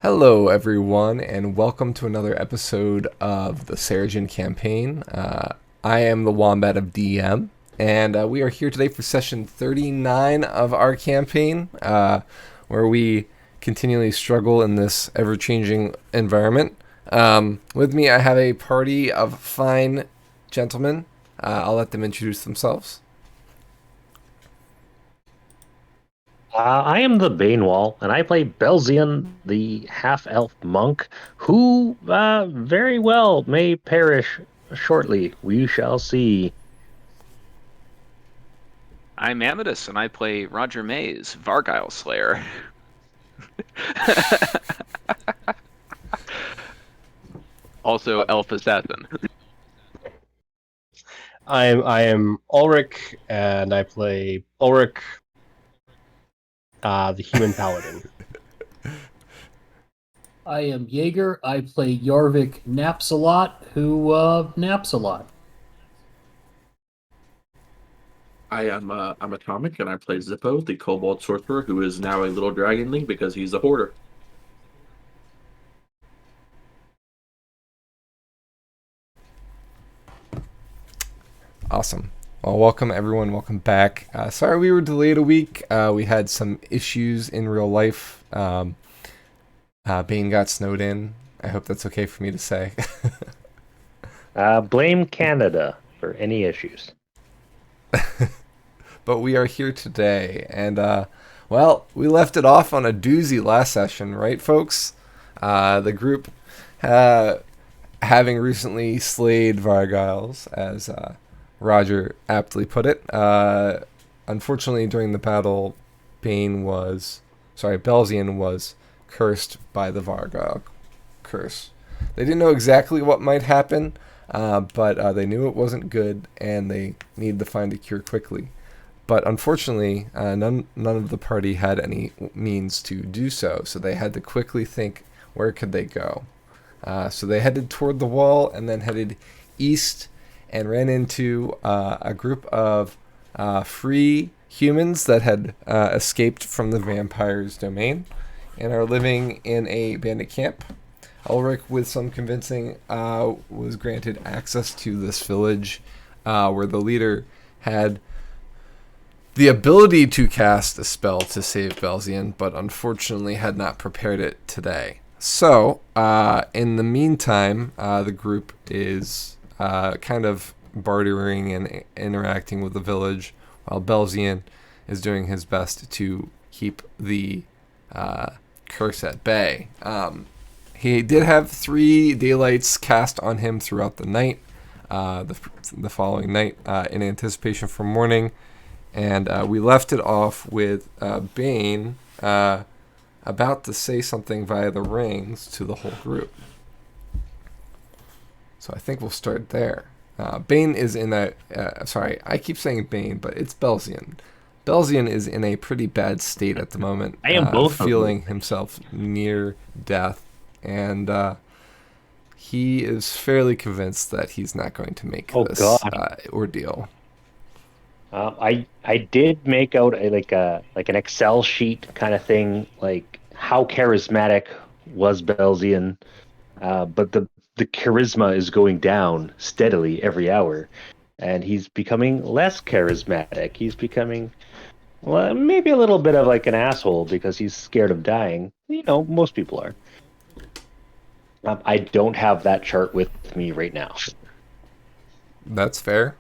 Hello, everyone, and welcome to another episode of the Seregen campaign. I am the Wombat of DM, and we are here today for session 39 of our campaign, where we continually struggle in this ever changing environment. With me, I have a party of fine gentlemen. I'll let them introduce themselves. I am the Banewall, and I play Belzian, the half-elf monk, who very well may perish shortly. We shall see. I'm Amethyst, and I play Roger Mays, Vargile Slayer. Also, Elf Assassin. I am Ulrich, and I play Ulrich, the human paladin. I am Jaeger. I play Yarvik Naps a lot, who naps a lot. I'm Atomic, and I play Zippo, the Kobold Sorcerer, who is now a little dragonling because he's a hoarder. Awesome. Well, welcome everyone. Welcome back. Sorry we were delayed a week. We had some issues in real life. Bane got snowed in. I hope that's okay for me to say. Blame Canada for any issues. But we are here today, and well, we left it off on a doozy last session, right, folks? The group, having recently slayed Vargiles, as Roger aptly put it. Unfortunately, during the battle, Belzian was cursed by the Vargile curse. They didn't know exactly what might happen, but they knew it wasn't good, and they needed to find a cure quickly. But unfortunately, none of the party had any means to do so, so they had to quickly think, where could they go? So they headed toward the wall and then headed east and ran into a group of free humans that had escaped from the vampire's domain and are living in a bandit camp. Ulrich, with some convincing, was granted access to this village where the leader had the ability to cast a spell to save Belzian, but unfortunately had not prepared it today. So, in the meantime, the group is kind of bartering and interacting with the village, while Belzian is doing his best to keep the curse at bay. He did have 3 daylights cast on him throughout the night, the following night, in anticipation for morning. And we left it off with Bane about to say something via the rings to the whole group. So I think we'll start there. Bane is in a... sorry, I keep saying Bane, but it's Belzian. Belzian is in a pretty bad state at the moment. I am both feeling himself near death. And he is fairly convinced that he's not going to make this ordeal. I did make out an Excel sheet kind of thing, like how charismatic was Belzian, but the charisma is going down steadily every hour, and he's becoming less charismatic. He's becoming, well, maybe a little bit of like an asshole because he's scared of dying. You know, most people are. I don't have that chart with me right now. That's fair.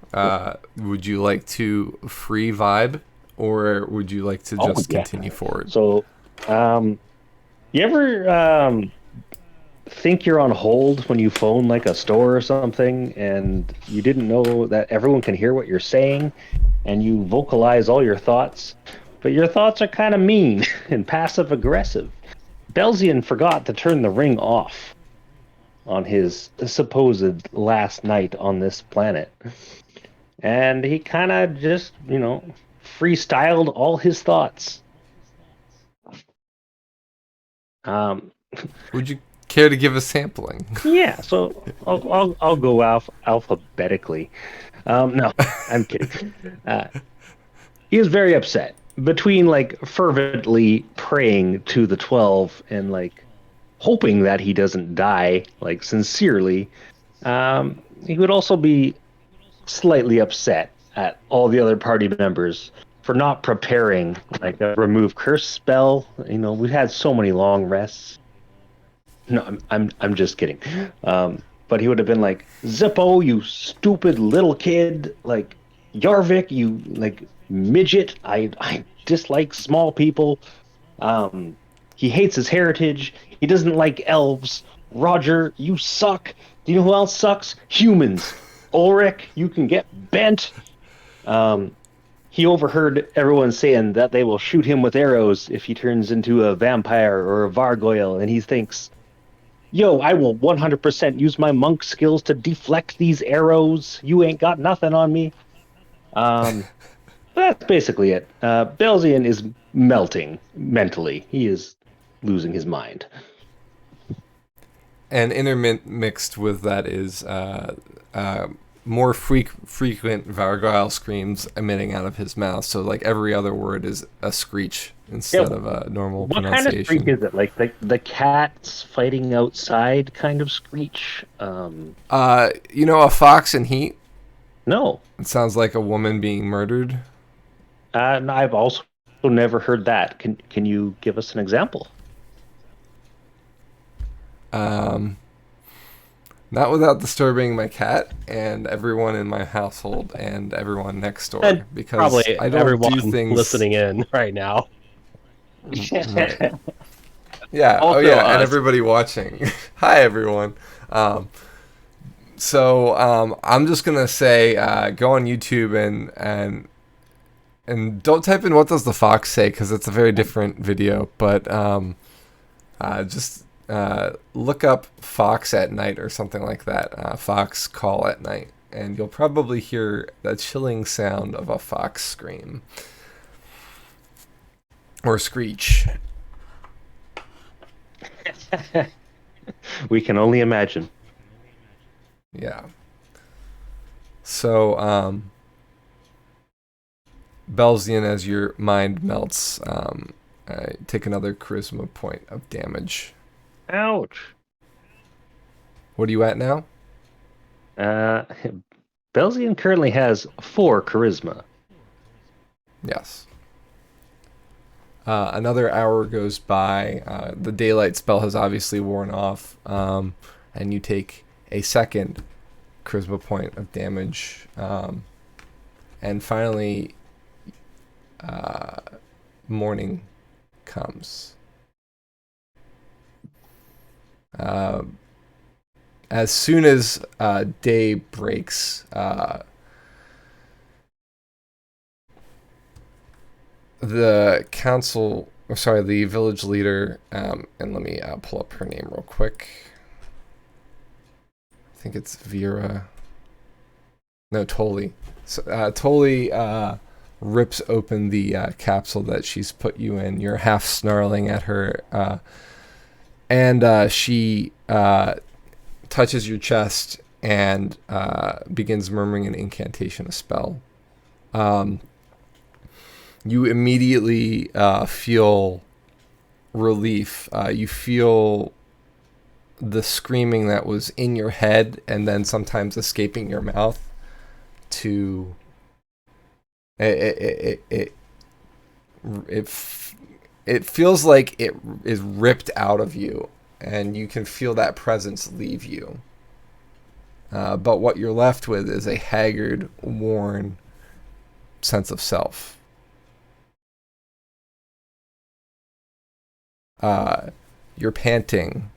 Would you like to free vibe, or would you like to just continue forward? So, you ever think you're on hold when you phone like a store or something, and you didn't know that everyone can hear what you're saying, and you vocalize all your thoughts, but your thoughts are kind of mean and passive aggressive? Belzian forgot to turn the ring off on his supposed last night on this planet. And he kind of just, freestyled all his thoughts. Would you care to give a sampling? Yeah, so I'll go alphabetically. No, I'm kidding. He was very upset between like fervently praying to the 12 and like hoping that he doesn't die, like sincerely. He would also be slightly upset at all the other party members for not preparing like a remove curse spell. We've had so many long rests. No, I'm just kidding. But he would have been like, Zippo, you stupid little kid, like Yarvik, you like midget. I dislike small people. He hates his heritage. He doesn't like elves. Roger, you suck. Do you know who else sucks? Humans. Ulrich, you can get bent. He overheard everyone saying that they will shoot him with arrows if he turns into a vampire or a vargoyle, and he thinks, yo, I will 100% use my monk skills to deflect these arrows. You ain't got nothing on me. That's basically it. Belzian is melting mentally. He is losing his mind. And intermixed with that is more frequent Vargile screams emitting out of his mouth. So like every other word is a screech instead of a normal pronunciation. What kind of screech is it? Like the cats fighting outside kind of screech? A fox in heat? No. It sounds like a woman being murdered. I've also never heard that. Can you give us an example? Not without disturbing my cat and everyone in my household and everyone next door, And because probably I don't everyone do things listening in right now. Right. Yeah. Also and us. everybody watching. Hi, everyone. So I'm just gonna say, go on YouTube and don't type in "what does the fox say" because it's a very different video. But just look up "fox at night" or something like that. Fox call at night, and you'll probably hear the chilling sound of a fox scream or screech. We can only imagine. Yeah. So, Belzian, as your mind melts, take another charisma point of damage. Ouch. What are you at now? Belzian currently has 4 charisma. Yes. Another hour goes by. The daylight spell has obviously worn off, and you take a second charisma point of damage. And finally, morning comes. As soon as day breaks, the village leader, and let me pull up her name real quick. I think it's Vera. No, Toli. So, Toli rips open the capsule that she's put you in. You're half snarling at her, and she touches your chest and begins murmuring an incantation, a spell. You immediately feel relief. You feel the screaming that was in your head and then sometimes escaping your mouth to it feels like it is ripped out of you, and you can feel that presence leave you. But what you're left with is a haggard, worn sense of self. You're panting.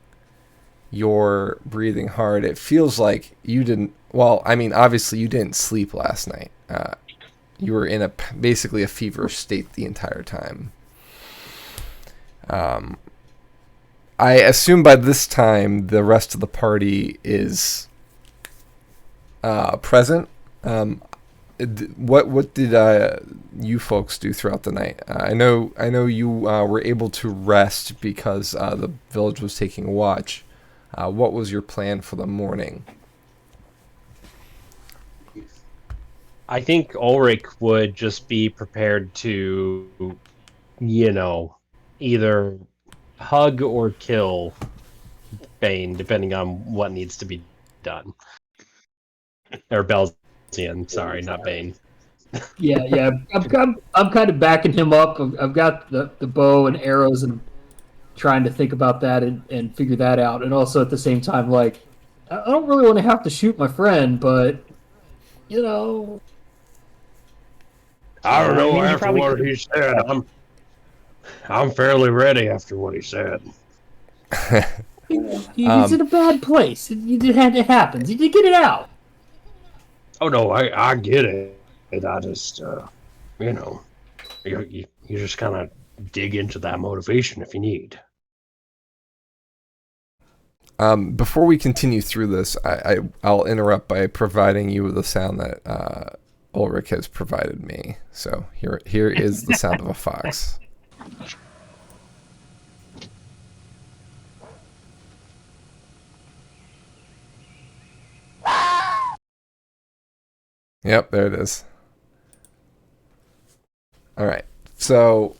You're breathing hard. It feels like you didn't... Well, I mean, obviously you didn't sleep last night. You were in basically a feverish state the entire time. I assume by this time the rest of the party is present. What did you folks do throughout the night? I know you were able to rest because the village was taking watch. What was your plan for the morning? I think Ulrich would just be prepared to, either hug or kill Bane, depending on what needs to be done. Or Belzian, sorry, not Bane. Yeah. I'm kind of backing him up. I've got the bow and arrows and trying to think about that and figure that out. And also at the same time, like, I don't really want to have to shoot my friend, but you know, I don't know. I mean, you After probably what could- he said, I'm fairly ready after what he said. he's in a bad place. It happens. You get it out. Oh no, I get it. I just you know, you just kind of dig into that motivation if you need. Before we continue through this, I'll interrupt by providing you with the sound that Ulrich has provided me. So here is the sound of a fox. Yep, there it is. All right. So,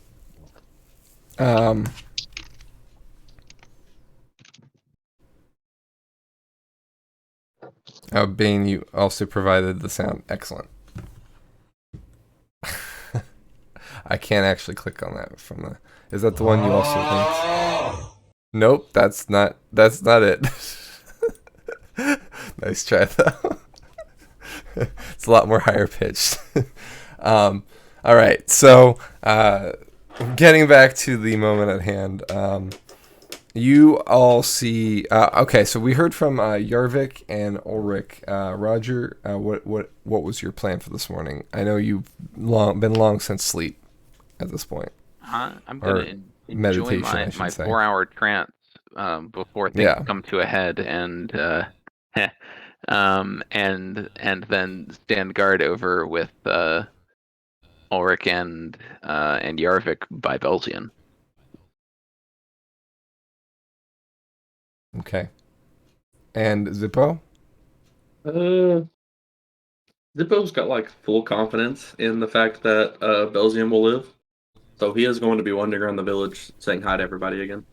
Bane, you also provided the sound. Excellent. I can't actually click on that from the. Is that the one you also linked? Nope, that's not it. Nice try though. It's a lot more higher pitched. All right, so getting back to the moment at hand. You all see. Okay, so we heard from Yarvik and Ulrich. Roger, what was your plan for this morning? I know you've been long since sleep at this point. I'm going to enjoy meditation, I should my say. 4-hour trance before things come to a head, and and then stand guard over with Ulrich and Yarvik by Belzian. Okay. And Zippo? Zippo's got like full confidence in the fact that Belzium will live, so he is going to be wandering around the village saying hi to everybody again.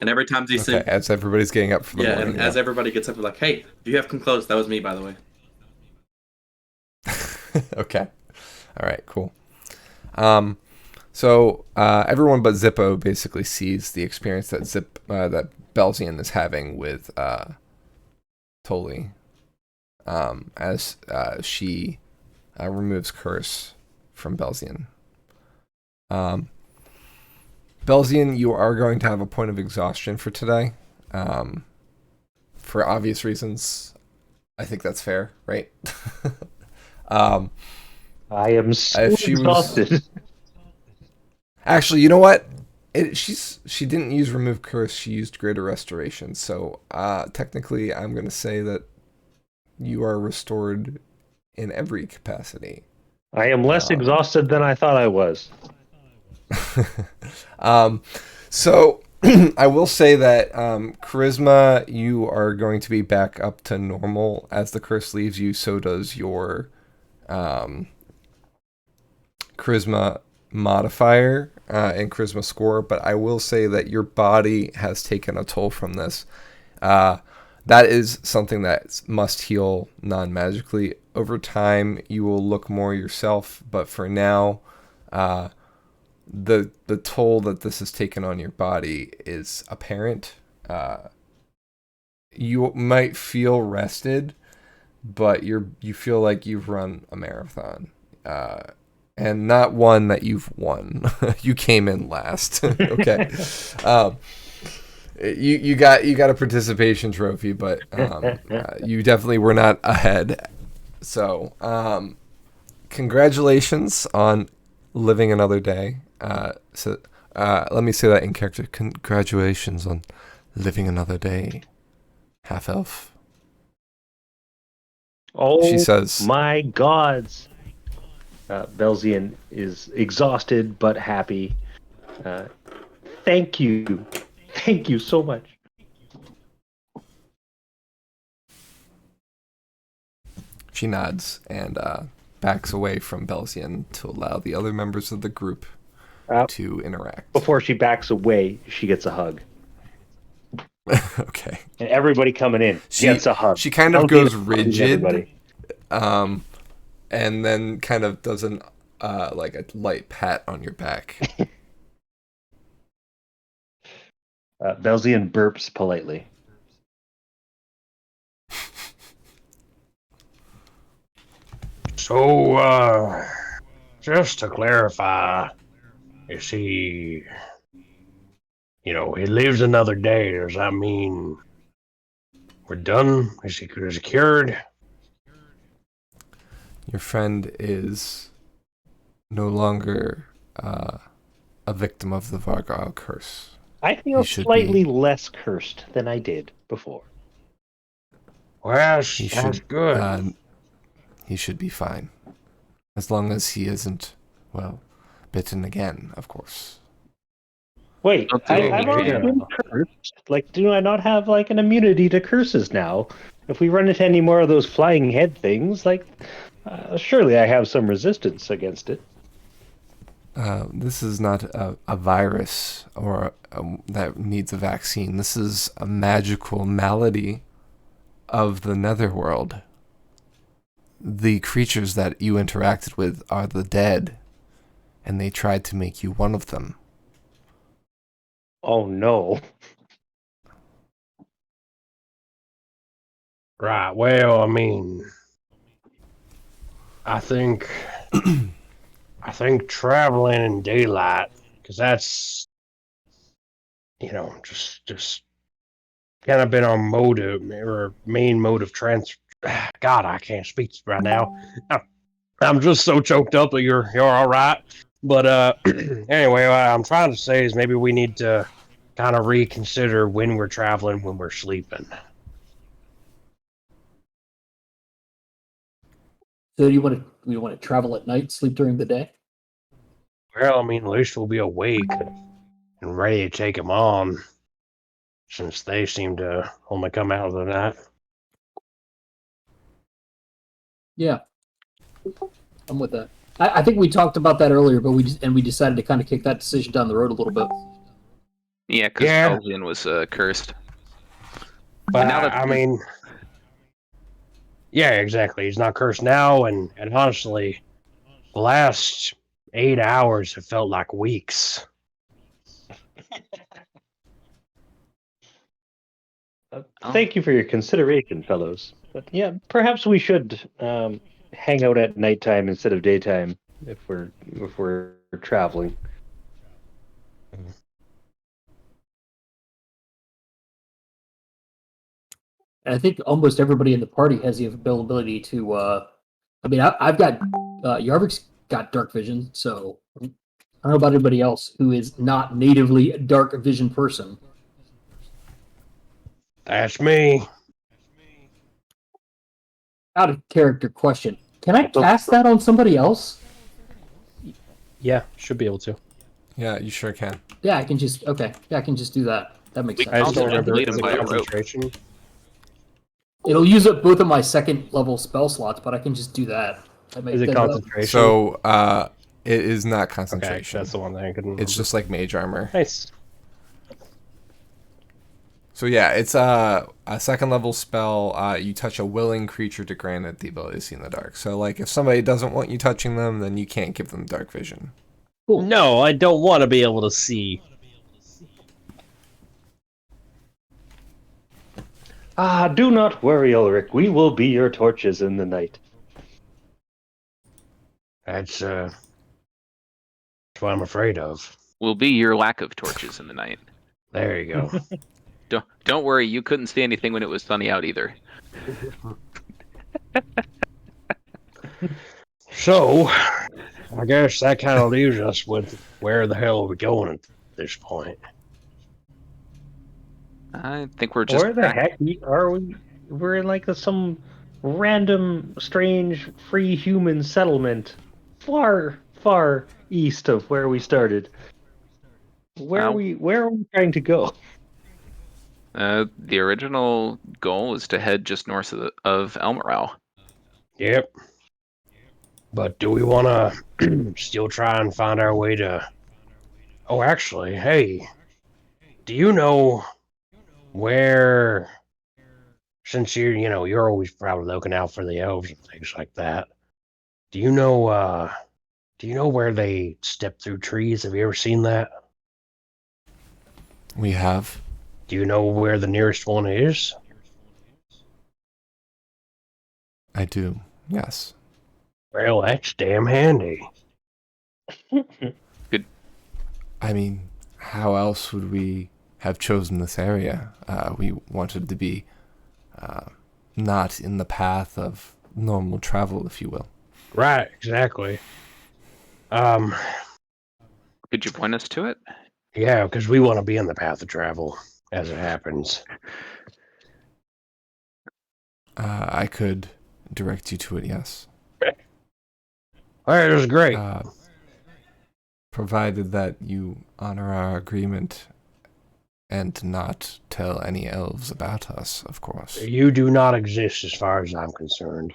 And every time he Okay, as everybody's getting up for the morning. and as everybody gets up, they're like, "Hey, do you have come close?" That was me, by the way. Okay. All right, cool. So everyone but Zippo basically sees the experience that that Belzian is having with Toli, as she removes curse from Belzian. Belzian, you are going to have a point of exhaustion for today, for obvious reasons. I think that's fair, right? I am so exhausted. Actually, you know what? She didn't use remove curse. She used greater restoration. So technically, I'm going to say that you are restored in every capacity. I am less exhausted than I thought I was. So I will say that charisma, you are going to be back up to normal as the curse leaves you. So does your charisma modifier and charisma score. But I will say that your body has taken a toll from this. That is something that must heal non-magically. Over time, you will look more yourself. But for now, the toll that this has taken on your body is apparent. You might feel rested, but you feel like you've run a marathon, and not one that you've won. You came in last. Okay. You got a participation trophy, but you definitely were not ahead. So congratulations on living another day. Let me say that in character. Congratulations on living another day, half elf. Oh, she says, "My gods!" Belzian is exhausted but happy. Thank you so much. She nods and backs away from Belzian to allow the other members of the group to interact. Before she backs away, she gets a hug. Okay. And everybody coming in gets a hug. She kind of Bounty goes is hugging rigid, everybody. and then kind of does an like a light pat on your back. Belzian burps politely. So, just to clarify, is he, he lives another day. Does that mean we're done? Is he cured? Your friend is no longer a victim of the Vargal curse. I feel He should slightly be. less cursed than I did before. Well, that's He should. good. He should be fine, as long as he isn't, well, bitten again, of course. Wait, Don't do I've it. already Yeah. been cursed. Like, do I not have like an immunity to curses now? If we run into any more of those flying head things, like, surely I have some resistance against it. This is not a virus or that needs a vaccine. This is a magical malady of the netherworld. The creatures that you interacted with are the dead, and they tried to make you one of them. Oh no. Right. Well, I mean, I think traveling in daylight, because that's just kind of been our main mode of trans. God, I can't speak right now. I'm just so choked up that you're all right. But anyway, what I'm trying to say is maybe we need to kind of reconsider when we're traveling, when we're sleeping. So you want to travel at night, sleep during the day? Well, I mean, at least we'll be awake and ready to take them on, since they seem to only come out of the night. Yeah, I'm with that. I think we talked about that earlier, but we decided to kind of kick that decision down the road a little bit. Yeah, because Yeah. Belzian was cursed. But now that- I mean, yeah, exactly. He's not cursed now, and honestly, the last 8 hours have felt like weeks. Thank you for your consideration, fellows. But yeah, perhaps we should hang out at nighttime instead of daytime if we're traveling. And I think almost everybody in the party has the availability to. I mean, I've got Yarvik's got dark vision, so I don't know about anybody else who is not natively a dark vision person. That's me. Out of character question: can I cast that on somebody else? Yeah, should be able to. Yeah, you sure can. Yeah, I can just I can just do that. That makes We sense. I just don't Also remember. lead Is him it by a rope. concentration? It'll use up both of my second level spell slots, but I can just do that. Is it concentration? So, it is not Okay, concentration. that's the one thing I couldn't remember. It's just like mage armor. Nice. So yeah, it's a second level spell. You touch a willing creature to grant it the ability to see in the dark. So like, if somebody doesn't want you touching them, then you can't give them dark vision. No, I don't want to be able to see. Do not worry, Ulrich. We will be your torches in the night. That's what I'm afraid of. Will be your lack of torches in the night. There you go. Don't worry, you couldn't see anything when it was sunny out either. So, I guess that kind of leaves us with where the hell are we going at this point? I think we're just Where the heck are we? We're in like some random, strange, free human settlement, far, far east of where we started. Where are we trying to go? The original goal is to head just north of Elmerau. Yep. But do we want to still try and find our way to... Oh, actually, hey, do you know where, since you're always probably looking out for the elves and things like that. Do you know where they step through trees? Have you ever seen that? We have. Do you know where the nearest one is? I do. Yes. Well, that's damn handy. I mean, how else would we have chosen this area? We wanted to be not in the path of normal travel, if you will. Right, exactly. Could you point us to it? Yeah, because we want to be in the path of travel as it happens. I could direct you to it, yes. All right, it was great. Provided that you honor our agreement and not tell any elves about us, of course. You do not exist as far as I'm concerned.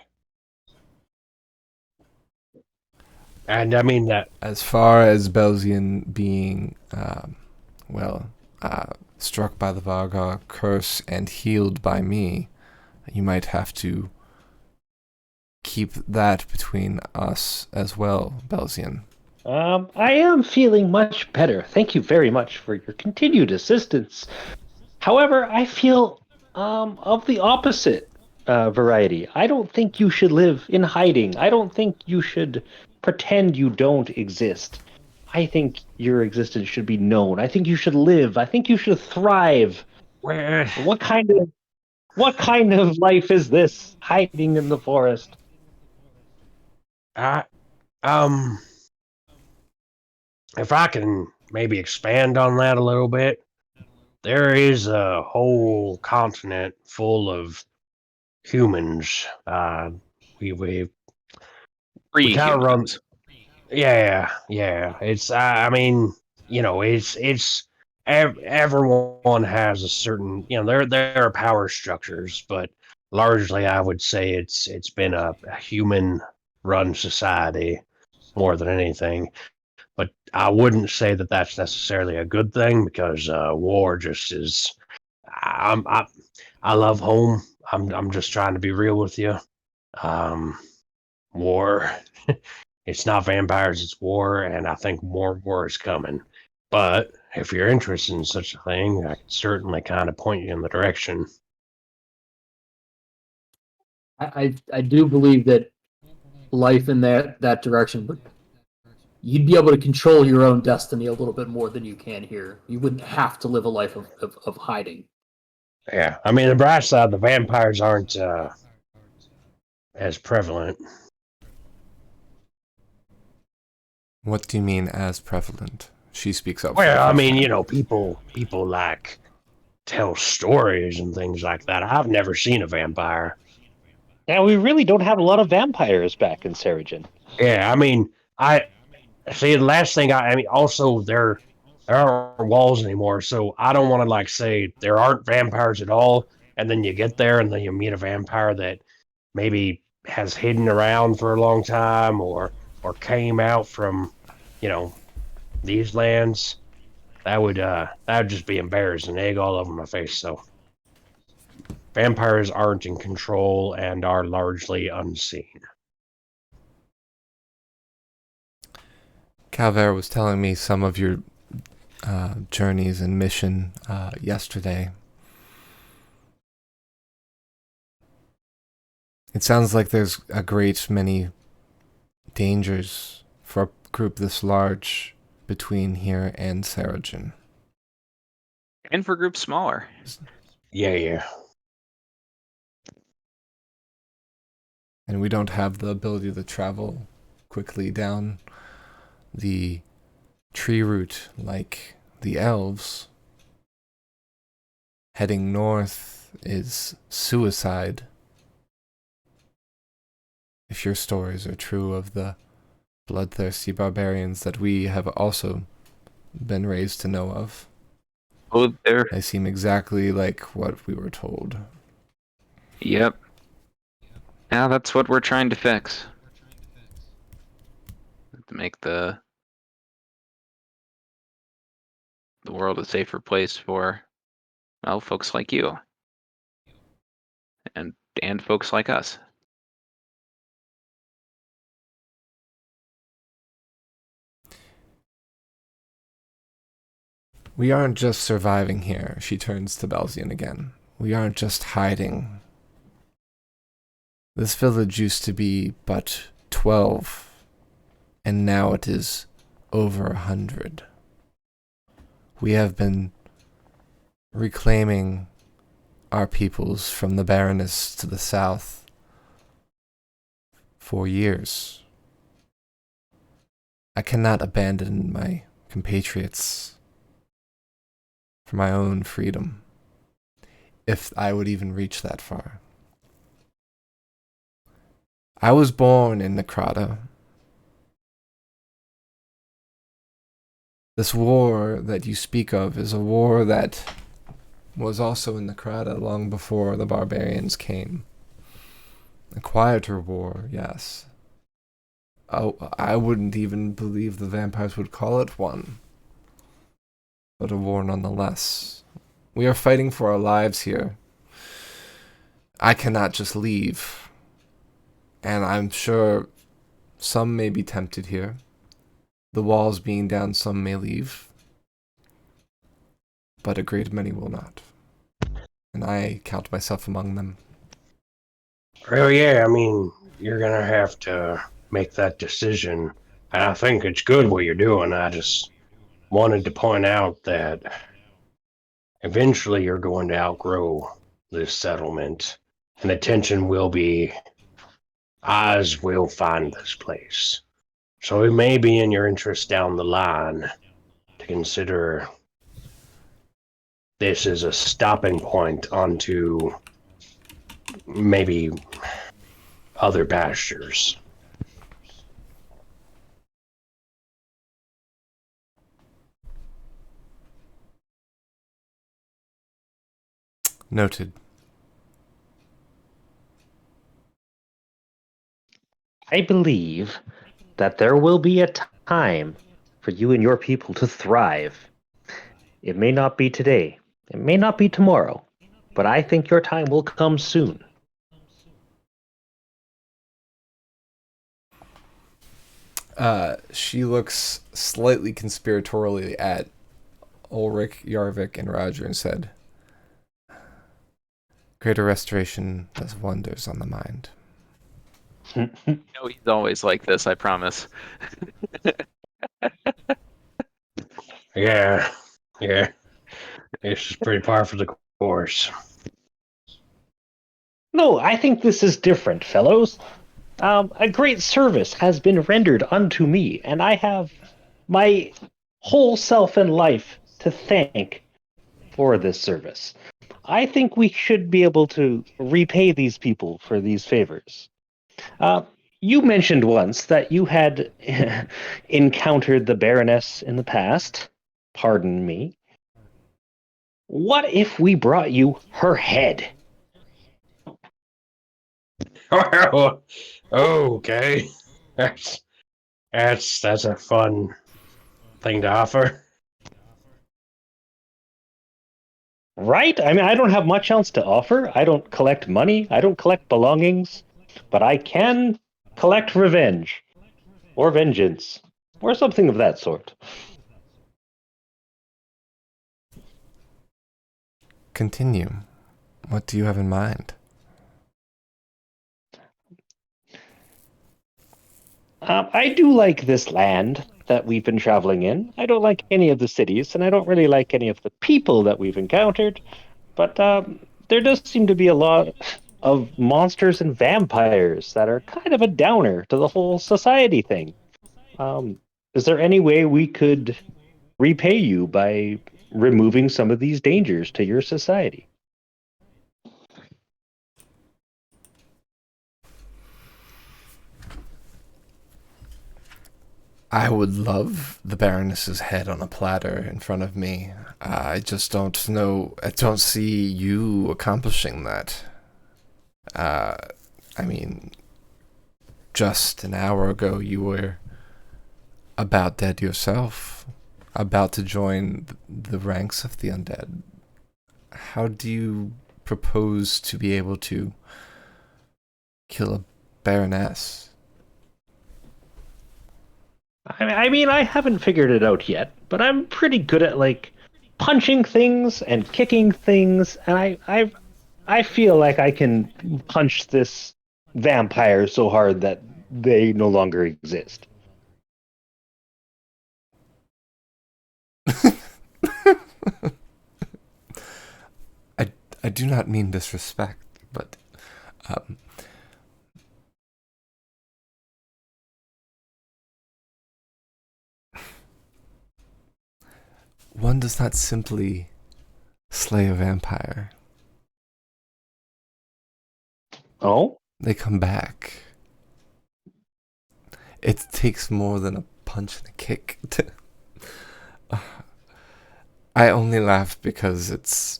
And I mean that. As far as Belzian being, struck by the Varga curse and healed by me, you might have to keep that between us as well, Belzian. I am feeling much better. Thank you very much for your continued assistance. However, I feel of the opposite variety. I don't think you should live in hiding. I don't think you should pretend you don't exist. I think your existence should be known. I think you should live. I think you should thrive. Well, What kind of life is this, hiding in the forest? I, if I can maybe expand on that a little bit, there is a whole continent full of humans. We Free kind of run. humans. Yeah. It's I mean, it's everyone has a certain, there are power structures, but largely I would say it's been a human run society more than anything. But I wouldn't say that that's necessarily a good thing because war just is. I love home. I'm just trying to be real with you. War. It's not vampires, it's war, and I think more war is coming. But if you're interested in such a thing, I can certainly kind of point you in the direction. I do believe that life in that direction, but you'd be able to control your own destiny a little bit more than you can here. You wouldn't have to live a life of hiding. Yeah, I mean, the bright side, the vampires aren't as prevalent. What do you mean as prevalent? She speaks up. Well, I mean, people like tell stories and things like that. I've never seen a vampire. Now, we really don't have a lot of vampires back in Seregen. Yeah, I mean, I see the last thing I mean, also there aren't walls anymore, so I don't want to say there aren't vampires at all, and then you get there and then you meet a vampire that maybe has hidden around for a long time or came out from, these lands. That would just be embarrassing, egg all over my face. So vampires aren't in control and are largely unseen. Calvert was telling me some of your journeys and mission yesterday. It sounds like there's a great many dangers for a group this large between here and Seregen. And for groups smaller. Yeah. And we don't have the ability to travel quickly down the tree route like the elves. Heading north is suicide. If your stories are true of the bloodthirsty barbarians that we have also been raised to know of. Oh, there. They seem exactly like what we were told. Yep. Now that's what we're trying to fix. To make the world a safer place for Well, folks like you. And folks like us. We aren't just surviving here, she turns to Belzian again. We aren't just hiding. This village used to be but 12, and now it is over 100. We have been reclaiming our peoples from the Baroness to the south for years. I cannot abandon my compatriots for my own freedom, if I would even reach that far. I was born in Necrata. This war that you speak of is a war that was also in Necrata long before the barbarians came. A quieter war, yes. Oh, I wouldn't even believe the vampires would call it one, but a war nonetheless. We are fighting for our lives here. I cannot just leave, and I'm sure some may be tempted here. The walls being down, some may leave, but a great many will not. And I count myself among them. Well, yeah, I mean, you're gonna have to make that decision. And I think it's good what you're doing. I just wanted to point out that eventually you're going to outgrow this settlement, and attention will be, eyes will find this place. So it may be in your interest down the line to consider this as a stopping point onto maybe other pastures. Noted. I believe that there will be a time for you and your people to thrive. It may not be today, it may not be tomorrow, but I think your time will come soon. She looks slightly conspiratorially at Ulrich, Yarvik, and Roger and said, "Greater restoration does wonders on the mind." No, he's always like this, I promise. Yeah. This is pretty par for the course. No, I think this is different, fellows. A great service has been rendered unto me, and I have my whole self and life to thank for this service. I think we should be able to repay these people for these favors. You mentioned once that you had encountered the Baroness in the past. Pardon me. What if we brought you her head? Well, okay. That's a fun thing to offer. Right? I mean, I don't have much else to offer. I don't collect money. I don't collect belongings. But I can collect revenge. Or vengeance. Or something of that sort. Continue. What do you have in mind? I do like this land that we've been traveling in. I don't like any of the cities, and I don't really like any of the people that we've encountered. But there does seem to be a lot of monsters and vampires that are kind of a downer to the whole society thing. Is there any way we could repay you by removing some of these dangers to your society? I would love the Baroness's head on a platter in front of me. I just don't know. I don't see you accomplishing that. I mean, just an hour ago you were about dead yourself, about to join the ranks of the undead. how do you propose to be able to kill a baroness? I mean, I haven't figured it out yet, but I'm pretty good at like punching things and kicking things, and I feel like I can punch this vampire so hard that they no longer exist. I do not mean disrespect, but one does not simply slay a vampire. Oh? They come back. It takes more than a punch and a kick. I only laugh because it's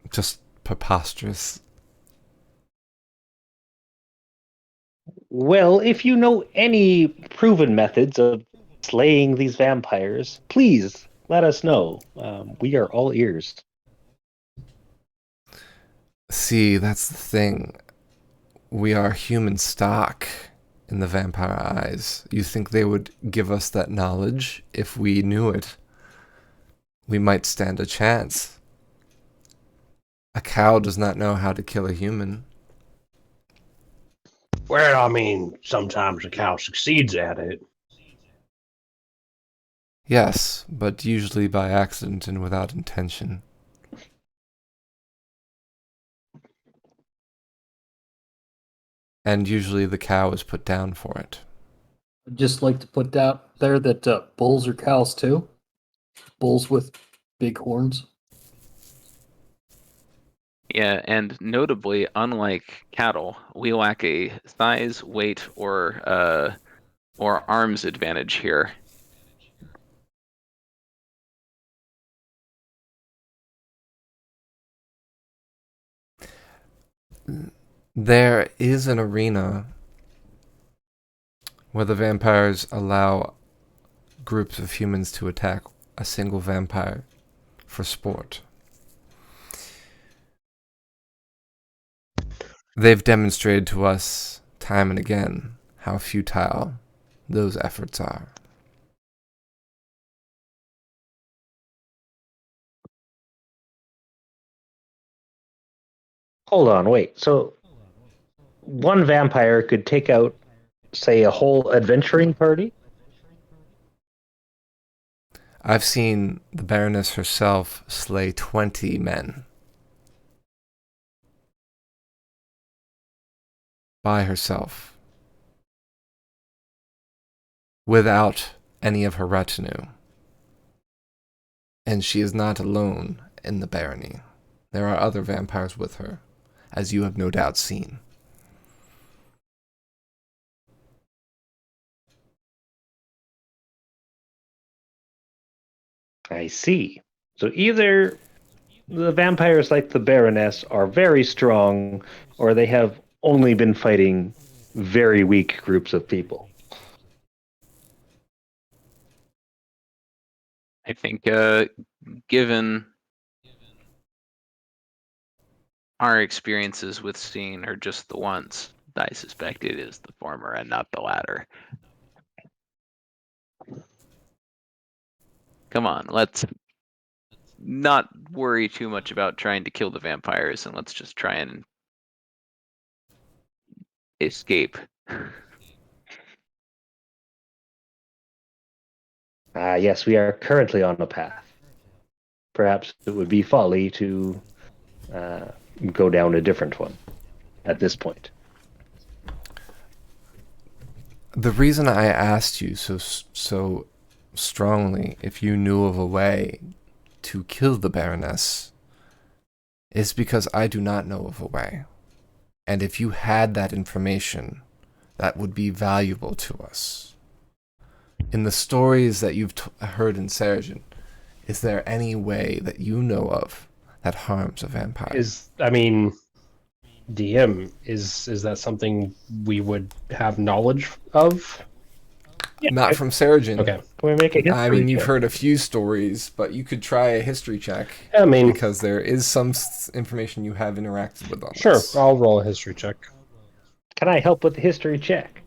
just preposterous. Well, if you know any proven methods of slaying these vampires, please let us know. We are all ears. See, that's the thing. We are human stock in the vampire eyes. You think they would give us that knowledge if we knew it? We might stand a chance. A cow does not know how to kill a human. Well, I mean, sometimes a cow succeeds at it. Yes, but usually by accident and without intention. And usually the cow is put down for it. I'd just like to put out there that bulls are cows too. Bulls with big horns. Yeah, and notably, unlike cattle, we lack a size, weight, or arms advantage here. There is an arena where the vampires allow groups of humans to attack a single vampire for sport. They've demonstrated to us time and again how futile those efforts are. Hold on, wait. So one vampire could take out, say, a whole adventuring party? I've seen the Baroness herself slay 20 men. By herself. Without any of her retinue. And she is not alone in the barony. There are other vampires with her, as you have no doubt seen. I see. So either the vampires like the Baroness are very strong, or they have only been fighting very weak groups of people. I think, given our experiences with Steen are just the ones, I suspect it is the former and not the latter. Come on, let's not worry too much about trying to kill the vampires, and let's just try and escape. Yes, we are currently on a path. Perhaps it would be folly to go down a different one at this point. The reason I asked you so strongly if you knew of a way to kill the Baroness is because I do not know of a way. And if you had that information, that would be valuable to us. In the stories that you've heard in Seregen, is there any way that you know of that harms a vampire? DM, is that something we would have knowledge of? Not from Seregen. Okay. Can we make a history I mean, you've check? heard a few stories, but you could try a history check I mean, because there is some information you have interacted with on sure. this. I'll roll a history check. Can I help with the history check?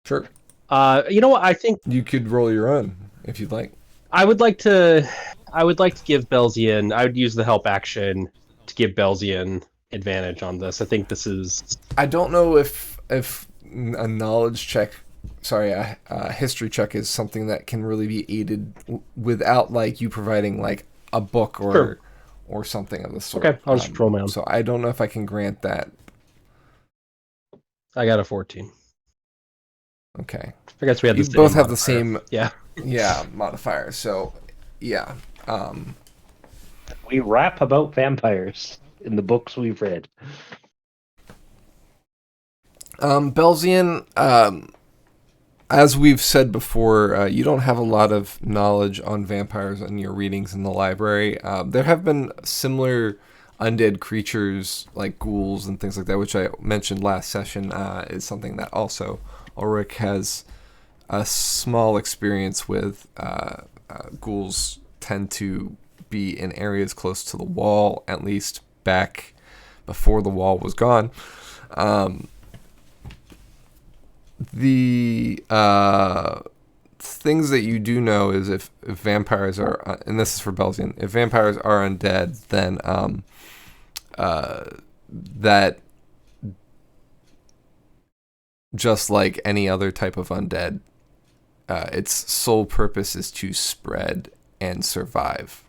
Sure. You know what? I think You could roll your own if you'd like. I would like to give Belzian. I would use the help action to give Belzian advantage on this. I think this is. I don't know if a knowledge check, sorry, a history check is something that can really be aided without like you providing like a book or Sure. or something of the sort. Okay, I'll just roll my own. So I don't know if I can grant that. I got a 14. Okay. I guess we had the You same both have the modifier. same Yeah. modifier. So yeah. We rap about vampires in the books we've read. Belzian, as we've said before, you don't have a lot of knowledge on vampires in your readings in the library. There have been similar undead creatures like ghouls and things like that, which I mentioned last session, is something that also Ulrich has a small experience with. Ghouls tend to be in areas close to the wall, at least back before the wall was gone. The things that you do know is if vampires are, and this is for Belzian, if vampires are undead, then that just like any other type of undead, its sole purpose is to spread and survive.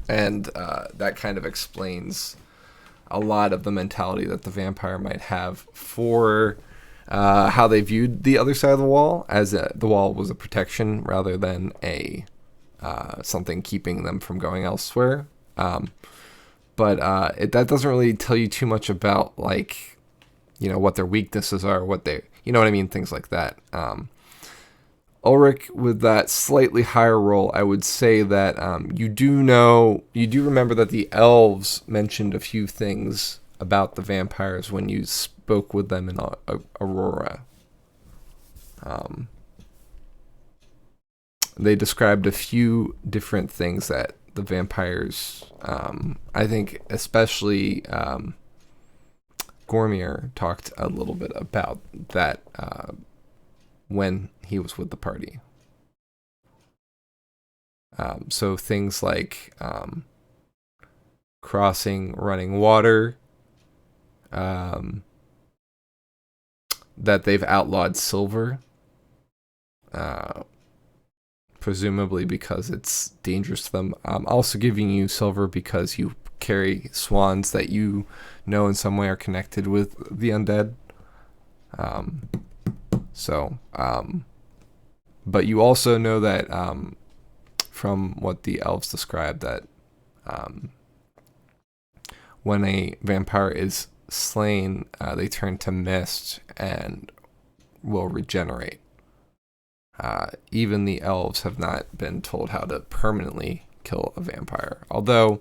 And that kind of explains a lot of the mentality that the vampire might have for how they viewed the other side of the wall, as the wall was a protection rather than a something keeping them from going elsewhere. But that doesn't really tell you too much about, like, you know, what their weaknesses are, what they, you know what I mean, things like that. Ulrich, with that slightly higher roll, I would say that you do remember that the elves mentioned a few things about the vampires when you spoke with them in Aurora. They described a few different things that the vampires, I think especially Gormier talked a little bit about that when he was with the party. So things like crossing running water, that they've outlawed silver, presumably because it's dangerous to them. Also giving you silver because you carry swans that you know in some way are connected with the undead. But you also know that from what the elves described, that when a vampire is slain, they turn to mist and will regenerate. Even the elves have not been told how to permanently kill a vampire. Although,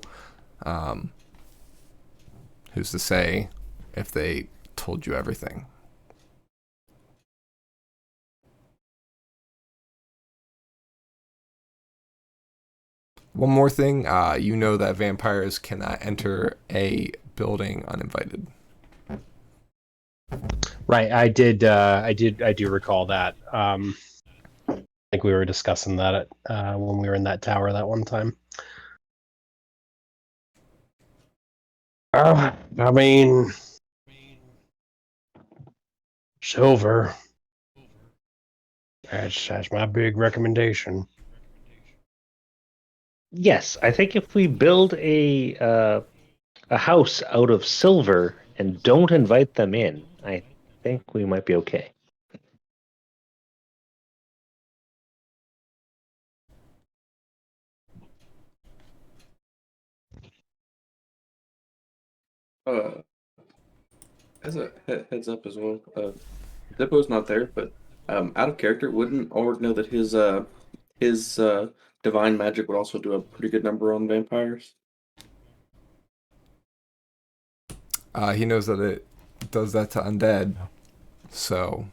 who's to say if they told you everything? One more thing, you know that vampires cannot enter a building uninvited. Right. I do recall that. I think we were discussing that when we were in that tower that one time. I mean, silver. That's my big recommendation. Yes, I think if we build a house out of silver and don't invite them in, I think we might be okay. As a heads up as well, Dippo's not there, but out of character, wouldn't Ulrich know that his divine magic would also do a pretty good number on vampires? He knows that it does that to undead, so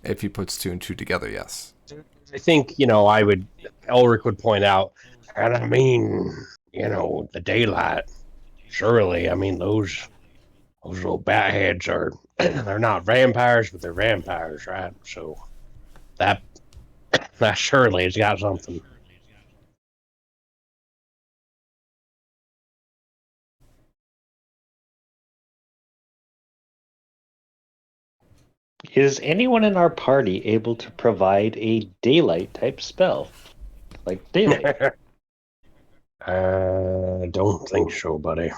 If he puts 2 and 2 together, yes. I think, Elric would point out, and I mean, the daylight. Surely, I mean, those little bat heads are, they're not vampires, but they're vampires, right? So that surely has got something. Is anyone in our party able to provide a daylight type spell? Like daylight? Don't think so, buddy.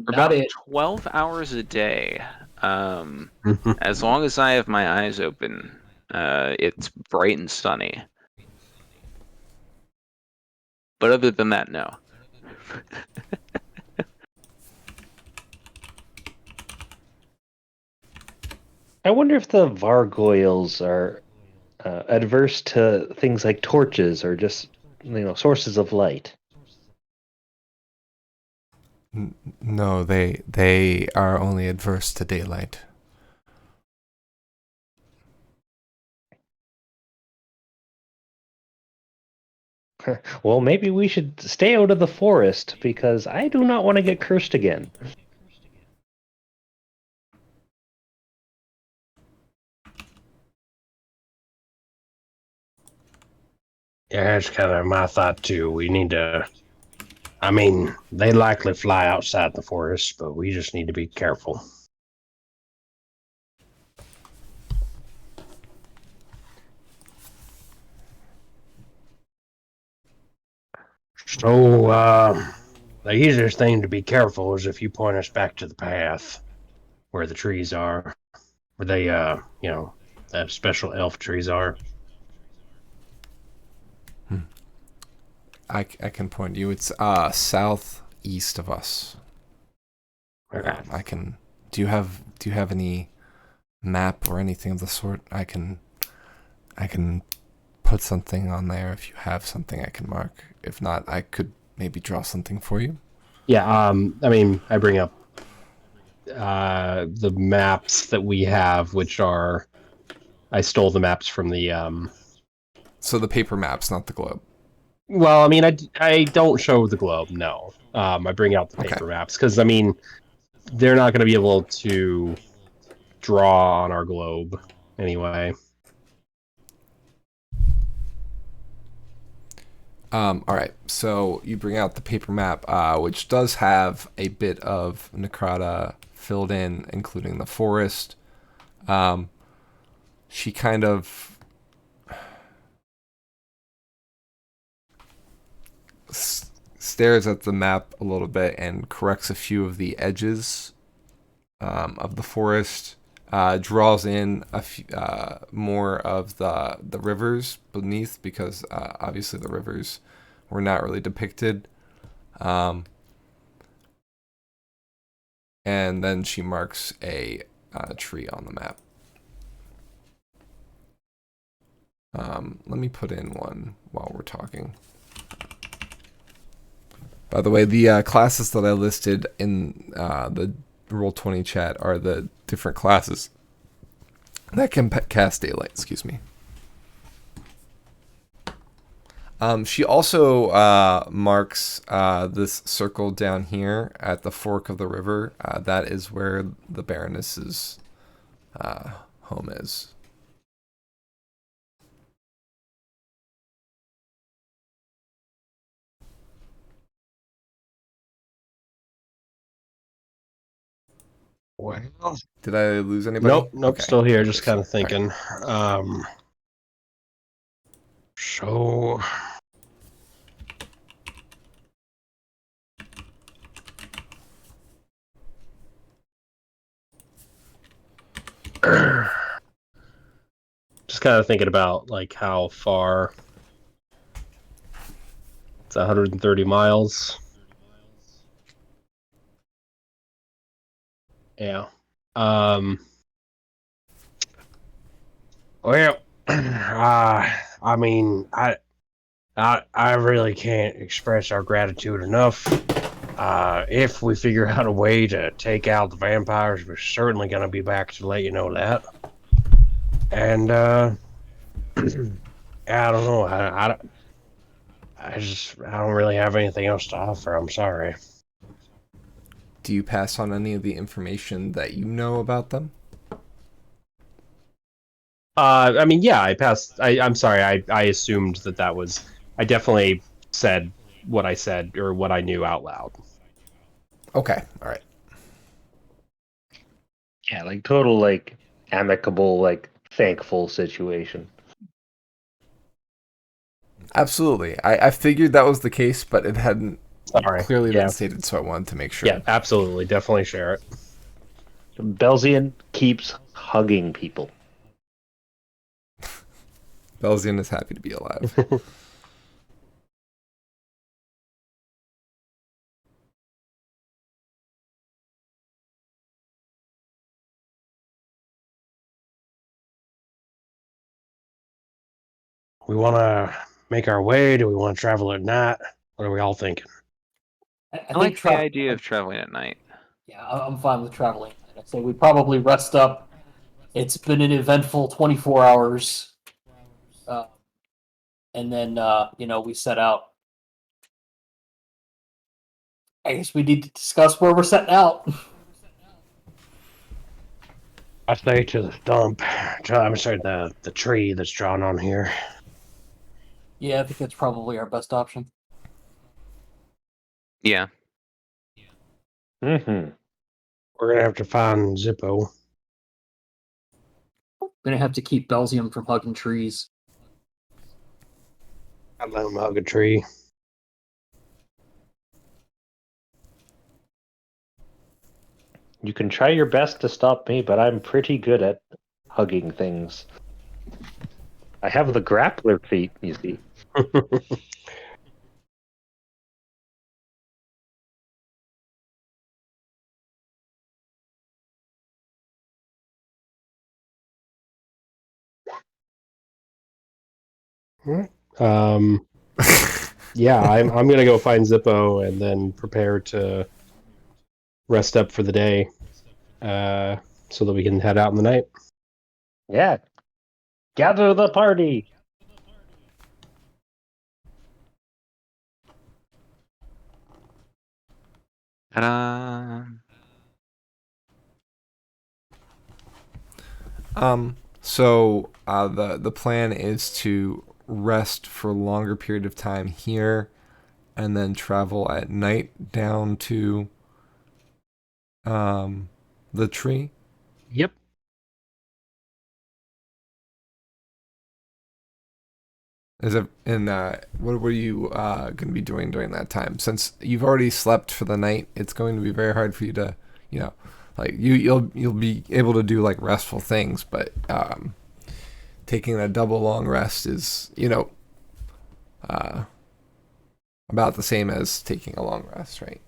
About it. 12 hours a day. As long as I have my eyes open, it's bright and sunny. But other than that, no. I wonder if the Vargoyles are adverse to things like torches or just, sources of light. No, they are only adverse to daylight. Well, maybe we should stay out of the forest because I do not want to get cursed again. Yeah, that's kind of my thought too. We need to. I mean, they likely fly outside the forest, but we just need to be careful. So, the easiest thing to be careful is if you point us back to the path where the trees are, where they, that special elf trees are. I can point you. It's southeast of us. I can. Do you have any map or anything of the sort? I can put something on there if you have something I can mark. If not, I could maybe draw something for you. Yeah, I mean, I bring up the maps that we have, which are... I stole the maps from the... So the paper maps, not the globe. Well, I mean, I don't show the globe, no. I bring out the paper maps, because, I mean, they're not going to be able to draw on our globe anyway. All right, so you bring out the paper map, which does have a bit of Necrata filled in, including the forest. She kind of stares at the map a little bit and corrects a few of the edges of the forest. Draws in a few, more of the rivers beneath because obviously the rivers were not really depicted. And then she marks a tree on the map. Let me put in one while we're talking. By the way, the classes that I listed in the Roll20 chat are the different classes that can cast daylight. Excuse me. She also marks this circle down here at the fork of the river. That is where the Baroness's home is. Well, Did I lose anybody? Nope, Okay. still here, just kind of All right. thinking. so Just kind of thinking about, like, how far... It's 130 miles. Yeah. well, I mean, I really can't express our gratitude enough. If we figure out a way to take out the vampires, we're certainly going to be back to let you know that. And yeah, I don't know. I don't really have anything else to offer. I'm sorry. Do you pass on any of the information that you know about them? I mean, yeah, I passed. I'm sorry. I assumed that was. I definitely said what I said or what I knew out loud. Okay, all right. Yeah, like total like amicable, like thankful situation. Absolutely. I figured that was the case, but it hadn't Sorry. clearly Yeah. been stated, so I wanted to make sure. Yeah, absolutely. Definitely share it. Belzian keeps hugging people. Belzian is happy to be alive. We want to make our way. Do we want to travel at night? What are we all thinking? I like the idea of traveling at night. Yeah, I'm fine with traveling. I say we probably rest up. It's been an eventful 24 hours, and then we set out. I guess we need to discuss where we're setting out. I say to the stump. I'm sorry, the tree that's drawn on here. Yeah, I think that's probably our best option. Yeah. Mm-hmm. We're gonna have to find Zippo. We're gonna have to keep Belzium from hugging trees. I'd let him hug a tree. You can try your best to stop me, but I'm pretty good at hugging things. I have the grappler feet, you see. um, yeah, I'm gonna go find Zippo and then prepare to rest up for the day, so that we can head out in the night. Yeah. Gather the party. Ta-da! So the plan is to rest for a longer period of time here, and then travel at night down to the tree. Yep. Is it and what were you going to be doing during that time? Since you've already slept for the night, it's going to be very hard for you to, like you'll be able to do like restful things, but taking a double long rest is about the same as taking a long rest, right?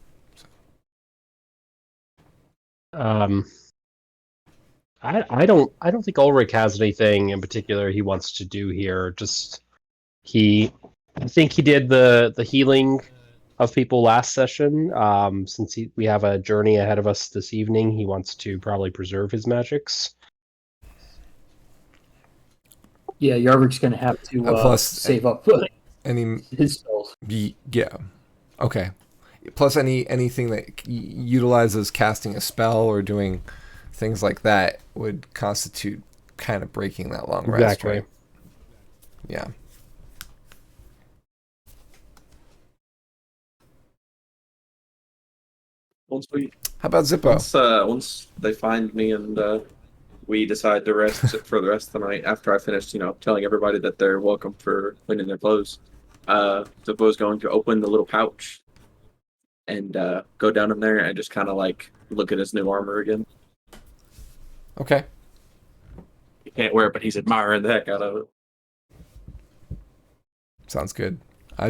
I don't think Ulrich has anything in particular he wants to do here. Just I think he did the healing of people last session. Since we have a journey ahead of us this evening, he wants to probably preserve his magics. Yeah, Yarvik's gonna have to Plus, save up any his spells. yeah, okay. Plus, anything that utilizes casting a spell or doing things like that would constitute kind of breaking that long rest, Exactly. right? Yeah. How about Zippo? Once they find me and we decide to rest for the rest of the night after I finish, telling everybody that they're welcome for cleaning their clothes, Zippo's going to open the little pouch and go down in there and just kind of like look at his new armor again. Okay. He can't wear it, but he's admiring the heck out of it. Sounds good.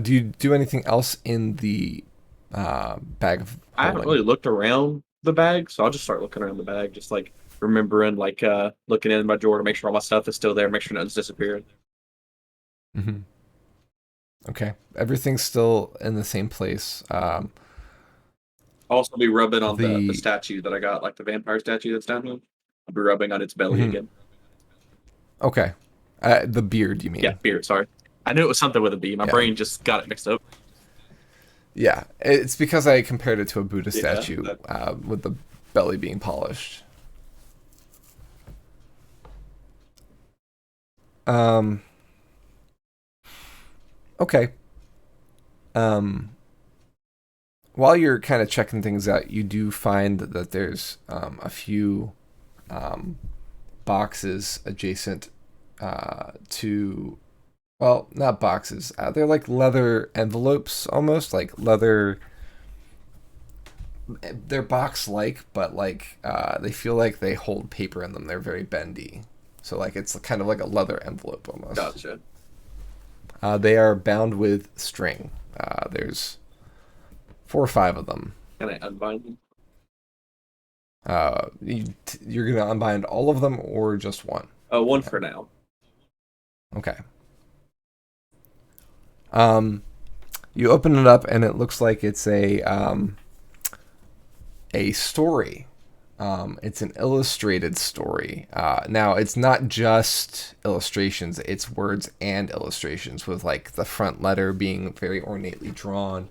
Do you do anything else in the bag of I haven't holding? really looked around the bag, so I'll just start looking around the bag, just like remembering, like looking in my drawer to make sure all my stuff is still there, make sure nothing's disappeared. Mm-hmm. Okay. Everything's still in the same place. I'll also be rubbing on the The- statue that I got, like the vampire statue that's down here. I'll be rubbing on its belly Mhm. again. Okay. The beard, you mean? Yeah, beard. Sorry, I knew it was something with a B. My Yeah. brain just got it mixed up. Yeah, it's because I compared it to a Buddha Yeah, statue with the belly being polished. Okay. While you're kind of checking things out, you do find that there's a few boxes adjacent to, well, not boxes. They're like leather envelopes, almost like leather. They're box-like, but like they feel like they hold paper in them. They're very bendy, so like it's kind of like a leather envelope almost. Gotcha. They are bound with string. There's 4 or 5 of them. Can I unbind them? You're gonna unbind all of them or just one? One for now. Okay. You open it up and it looks like it's a story. It's an illustrated story. Now, it's not just illustrations, it's words and illustrations with like the front letter being very ornately drawn.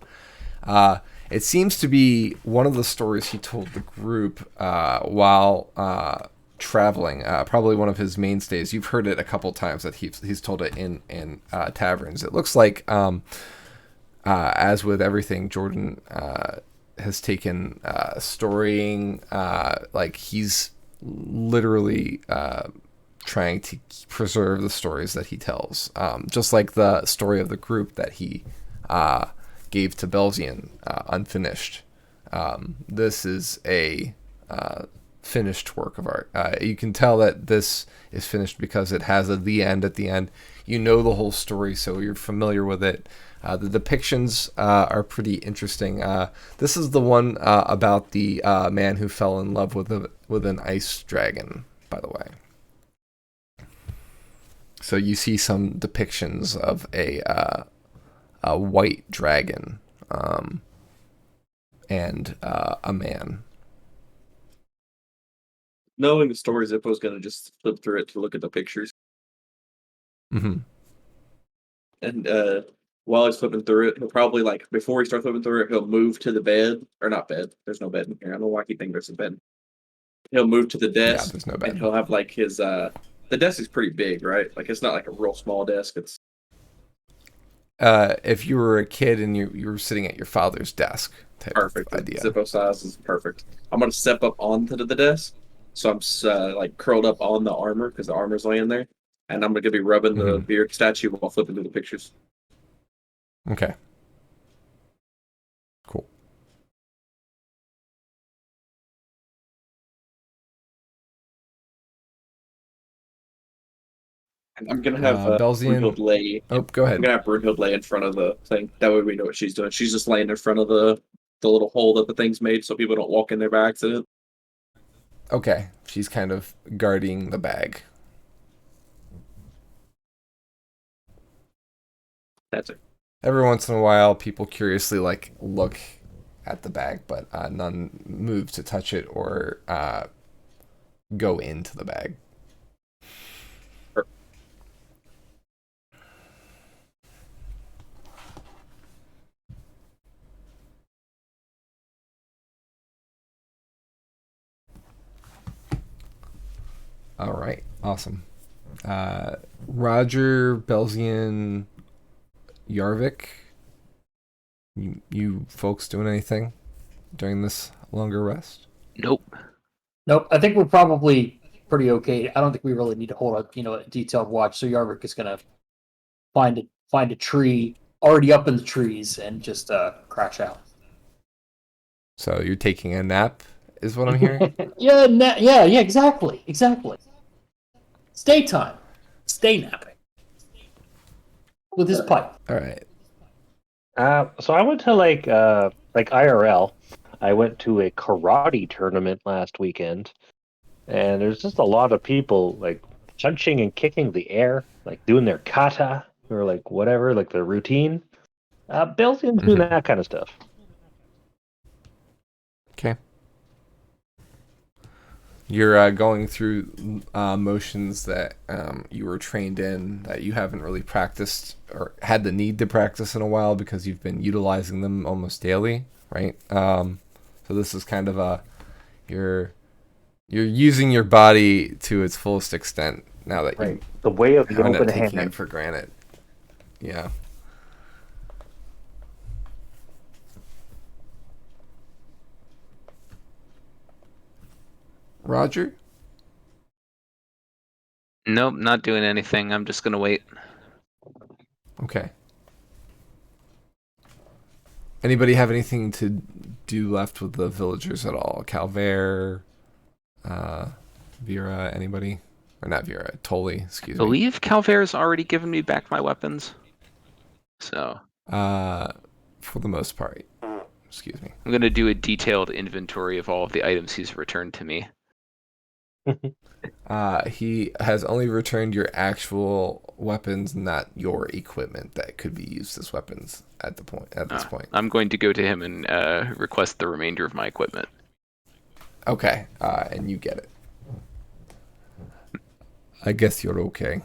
It seems to be one of the stories he told the group while traveling. Probably one of his mainstays. You've heard it a couple times that he's told it in taverns. It looks like, as with everything, Jordan has taken storying, like he's literally trying to preserve the stories that he tells, just like the story of the group that he gave to Belzian unfinished. This is a finished work of art. You can tell that this is finished because it has the end at the end. You know the whole story, so you're familiar with it. The depictions are pretty interesting. This is the one about the man who fell in love with an ice dragon, by the way. So you see some depictions of a white dragon and a man. Knowing the story, Zippo's gonna just flip through it to look at the pictures. Mm-hmm. And while he's flipping through it, he'll probably, like, before he starts flipping through it, he'll move to the bed. Or not bed. There's no bed in here. I don't know why I keep thinking there's a bed. He'll move to the Yeah, desk. there's no And bed. he'll have, like, his the desk is pretty big, right? Like, it's not like a real small desk. It's If you were a kid and you were sitting at your father's desk, type perfect. of idea. Zippo size is perfect. I'm gonna step up onto the desk, so I'm like curled up on the armor because the armor's laying there, and I'm gonna be rubbing the beard statue while flipping through the pictures. Okay. Cool. And I'm gonna have Belzian. Brunhild lay. Oh, go I'm ahead. gonna have Brunhild lay in front of the thing. That way we know what she's doing. She's just laying in front of the little hole that the thing's made, so people don't walk in there by accident. Okay. She's kind of guarding the bag. That's it. Every once in a while, people curiously like look at the bag, but none move to touch it or go into the bag. All right, awesome. Roger, Belzian, Yarvik, you folks doing anything during this longer rest? Nope. Nope. I think we're probably pretty okay. I don't think we really need to hold a detailed watch. So Yarvik is gonna find a tree already up in the trees and just crash out. So you're taking a nap, is what I'm hearing? Yeah, exactly. Stay time. Stay napping. With his pipe. All right. So I went to like IRL. I went to a karate tournament last weekend, and there's just a lot of people like punching and kicking the air, like doing their kata or like whatever, like their routine. Belgians doing that kind of stuff. Okay. You're going through motions that you were trained in that you haven't really practiced or had the need to practice in a while because you've been utilizing them almost daily, right? So this is kind of you're using your body to its fullest extent now that Right. The way of you the kind of open taking hand. it for granted. Yeah. Roger? Nope, not doing anything. I'm just gonna wait. Okay. Anybody have anything to do left with the villagers at all? Calvert, Vera, anybody? Or not Vera, Tolly, excuse me. Believe Calvair's already given me back my weapons. So For the most part. Excuse me. I'm gonna do a detailed inventory of all of the items he's returned to me. He has only returned your actual weapons, not your equipment that could be used as weapons at this point. I'm going to go to him and request the remainder of my equipment. Okay, and you get it. I guess you're okay.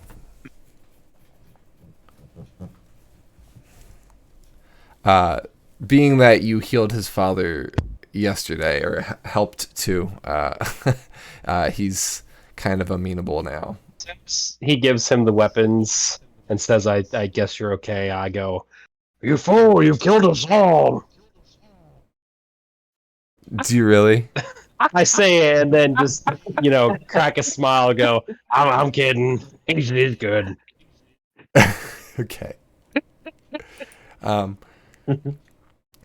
Being that you healed his father yesterday, or helped to, he's kind of amenable now. He gives him the weapons and says, I guess you're okay. I go, you fool, you've killed us all. Do you really? I say it and then just, crack a smile, go, I'm kidding. He's good. Okay.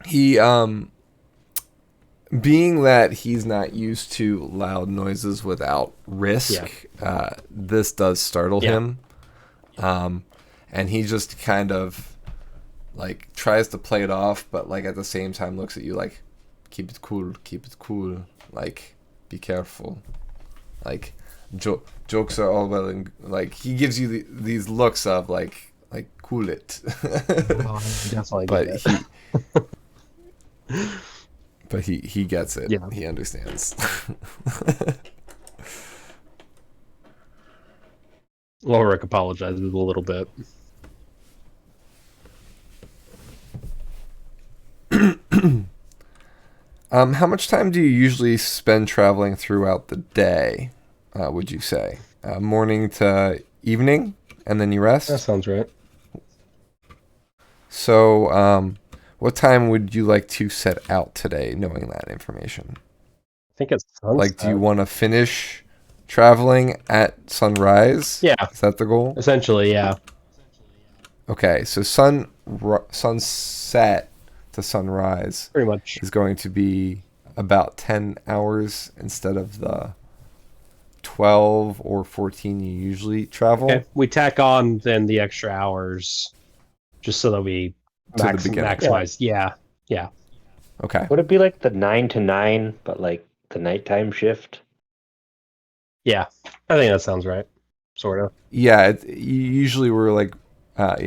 He being that he's not used to loud noises without risk, this does startle him. And he just kind of like tries to play it off, but like at the same time looks at you like, keep it cool, like be careful, like jokes are all well, and like he gives you these looks of like cool it. Definitely but he gets it. Yeah. He understands. Ulrich apologizes a little bit. How much time do you usually spend traveling throughout the day, would you say? Morning to evening, and then you rest? That sounds right. So, what time would you like to set out today, knowing that information? I think it's sunset. Like, do you want to finish traveling at sunrise? Yeah. Is that the goal? Essentially, yeah. Okay, so sunset to sunrise Pretty much. is going to be about 10 hours instead of the 12 or 14 you usually travel. Okay. We tack on then the extra hours just so that we To the beginning. maximize. Yeah. Okay. Would it be like the 9 to 9, but like the nighttime shift? Yeah. I think that sounds right. Sort of. Yeah, usually we're like, 9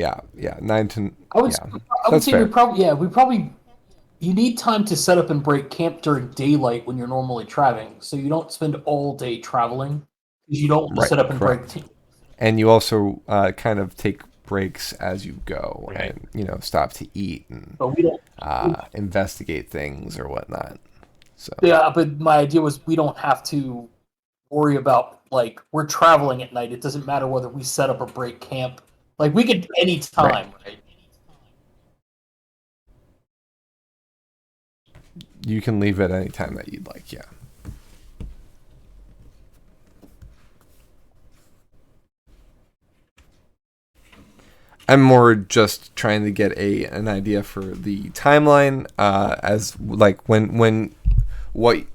to. I would that's say fair. we probably you need time to set up and break camp during daylight when you're normally traveling, so you don't spend all day traveling because you don't want to Right, set up and correct. break. And you also kind of take breaks as you go, Right. and stop to eat and But we don't. investigate things or whatnot. So Yeah, but my idea was we don't have to worry about like we're traveling at night. It doesn't matter whether we set up or break camp. Like we could any time, right? you can leave at any time that you'd like. Yeah. I'm more just trying to get an idea for the timeline, as like when what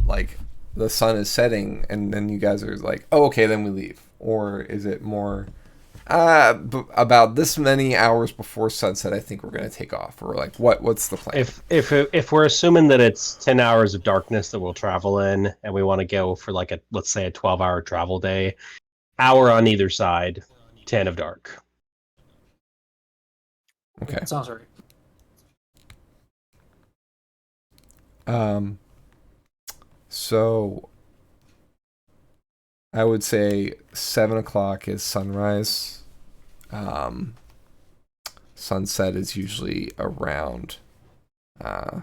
like the sun is setting and then you guys are like, oh, okay, then we leave, or is it more about this many hours before sunset I think we're gonna take off, or like what's the plan? If we're assuming that it's 10 hours of darkness that we'll travel in and we want to go for like let's say a 12-hour travel day, hour on either side, 10 of dark. Okay. That sounds right. So I would say 7 o'clock is sunrise. Sunset is usually around. Well,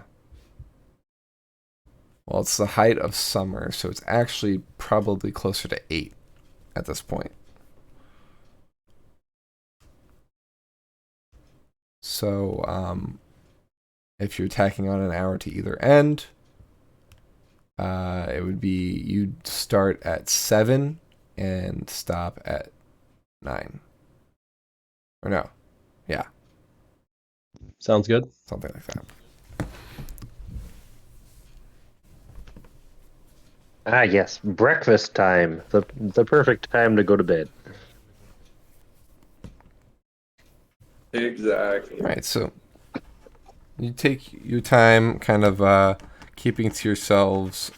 it's the height of summer, so it's actually probably closer to 8 at this point. So, if you're tacking on an hour to either end, it would be you'd start at 7 and stop at 9. Or no. Yeah, Sounds good. something like that. Ah, yes, breakfast time. The perfect time to go to bed. Exactly. Right, so you take your time kind of keeping to yourselves.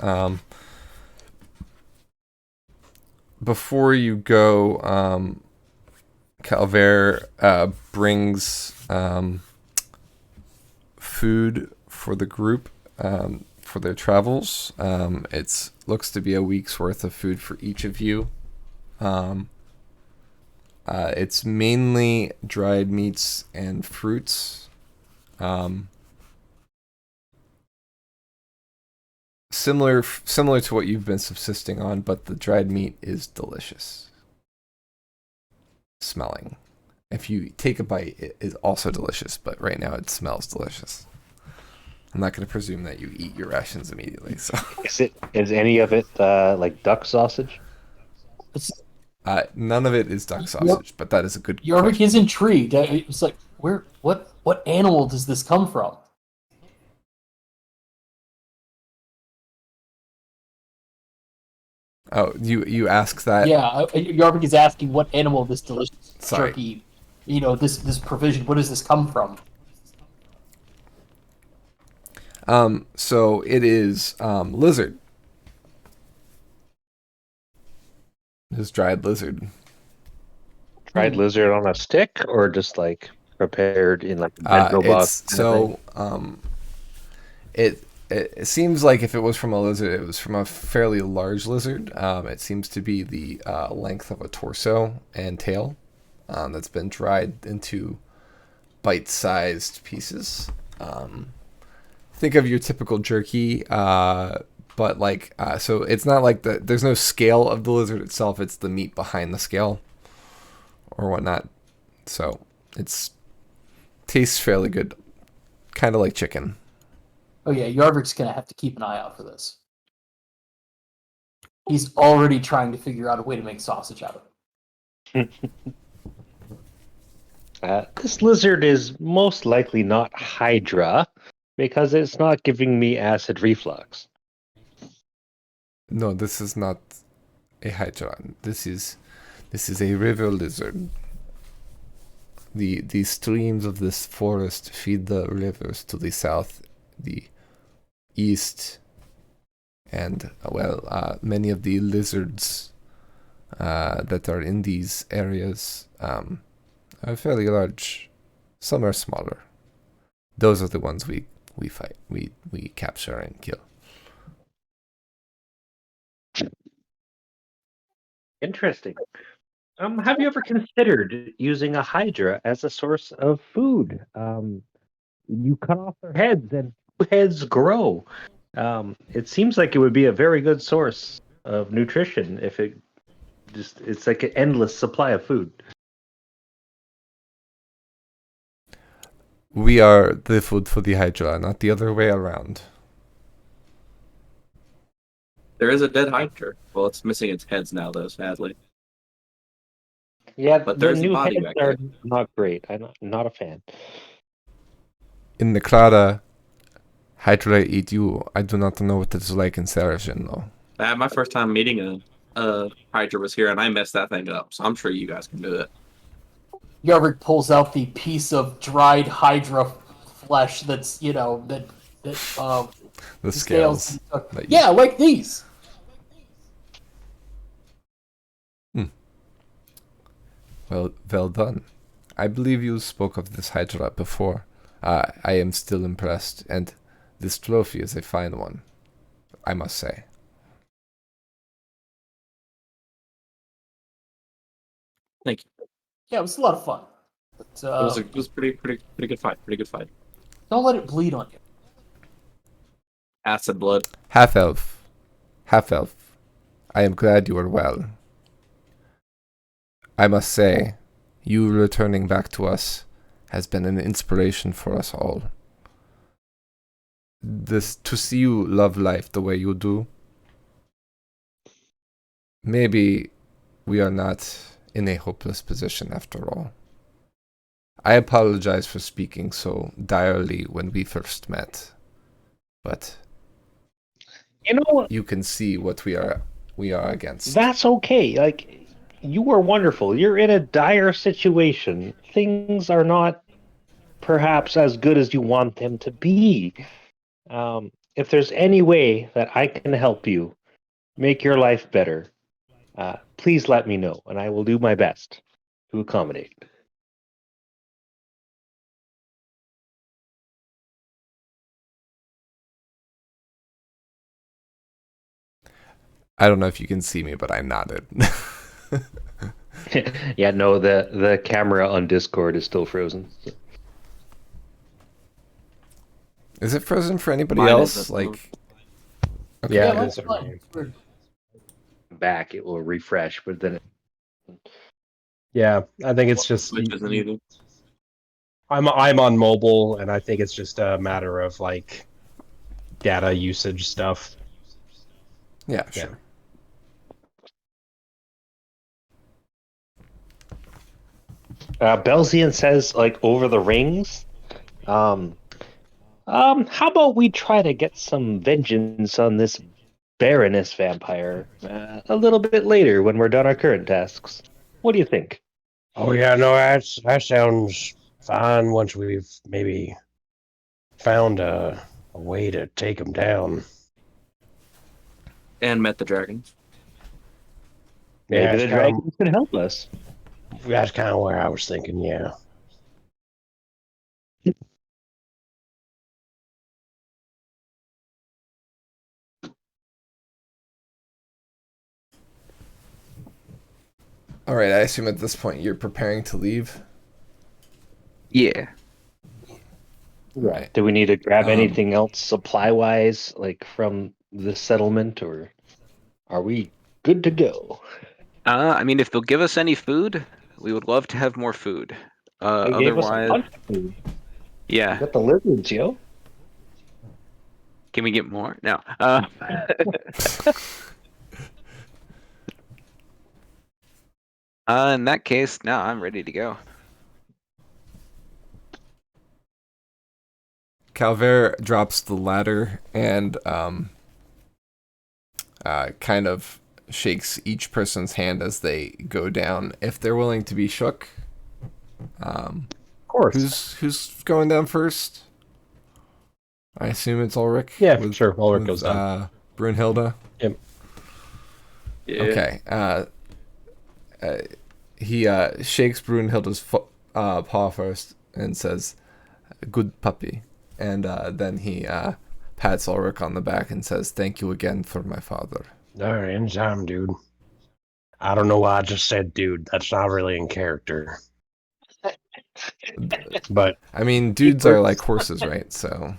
Before you go, Calvert brings food for the group for their travels. It looks to be a week's worth of food for each of you. It's mainly dried meats and fruits. Similar to what you've been subsisting on, but the dried meat is delicious. Smelling. If you take a bite, it is also delicious, but right now it smells delicious. I'm not going to presume that you eat your rations immediately. So, Is any of it like duck sausage? none of it is duck sausage, but that is a good Jorvik question. is intrigued. It's like, what animal does this come from? Oh, you ask that? Yeah, Jorvik is asking what animal this delicious Sorry. jerky, this provision, what does this come from? So it is lizard. It's dried lizard. Dried lizard on a stick, or just like prepared in like a bento box? It seems like if it was from a lizard, it was from a fairly large lizard. It seems to be the length of a torso and tail that's been dried into bite-sized pieces. Think of your typical jerky, but like so it's not like there's no scale of the lizard itself. It's the meat behind the scale or whatnot. So it's tastes fairly good, kind of like chicken. Oh yeah, Jorvik's gonna have to keep an eye out for this. He's already trying to figure out a way to make sausage out of it. This lizard is most likely not Hydra, because it's not giving me acid reflux. No, this is not a hydra. This is a river lizard. The streams of this forest feed the rivers to the south, the east, and many of the lizards that are in these areas are fairly large. Some are smaller. Those are the ones we fight. We capture and kill. Interesting. Have you ever considered using a Hydra as a source of food? You cut off their heads and heads grow. It seems like it would be a very good source of nutrition if it's like an endless supply of food. We are the food for the hydra, not the other way around. There is a dead Hydra. Well, it's missing its heads now, though, sadly. Yeah, But the there's a new body heads back are there. not great. I'm not a fan. In the Clara, hydra eat you. I do not know what it's like in Seregen, though. My first time meeting a Hydra was here, and I messed that thing up. So I'm sure you guys can do it. Jorvik pulls out the piece of dried Hydra flesh that's the scales. Yeah, like these. Well done. I believe you spoke of this hydra before. I am still impressed, and this trophy is a fine one, I must say. Thank you. Yeah, it was a lot of fun. But, It was pretty good fight. Pretty good fight. don't let it bleed on you. Acid blood. Half elf. Half elf. I am glad you are well. I must say, you returning back to us has been an inspiration for us all. To see you love life the way you do, maybe we are not in a hopeless position after all. I apologize for speaking so direly when we first met, but You know, you can see what we are against. that's okay. Like, you were wonderful. You're in a dire situation. Things are not perhaps as good as you want them to be. If there's any way that I can help you make your life better, please let me know, and I will do my best to accommodate. I don't know if you can see me, but I nodded. Yeah, no, the camera on Discord is still frozen. Is it frozen for anybody Mine else? isn't, Like, Yeah, Yeah, it that's is fun. okay. Weird. Back, it will refresh, but then Yeah, I think it's just Which isn't either. I'm on mobile, and I think it's just a matter of like data usage stuff. yeah, Yeah. sure. Belzian says, like, over the rings. How about we try to get some vengeance on this Baroness vampire a little bit later when we're done our current tasks? What do you think? Oh yeah, no, that sounds fine. Once we've maybe found a way to take them down. And met the dragons. Maybe Yeah, the dragons can help us. that's kind of where I was thinking. Yeah. All right, I assume at this point you're preparing to leave. Yeah. Right. Do we need to grab Um, anything else supply wise, like from the settlement, or are we good to go? I mean, if they'll give us any food, we would love to have more food. They gave us a Otherwise, bunch of food. We yeah. got the lizards, yo. Can we get more? No. In that case, no, I'm ready to go. Calvert drops the ladder and kind of shakes each person's hand as they go down. If they're willing to be shook, Of course. who's going down first? I assume it's Ulrich. Yeah, sure. Ulrich goes down. Brunhilde. Yeah. Okay. He shakes Brunhilde's paw first and says, "Good puppy," and then he pats Ulrich on the back and says, "Thank you again for my father." All right, anytime, dude. I don't know why I just said dude. That's not really in character. But I mean, dudes are like horses, right? So,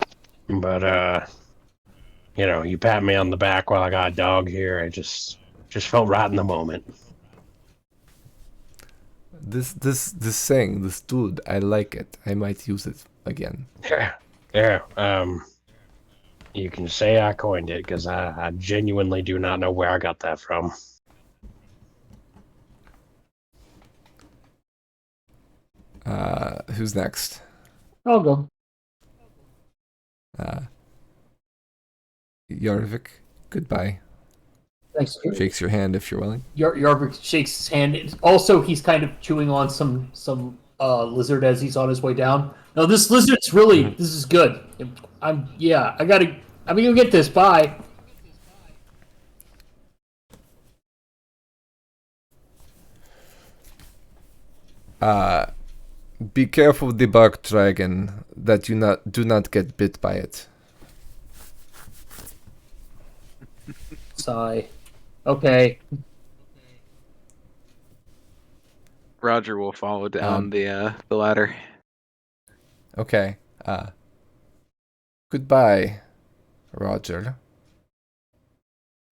you know, you pat me on the back while I got a dog here. I just felt right in the moment. this saying, this dude, I like it. I might use it again. Yeah. You can say I coined it because I genuinely do not know where I got that from. Who's next? I'll go. Yarvik, goodbye. Thanks. Shakes your hand if you're willing. Yarvik shakes his hand. Also, he's kind of chewing on some lizard as he's on his way down. No, this lizard's really this is good. I'm gonna get this. Bye. Be careful with the bark dragon that you do not get bit by it. Sigh. Okay. Roger will follow down the ladder. Okay. Goodbye, Roger.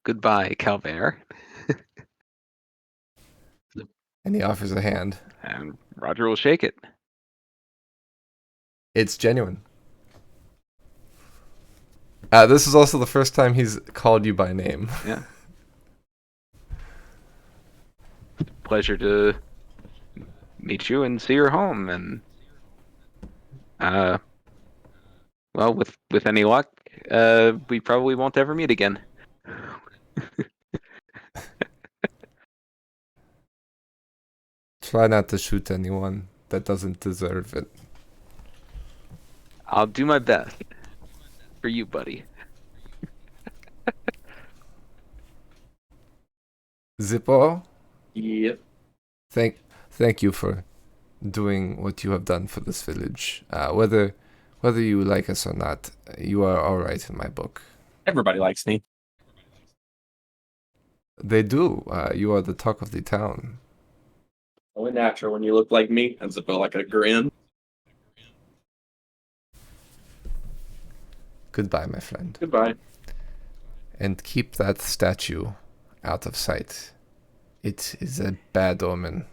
Goodbye, Calvert. And he offers a hand. And Roger will shake it. It's genuine. This is also the first time he's called you by name. Yeah. Pleasure to meet you and see your home. And well, with any luck, we probably won't ever meet again. Try not to shoot anyone that doesn't deserve it. I'll do my best for you, buddy. Zippo, Yep. thank you for doing what you have done for this village. Whether you like us or not, you are all right in my book. Everybody likes me. They do. You are the talk of the town. Only natural when you look like me. And Zippo like a grin. Goodbye, my friend. Goodbye. And keep that statue out of sight. It is a bad omen.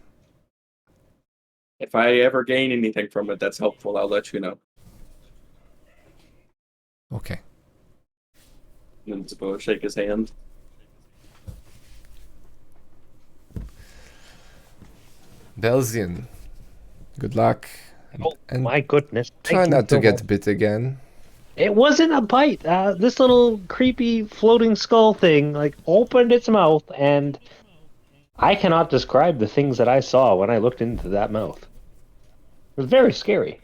If I ever gain anything from it that's helpful, I'll let you know. Okay. And then Zippo will shake his hand. Belzian, good luck. Oh, And my goodness. try Thank you not to so get much. bit again. It wasn't a bite. This little creepy floating skull thing like opened its mouth, and I cannot describe the things that I saw when I looked into that mouth. It was very scary.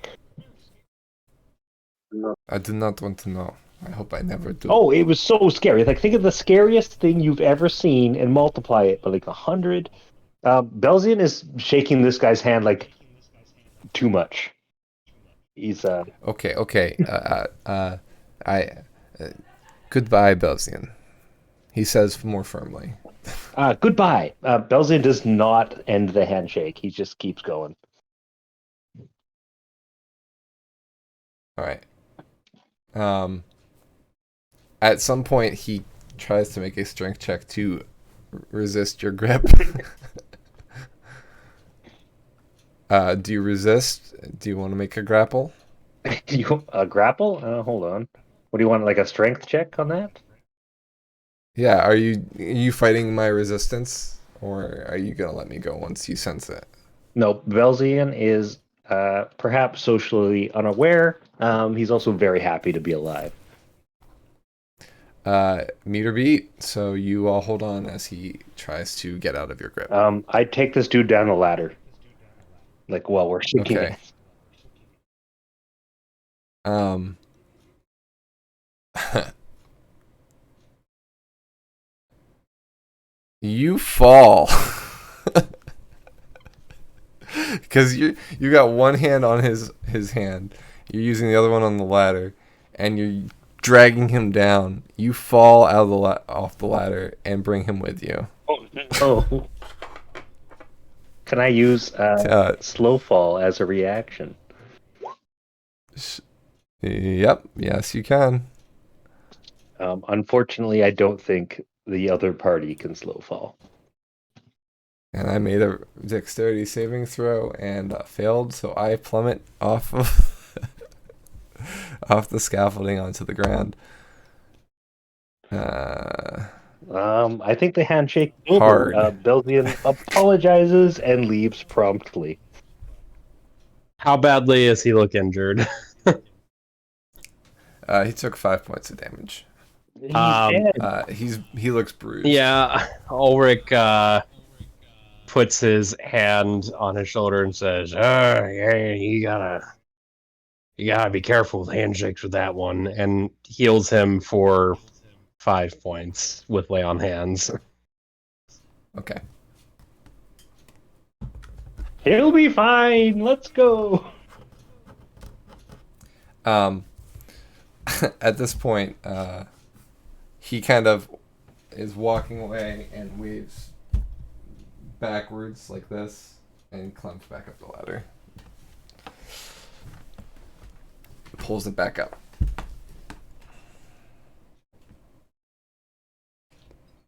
I do not want to know. I hope I never do. Oh, it was so scary. Like, think of the scariest thing you've ever seen and multiply it by like 100. Belzian is shaking this guy's hand like too much. He's Okay. Goodbye, Belzian. He says more firmly. goodbye. Belzian does not end the handshake. He just keeps going. All right. At some point, he tries to make a strength check to resist your grip. Do you resist? Do you want to make a grapple? You grapple? Hold on. What do you want? Like a strength check on that? Yeah. Are you fighting my resistance, or are you gonna let me go once you sense it? No, Belzian is perhaps socially unaware. He's also very happy to be alive. Meter beat. So you all hold on as he tries to get out of your grip. I take this dude down the ladder. Like while we're shaking Okay. You fall. Because you got one hand on his hand. You're using the other one on the ladder, and you're dragging him down. You fall out of off the ladder and bring him with you. Oh. Can I use slow fall as a reaction? Yep. Yes, you can. Unfortunately, I don't think the other party can slow fall. And I made a dexterity saving throw and failed, so I plummet off of off the scaffolding onto the ground. I think the handshake Hard. Belzian apologizes and leaves promptly. How badly is he look injured? He took 5 points of damage. He's dead. He looks bruised. Yeah, Ulrich puts his hand on his shoulder and says, yeah, you gotta be careful with handshakes with that one," and heals him for 5 points with lay on hands. Okay. He'll be fine. Let's go. At this point, he kind of is walking away and waves backwards like this, And climbs back up the ladder. Pulls it back up.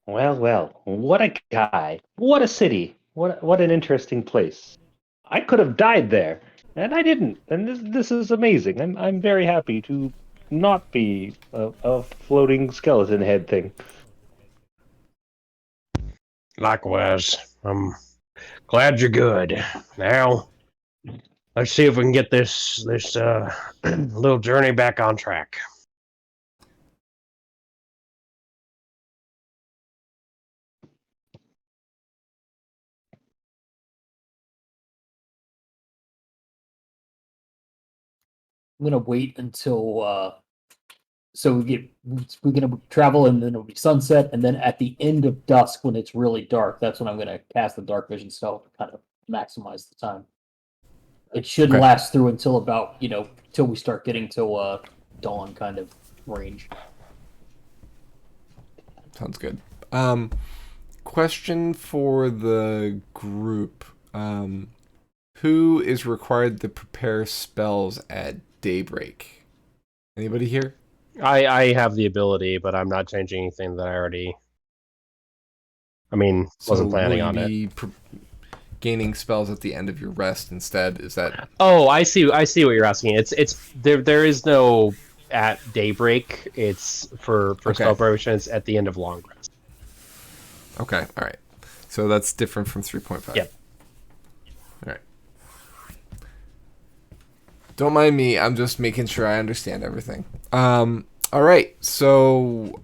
Well, well, what a guy. What a city. What an interesting place. I could have died there, and I didn't. And this is amazing. I'm very happy to not be a floating skeleton head thing. Likewise, I'm glad you're good. Now, let's see if we can get this little journey back on track. I'm gonna wait until so we're gonna travel and then it'll be sunset, and then at the end of dusk when it's really dark, that's when I'm gonna cast the dark vision spell to kind of maximize the time. It shouldn't Okay. last through until about till we start getting to dawn kind of range. Sounds good. Question for the group. Who is required to prepare spells at daybreak? Anybody here? I have the ability, but I'm not changing anything that I already. I mean, wasn't planning on it. Will you be gaining spells at the end of your rest instead? Is that? Oh, I see what you're asking. It's there is no at daybreak. It's for Okay. spell preparation. It's at the end of long rest. Okay, all right. So that's different from 3.5. Yep. All right. Don't mind me. I'm just making sure I understand everything. All right. So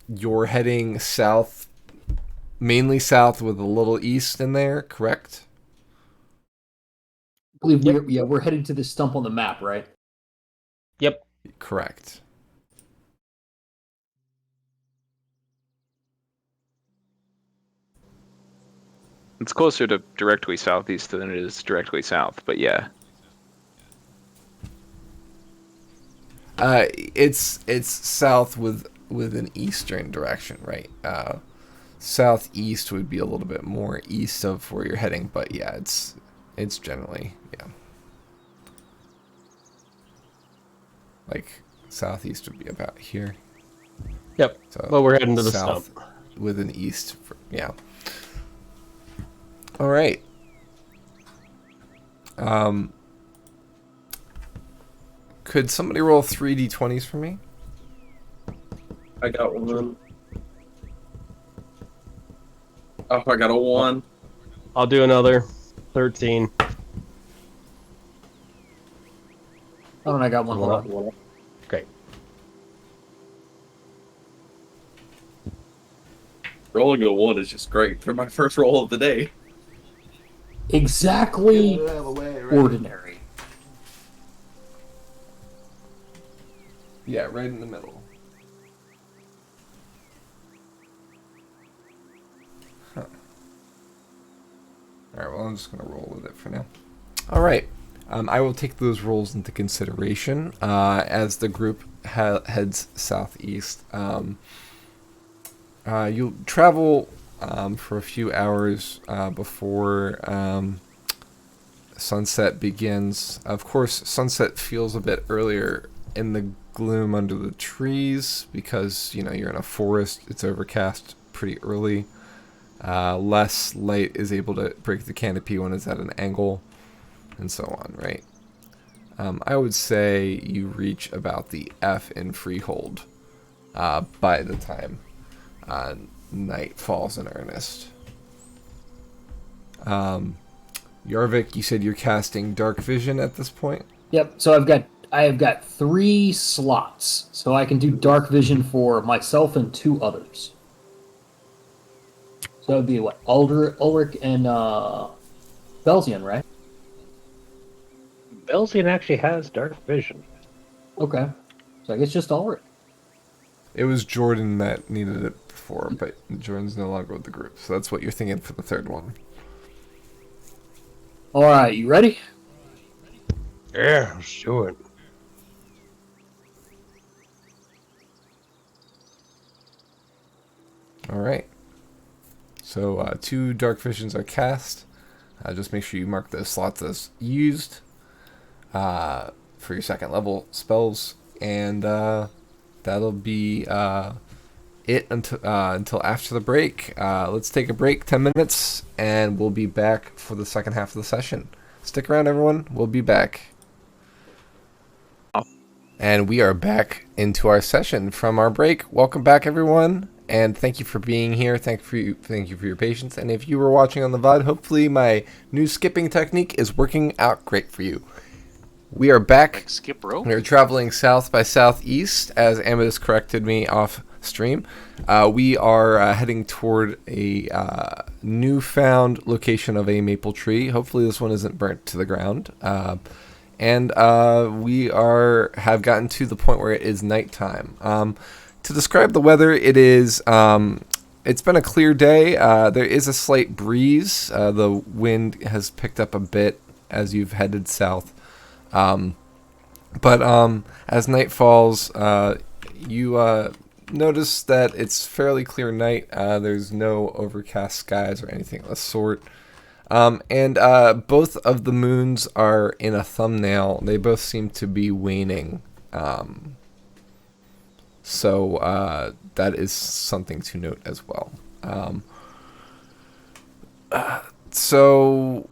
you're heading south, mainly south with a little east in there, correct? I believe we're heading to this stump on the map, right? Yep. Correct. It's closer to directly southeast than it is directly south, but yeah. It's south with an eastern direction, right? Southeast would be a little bit more east of where you're heading, but yeah, it's generally, yeah. Like southeast would be about here. Yep. So Well, we're heading to the south stump. with an east, yeah. All right. Could somebody roll 3d20s for me? I got one. Oh, I got a 1. I'll do another 13. Oh, and I got one. Hold on. Okay. Rolling a 1 is just great for my first roll of the day. Exactly ordinary. Yeah, right in the middle. Huh. Alright, well, I'm just going to roll with it for now. Alright, I will take those rolls into consideration as the group heads southeast. You'll travel for a few hours before sunset begins. Of course, sunset feels a bit earlier in the gloom under the trees because, you're in a forest. It's overcast pretty early. Less light is able to break the canopy when it's at an angle, and so on, right? I would say you reach about the F in Freehold by the time night falls in earnest. Yarvik, you said you're casting Dark Vision at this point? Yep. So I have got 3 slots, so I can do dark vision for myself and 2 others. So that would be what? Ulrich and Belzian, right? Belzian actually has dark vision. Okay. So I guess just Ulrich. It was Jordan that needed it before, but Jordan's no longer with the group, so that's what you're thinking for the third one. All right, you ready? Yeah, let's do it. All right. So 2 Dark Visions are cast. Just make sure you mark those slots as used for your second level spells, and that'll be it until after the break. Let's take a break, 10 minutes, and we'll be back for the second half of the session. Stick around, everyone. We'll be back. And we are back into our session from our break. Welcome back, everyone, and thank you for being here. Thank you for your patience. And if you were watching on the VOD, hopefully my new skipping technique is working out great for you. We are back. Like skip rope? We are traveling south by southeast, as Amadeus corrected me off stream. We are heading toward a newfound location of a maple tree. Hopefully this one isn't burnt to the ground. And we have gotten to the point where it is nighttime. To describe the weather, it's been a clear day. There is a slight breeze. The wind has picked up a bit as you've headed south. But as night falls, you notice that it's fairly clear night. There's no overcast skies or anything of the sort. And both of the moons are in a thumbnail. They both seem to be waning. So that is something to note as well. So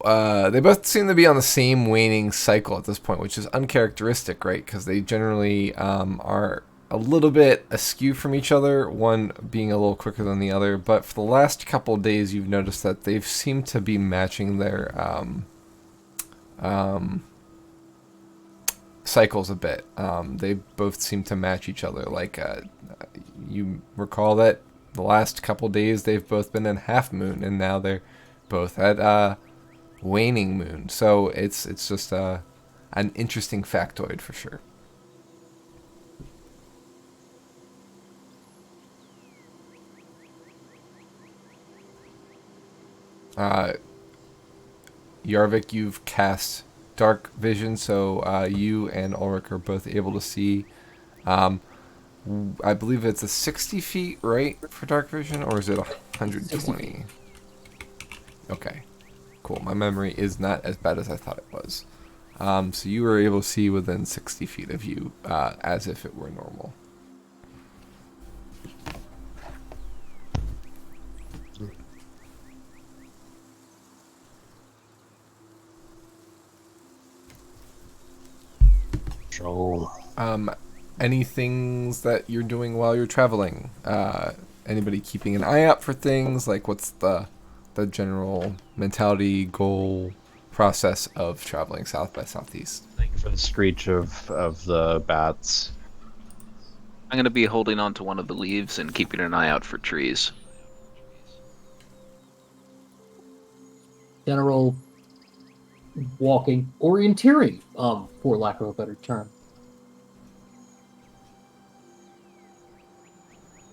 they both seem to be on the same waning cycle at this point, which is uncharacteristic, right? Because they generally are a little bit askew from each other, one being a little quicker than the other. But for the last couple of days, you've noticed that they've seemed to be matching their cycles a bit. They both seem to match each other. Like you recall that the last couple of days, they've both been in half moon, and now they're both at waning moon. So it's just an interesting factoid for sure. Yarvik, you've cast dark vision, so you and Ulrich are both able to see. I believe it's a 60 feet, right, for dark vision, or is it 120? Okay, cool. My memory is not as bad as I thought it was. So you were able to see within 60 feet of you, as if it were normal. So, any things that you're doing while you're traveling? Anybody keeping an eye out for things? Like, what's the general mentality, goal, process of traveling south by southeast? thank you for the screech of the bats. I'm going to be holding on to one of the leaves and keeping an eye out for trees. General walking, orienteering, for lack of a better term.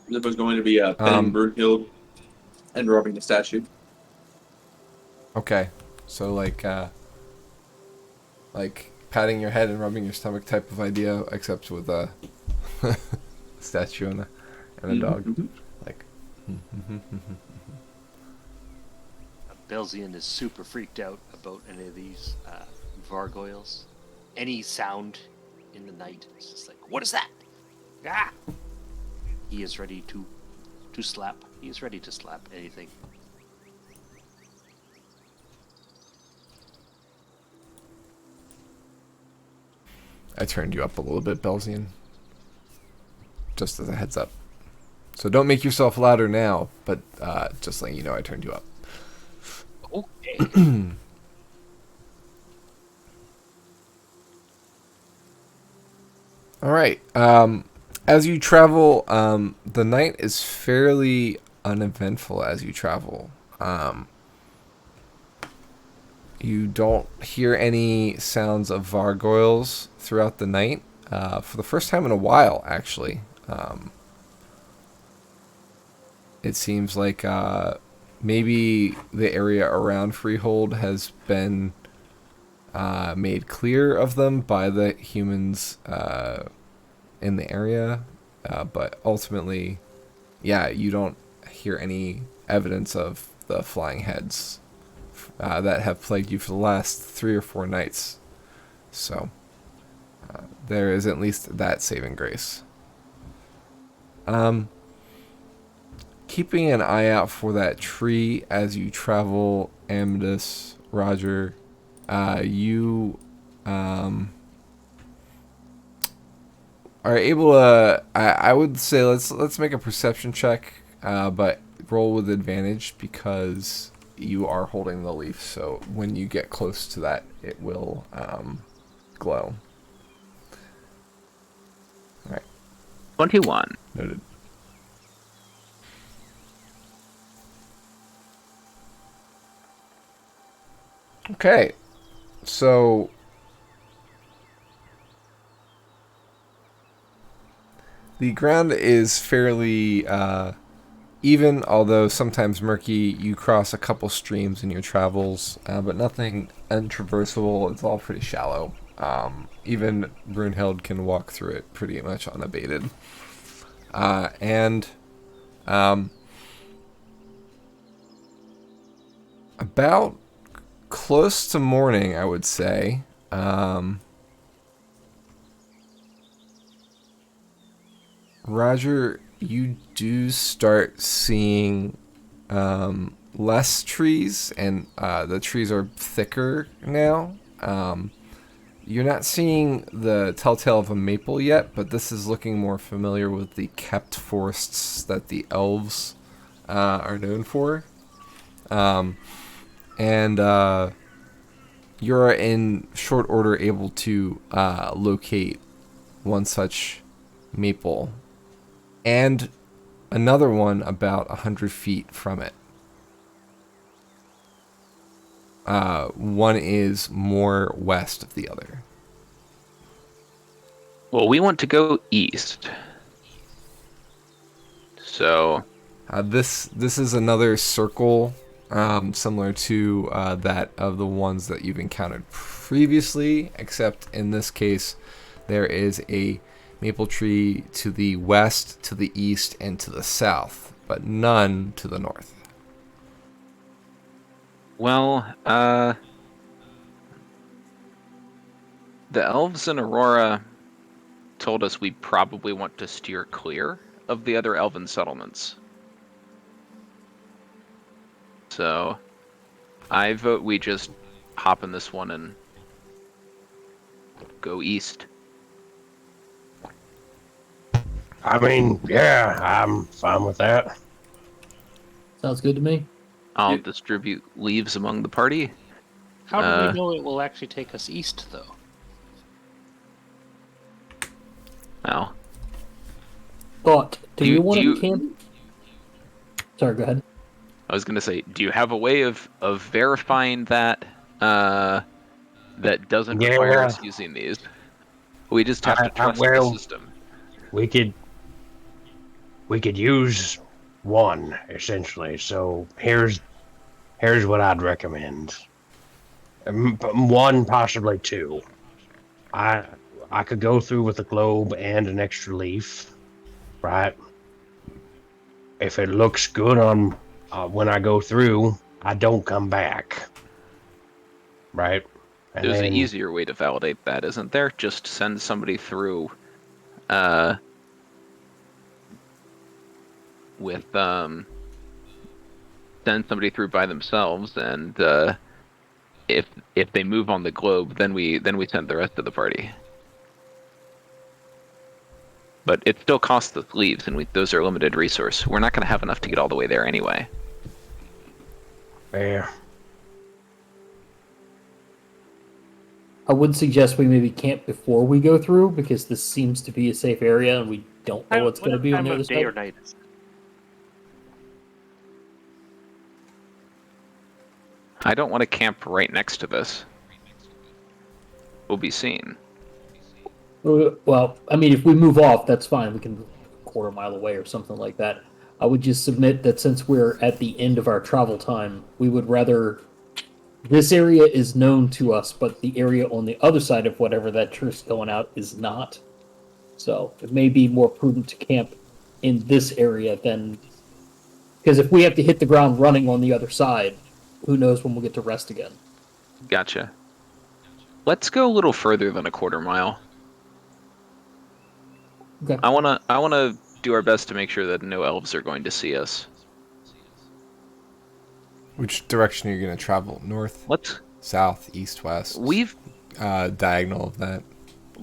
There was going to be a petting Brunhild and robbing the statue. Okay, so like patting your head and rubbing your stomach type of idea, except with a statue and a dog. Mhm. Like, Belzian is super freaked out about any of these gargoyles. Any sound in the night, it's just like, what is that? Ah! He is ready to slap. He is ready to slap anything. I turned you up a little bit, Belzian. Just as a heads up. So don't make yourself louder now, but just letting you know I turned you up. Okay. All right. As you travel, the night is fairly uneventful as you travel. You don't hear any sounds of gargoyles throughout the night, for the first time in a while, actually. It seems like maybe the area around Freehold has been made clear of them by the humans in the area, but ultimately, yeah, you don't hear any evidence of the flying heads that have plagued you for the last 3 or 4 nights. So there is at least that saving grace. Keeping an eye out for that tree as you travel, Amadeus, Roger, you are able to. I would say let's make a perception check, but roll with advantage because you are holding the leaf. So when you get close to that, it will glow. All right. 21. Noted. Okay, so the ground is fairly even, although sometimes murky. You cross a couple streams in your travels, but nothing untraversable. It's all pretty shallow. Even Brunhild can walk through it pretty much unabated. And about close to morning, I would say. Roger, you do start seeing less trees, and the trees are thicker now. You're not seeing the telltale of a maple yet, but this is looking more familiar with the kept forests that the elves are known for. And you're in short order able to locate one such maple and another one about 100 feet from it. One is more west of the other. Well, we want to go east. So This is another circle, similar to that of the ones that you've encountered previously, except in this case, there is a maple tree to the west, to the east, and to the south, but none to the north. Well, the elves in Aurora told us we probably want to steer clear of the other elven settlements. So, I vote we just hop in this one and go east. I mean, yeah, I'm fine with that. Sounds good to me. I'll distribute leaves among the party. How do we know it will actually take us east, though? Well, Thought. Do you want you- to camp? Sorry, go ahead. I was gonna say, do you have a way of verifying that that doesn't require Yeah. us using these? We just have to trust well, the system. We could use one essentially. So here's what I'd recommend. One, possibly two. I could go through with a globe and an extra leaf, right? If it looks good on when I go through, I don't come back, right? And There's then, an easier way to validate that, isn't there? Just send somebody through with send somebody through by themselves, and if they move on the globe, then we send the rest of the party. But it still costs us leaves, and those are limited resource. We're not going to have enough to get all the way there anyway. fair. I would suggest we maybe camp before we go through because this seems to be a safe area and we don't know what's going to be on the other day or side. night is it? I don't want to camp right next to this. We'll be seen. Well, I mean, if we move off, that's fine. We can move a quarter mile away or something like that. I would just submit that since we're at the end of our travel time, we would rather. This area is known to us, but the area on the other side of whatever that truce going out is not. So it may be more prudent to camp in this area than. Because if we have to hit the ground running on the other side, who knows when we'll get to rest again. Gotcha. Let's go a little further than a quarter mile. Okay. I wanna do our best to make sure that no elves are going to see us. Which direction are you going to travel? North, Let's south, east, west? we've Diagonal of that.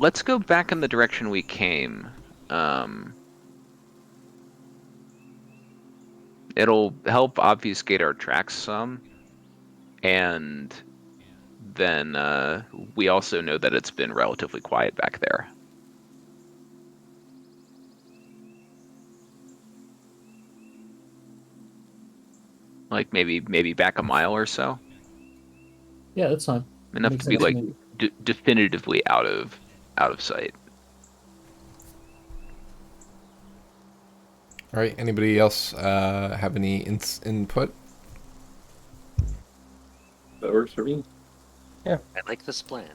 let's go back in the direction we came. It'll help obfuscate our tracks some, and then we also know that it's been relatively quiet back there. Like maybe back a mile or so. Yeah, that's fine. Enough Makes to be sense like to me. definitively out of sight. All right. Anybody else have any input? That works for me. I like this plan.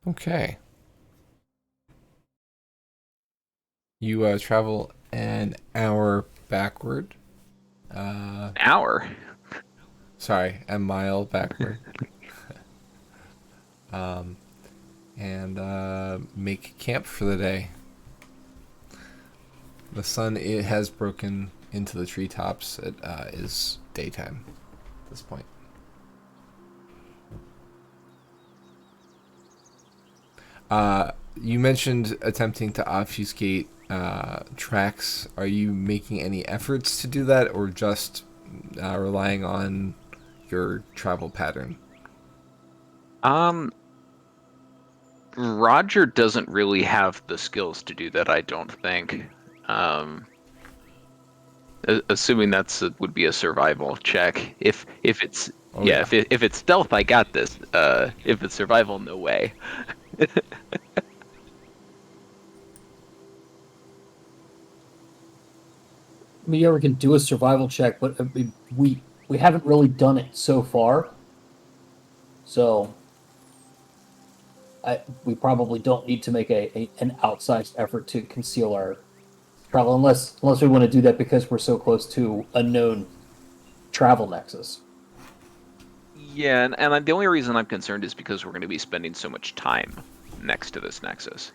Okay. You travel an hour backward. An hour. Sorry, a mile backward. And make camp for the day. The sun it has broken into the treetops. It is daytime at this point. You mentioned attempting to obfuscate tracks. Are you making any efforts to do that, or just relying on your travel pattern? Roger doesn't really have the skills to do that, I don't think. Assuming would be a survival check. If it's if it's stealth, I got this. If it's survival, no way. I mean, you ever can do a survival check, but I mean, we haven't really done it so far. So we probably don't need to make an outsized effort to conceal our travel, unless we want to do that because we're so close to a known travel nexus. Yeah, and the only reason I'm concerned is because we're going to be spending so much time next to this nexus.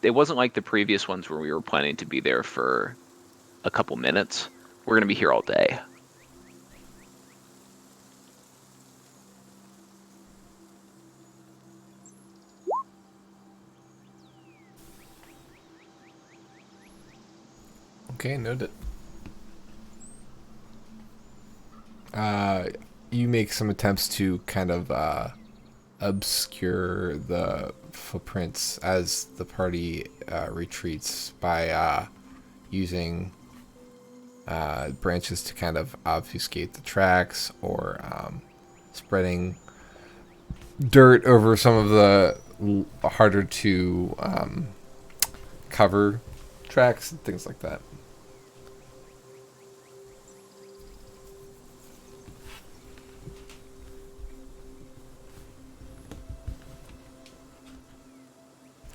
It wasn't like the previous ones where we were planning to be there for a couple minutes. We're going to be here all day. Okay, noted. You make some attempts to kind of obscure the footprints as the party retreats by using branches to kind of obfuscate the tracks, or spreading dirt over some of the harder to cover tracks and things like that.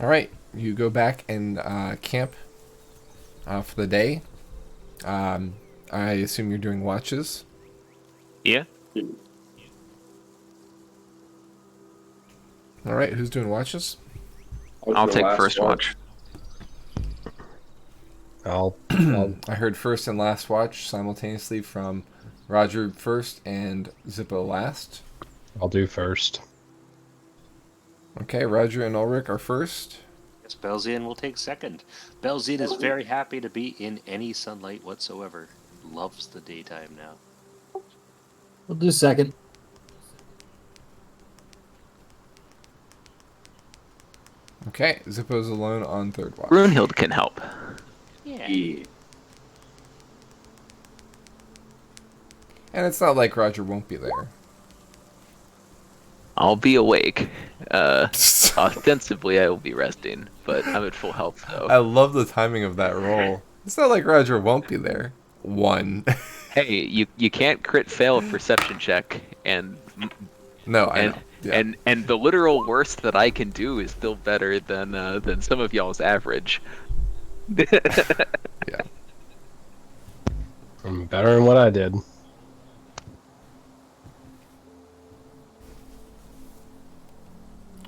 All right, you go back and camp for the day. I assume you're doing watches. Yeah. All right, who's doing watches? I'll take first watch. I heard first and last watch simultaneously from Roger first and Zippo last. I'll do first. Okay, Roger and Ulrich are first. Yes, Belzian will take second. Belzian is very happy to be in any sunlight whatsoever. Loves the daytime now. We'll do second. Okay, Zippo's alone on third watch. Brunhild can help. Yeah. And it's not like Roger won't be there. I'll be awake. Ostensibly, I will be resting, but I'm at full health, though. I love the timing of that roll. It's not like Roger won't be there. 1. Hey, you can't crit fail a perception check, and No, I know. Yeah. And the literal worst that I can do is still better than some of y'all's average. Yeah. I'm better than what I did.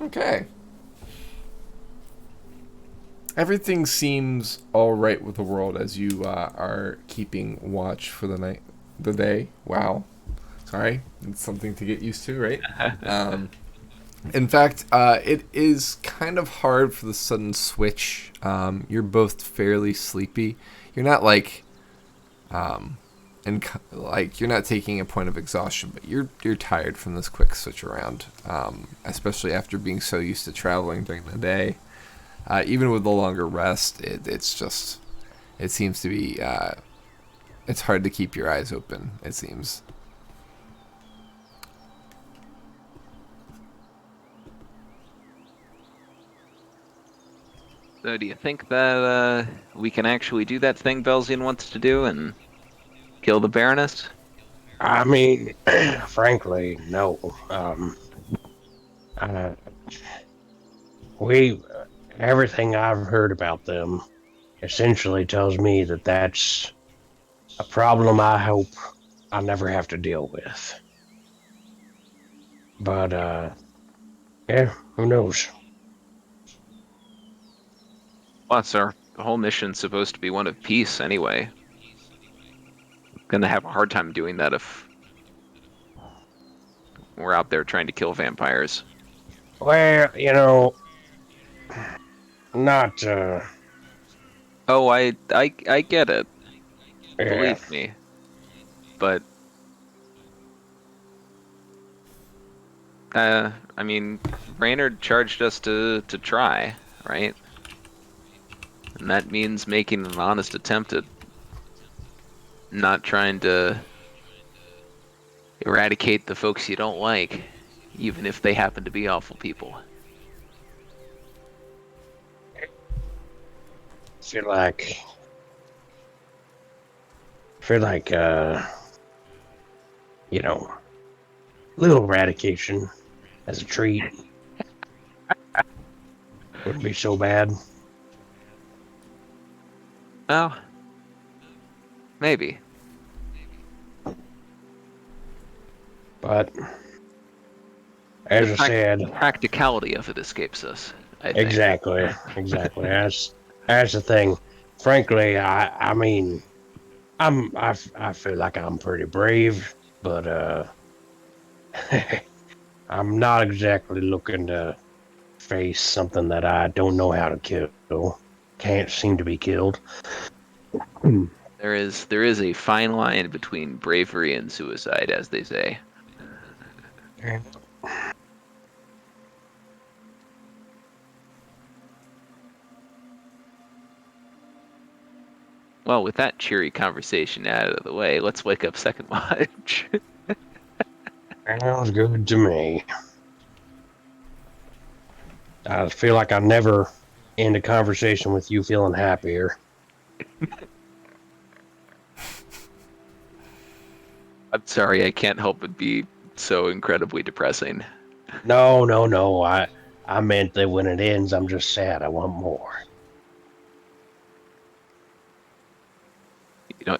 Okay. Everything seems all right with the world as you are keeping watch for the day. Wow. Sorry, it's something to get used to, right? In fact, it is kind of hard for the sudden switch. You're both fairly sleepy. You're not like you're not taking a point of exhaustion, but you're tired from this quick switch around, especially after being so used to traveling during the day. Even with the longer rest, it seems to be it's hard to keep your eyes open. It seems. So do you think that we can actually do that thing Belzian wants to do and kill the Baroness? I mean, frankly, no. Uh, we everything I've heard about them essentially tells me that that's a problem I hope I never have to deal with. But yeah, who knows? Plus, our whole mission's supposed to be one of peace anyway. Gonna have a hard time doing that if we're out there trying to kill vampires. Well, not Oh, I get it. yeah. Believe me. But I mean, Raynard charged us to try, right? And that means making an honest attempt at not trying to eradicate the folks you don't like, even if they happen to be awful people. feel like little eradication as a treat wouldn't be so bad. Well, maybe. But as The I said, practicality of it escapes us, I think. exactly. That's the thing. Frankly, I mean, I feel like I'm pretty brave, but I'm not exactly looking to face something that I don't know how to kill. Can't seem to be killed. There is a fine line between bravery and suicide, as they say. Well, with that cheery conversation out of the way, let's wake up Second Watch. Sounds good to me. I feel like I never end a conversation with you feeling happier. I'm sorry, I can't help but be so incredibly depressing. No. I meant that when it ends, I'm just sad. I want more.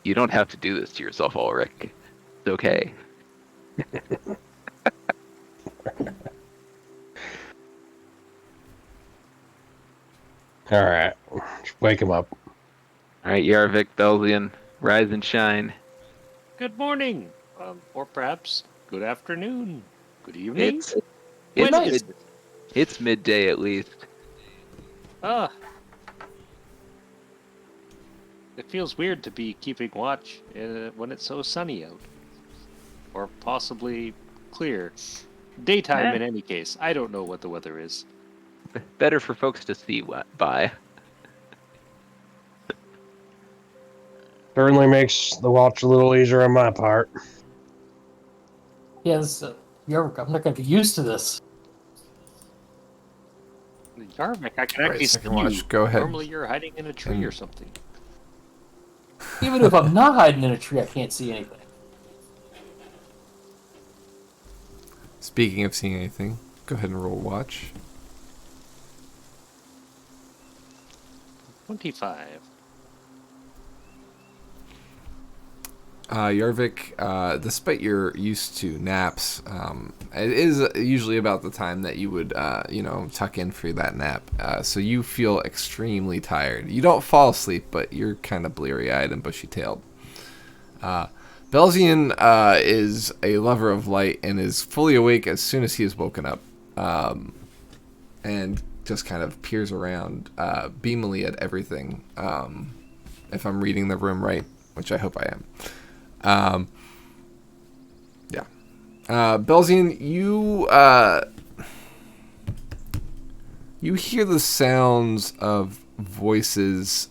You don't have to do this to yourself, Ulrich. It's okay. All right, just wake him up. All right, Yarvik, Belzian, rise and shine. Good morning, or perhaps good afternoon, good evening. It's When is it's midday at least. Ah, it feels weird to be keeping watch when it's so sunny out, or possibly clear. Daytime in any case. I don't know what the weather is. Better for folks to see by. Certainly makes the watch a little easier on my part. Yeah, I'm not going to get used to this. Jarvik, I can All right, actually see Second you. Watch, go ahead. Normally you're hiding in a tree or something. Even if I'm not hiding in a tree, I can't see anything. Speaking of seeing anything, Go ahead and roll watch. 25. Yarvik, despite your used to naps, it is usually about the time that you would, tuck in for that nap. So you feel extremely tired. You don't fall asleep, but you're kind of bleary-eyed and bushy-tailed. Belzian is a lover of light and is fully awake as soon as he is woken up, and just kind of peers around beamily at everything, if I'm reading the room right, which I hope I am. Belzian, you hear the sounds of voices,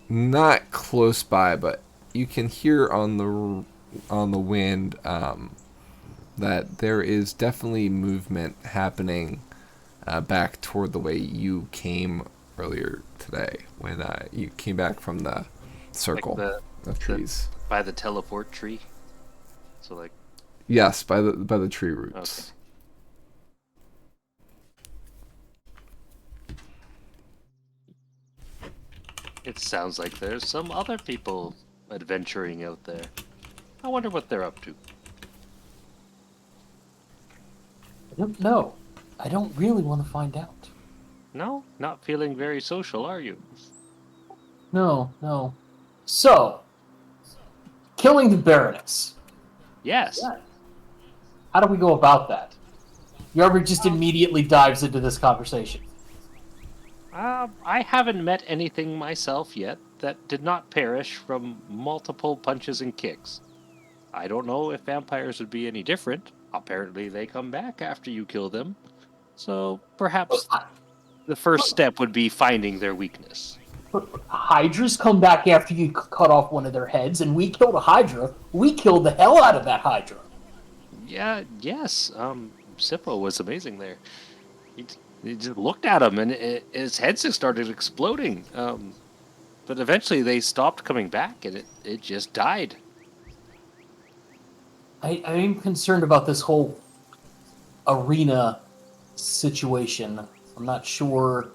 not close by, but you can hear on the wind, that there is definitely movement happening, back toward the way you came earlier today when you came back from the circle of trees. By the teleport tree? So like... Yes, by the tree roots. Okay. It sounds like there's some other people adventuring out there. I wonder what they're up to. I don't know. I don't really want to find out. No? Not feeling very social, are you? No. So, killing the Baroness. Yes. How do we go about that? Yarvik just immediately dives into this conversation. I haven't met anything myself yet that did not perish from multiple punches and kicks. I don't know if vampires would be any different. Apparently they come back after you kill them. So perhaps the first step would be finding their weakness. But Hydras come back after you cut off one of their heads, and we killed a Hydra. We killed the hell out of that Hydra. Yes. Sippo was amazing there. He just looked at him, and his head just started exploding. But eventually they stopped coming back, and it just died. I am concerned about this whole arena situation. I'm not sure.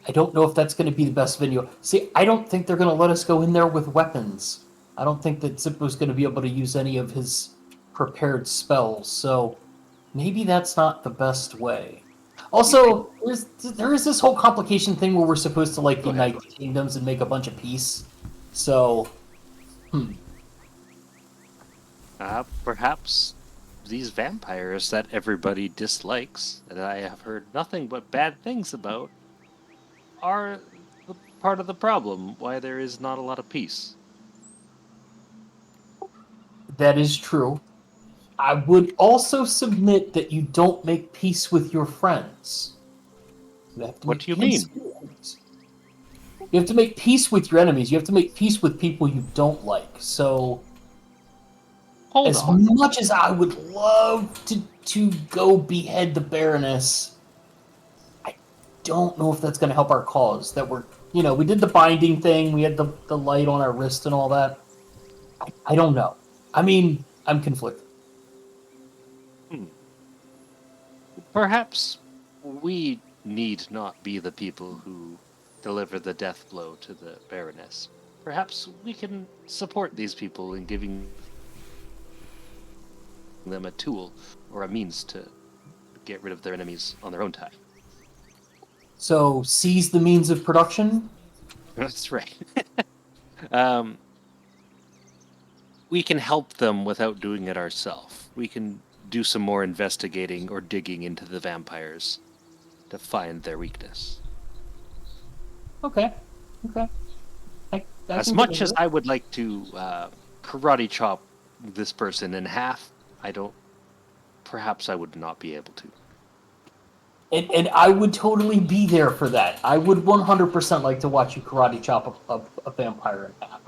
I don't know if that's going to be the best venue. See, I don't think they're going to let us go in there with weapons. I don't think that Zippo's going to be able to use any of his prepared spells, so maybe that's not the best way. Also, there is this whole complication thing where we're supposed to unite kingdoms and make a bunch of peace. So, Perhaps these vampires that everybody dislikes, and I have heard nothing but bad things about, are part of the problem why there is not a lot of peace. that is true. I would also submit that you don't make peace with your friends. What do you mean? You have to make peace with your enemies. You have to make peace with people you don't like. So, as much as I would love to go behead the Baroness, I don't know if that's going to help our cause. That we did the binding thing. We had the light on our wrist and all that. I don't know. I mean, I'm conflicted. Perhaps we need not be the people who deliver the death blow to the Baroness. Perhaps we can support these people in giving them a tool or a means to get rid of their enemies on their own time. So, seize the means of production? That's right. We can help them without doing it ourselves. We can do some more investigating or digging into the vampires to find their weakness. Okay. As much as I would like to karate chop this person in half, perhaps I would not be able to. And I would totally be there for that. I would 100% like to watch you karate chop a vampire in half.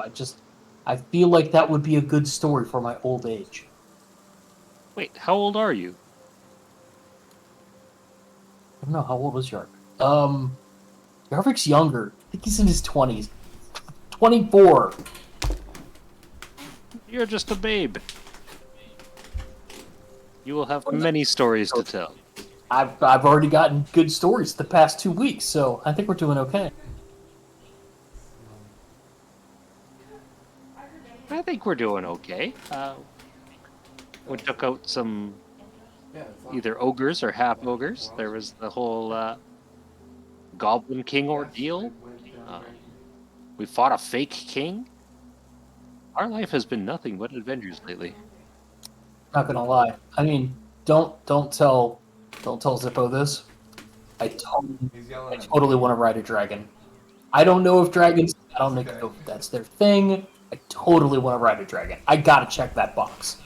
I feel like that would be a good story for my old age. Wait, how old are you? I don't know, how old is Yarvik? Yarvik's younger. I think he's in his 20s. 24. You're just a babe. You will have many stories to tell. I've already gotten good stories the past 2 weeks, so I think we're doing okay. I think we're doing okay. We took out some either ogres or half ogres. There was the whole Goblin King ordeal. We fought a fake king. Our life has been nothing but adventures lately. Not gonna lie. I mean, don't tell Zippo this. I totally want to ride a dragon. I don't know if dragons. I don't know if that's their thing. I totally want to ride a dragon. I gotta check that box.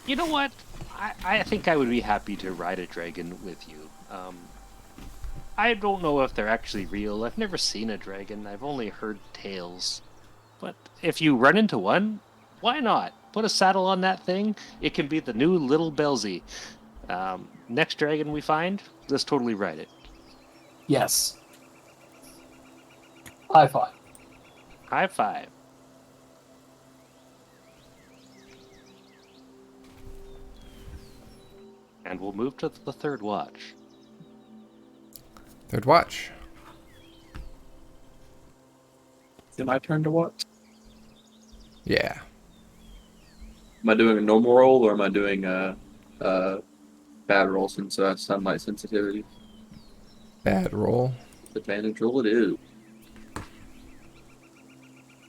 You know what? I think I would be happy to ride a dragon with you. I don't know if they're actually real. I've never seen a dragon. I've only heard tales. But if you run into one, why not? Put a saddle on that thing. It can be the new little Belzy. Next dragon we find, let's totally ride it. Yes. High five. High five. And we'll move to the third watch. Third watch. Is it my turn to watch? Yeah. Am I doing a normal roll or am I doing a bad roll since sunlight sensitivity? Bad roll. Advantage roll it is.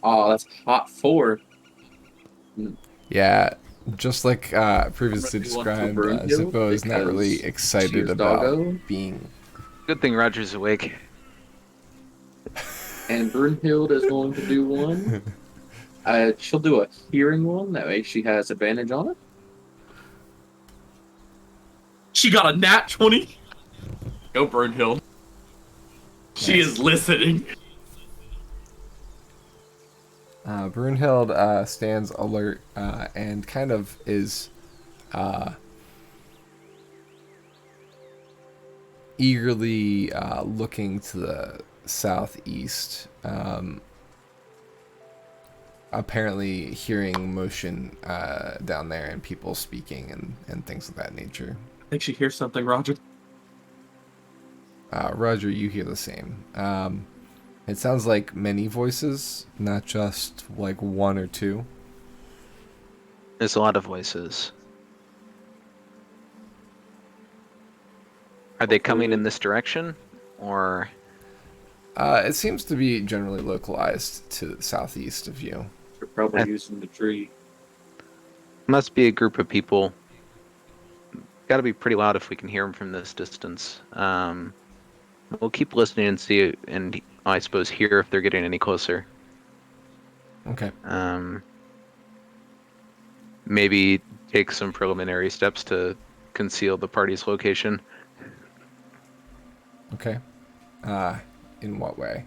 Oh, that's hot 4. Yeah, just like previously Everybody wants to described, burn you Zippo is not really because excited cheers, about doggo. being. Good thing Roger's awake. And Brunhild is going to do one. She'll do a hearing one. That way she has advantage on it. She got a nat 20. Go Brunhild. She is listening. Brunhild stands alert and kind of is eagerly looking to the southeast, apparently hearing motion down there and people speaking and things of that nature. I think she hears something, Roger. Roger, you hear the same. It sounds like many voices, not just like one or two. There's a lot of voices. Are they coming in this direction, or? It seems to be generally localized to the southeast of you. You're probably using the tree. Must be a group of people. Got to be pretty loud if we can hear them from this distance. We'll keep listening and see, and I suppose hear if they're getting any closer. Okay. Maybe take some preliminary steps to conceal the party's location. Okay. In what way?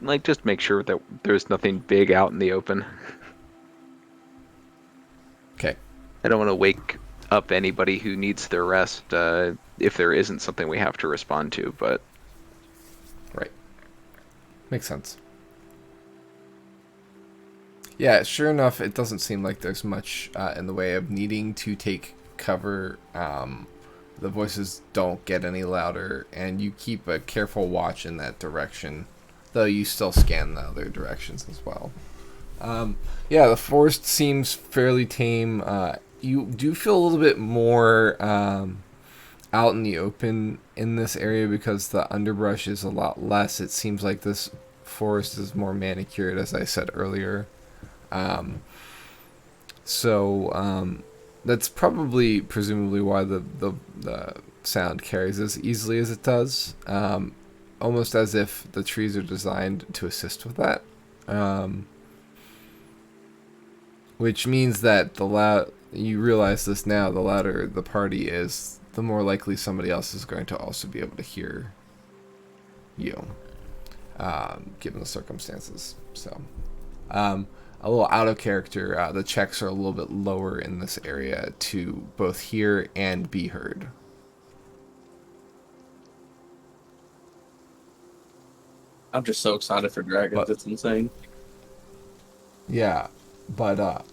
Like just make sure that there's nothing big out in the open. Okay. I don't want to wake up anybody who needs their rest if there isn't something we have to respond to, but... Right. Makes sense. Yeah, sure enough, it doesn't seem like there's much in the way of needing to take cover. The voices don't get any louder, and you keep a careful watch in that direction, though you still scan the other directions as well. Yeah, the forest seems fairly tame. You do feel a little bit more out in the open in this area because the underbrush is a lot less. It seems like this forest is more manicured, as I said earlier. That's probably, presumably, why the sound carries as easily as it does. Almost as if the trees are designed to assist with that. Which means that you realize this now, the louder the party is, the more likely somebody else is going to also be able to hear you, given the circumstances. So, a little out of character, the checks are a little bit lower in this area to both hear and be heard. I'm just so excited for dragons. It's insane. Yeah, but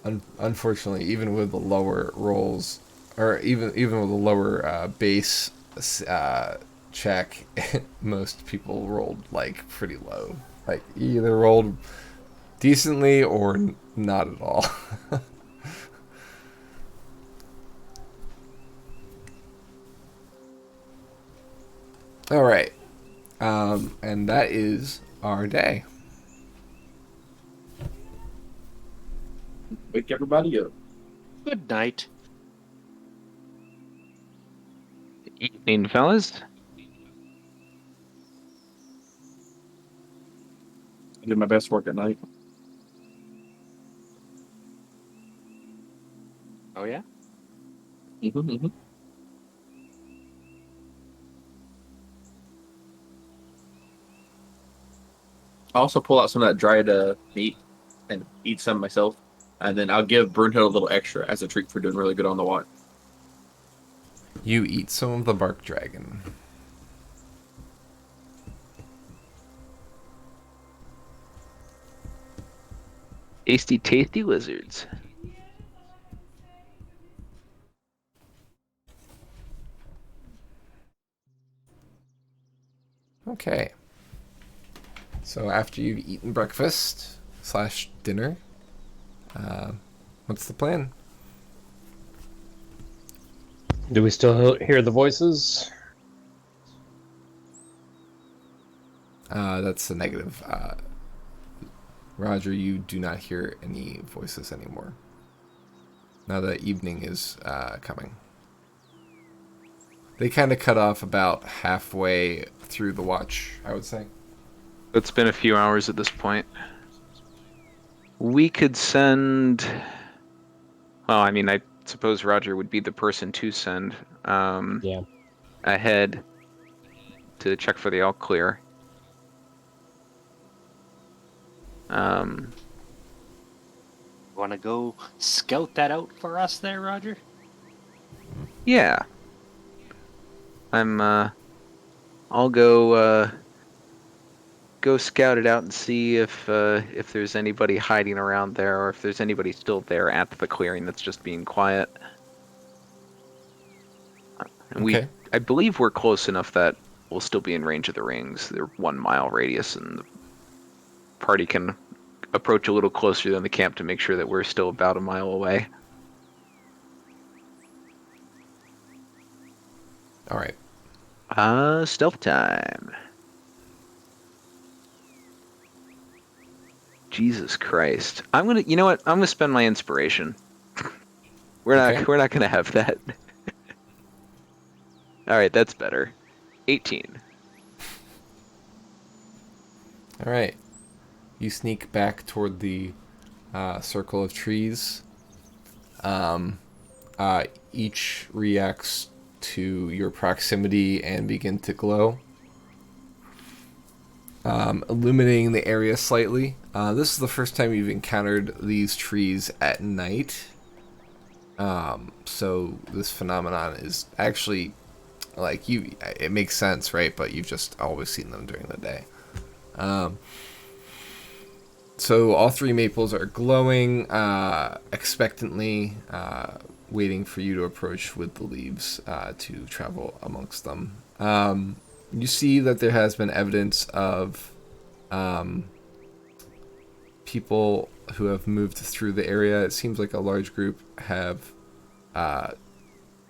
unfortunately, even with the lower rolls, or even with a lower base check, most people rolled like pretty low. Like either rolled decently or not at all. All right, and that is our day. Wake everybody up. Good night. Evening, fellas. I did my best work at night. Oh yeah. Mm-hmm. I'll also pull out some of that dried meat and eat some myself. And then I'll give Brunhild a little extra as a treat for doing really good on the watch. You eat some of the bark dragon. Tasty, tasty lizards. Okay. So after you've eaten breakfast / dinner, what's the plan? Do we still hear the voices? That's a negative. Roger, you do not hear any voices anymore. Now that evening is coming. They kind of cut off about halfway through the watch, I would say. It's been a few hours at this point. We could send... Well, I mean, I suppose Roger would be the person to send Yeah. ahead to check for the all clear. Want to go scout that out for us there, Roger? Yeah. I'll go scout it out and see if there's anybody hiding around there, or if there's anybody still there at the clearing that's just being quiet. And Okay. I believe we're close enough that we'll still be in range of the rings. They're 1 mile radius, and the party can approach a little closer than the camp to make sure that we're still about a mile away. All right. Stealth time. Jesus Christ. You know what? I'm gonna spend my inspiration. We're not gonna have that. Alright, that's better. 18. All right. You sneak back toward the circle of trees. Each reacts to your proximity and begin to glow, illuminating the area slightly. This is the first time you've encountered these trees at night. So this phenomenon is actually, like, it makes sense, right? But you've just always seen them during the day. So all three maples are glowing expectantly, waiting for you to approach with the leaves to travel amongst them. You see that there has been evidence of people who have moved through the area. It seems like a large group have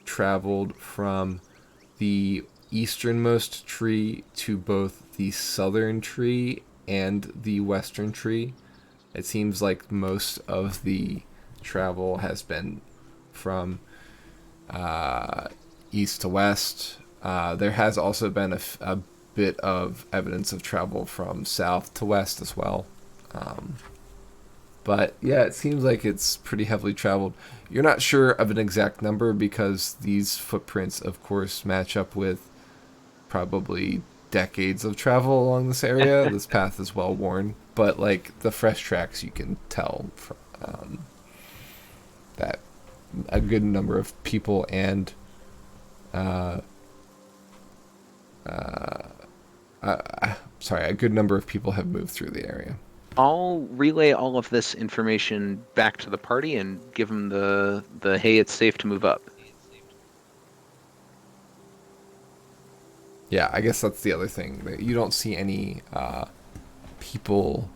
traveled from the easternmost tree to both the southern tree and the western tree. It seems like most of the travel has been from east to west. There has also been a bit of evidence of travel from south to west as well. But yeah, it seems like it's pretty heavily traveled. You're not sure of an exact number because these footprints, of course, match up with probably decades of travel along this area. This path is well worn, but like the fresh tracks, you can tell that a good number of people and a good number of people have moved through the area. I'll relay all of this information back to the party and give them the hey, it's safe to move up. Yeah, I guess that's the other thing. You don't see any people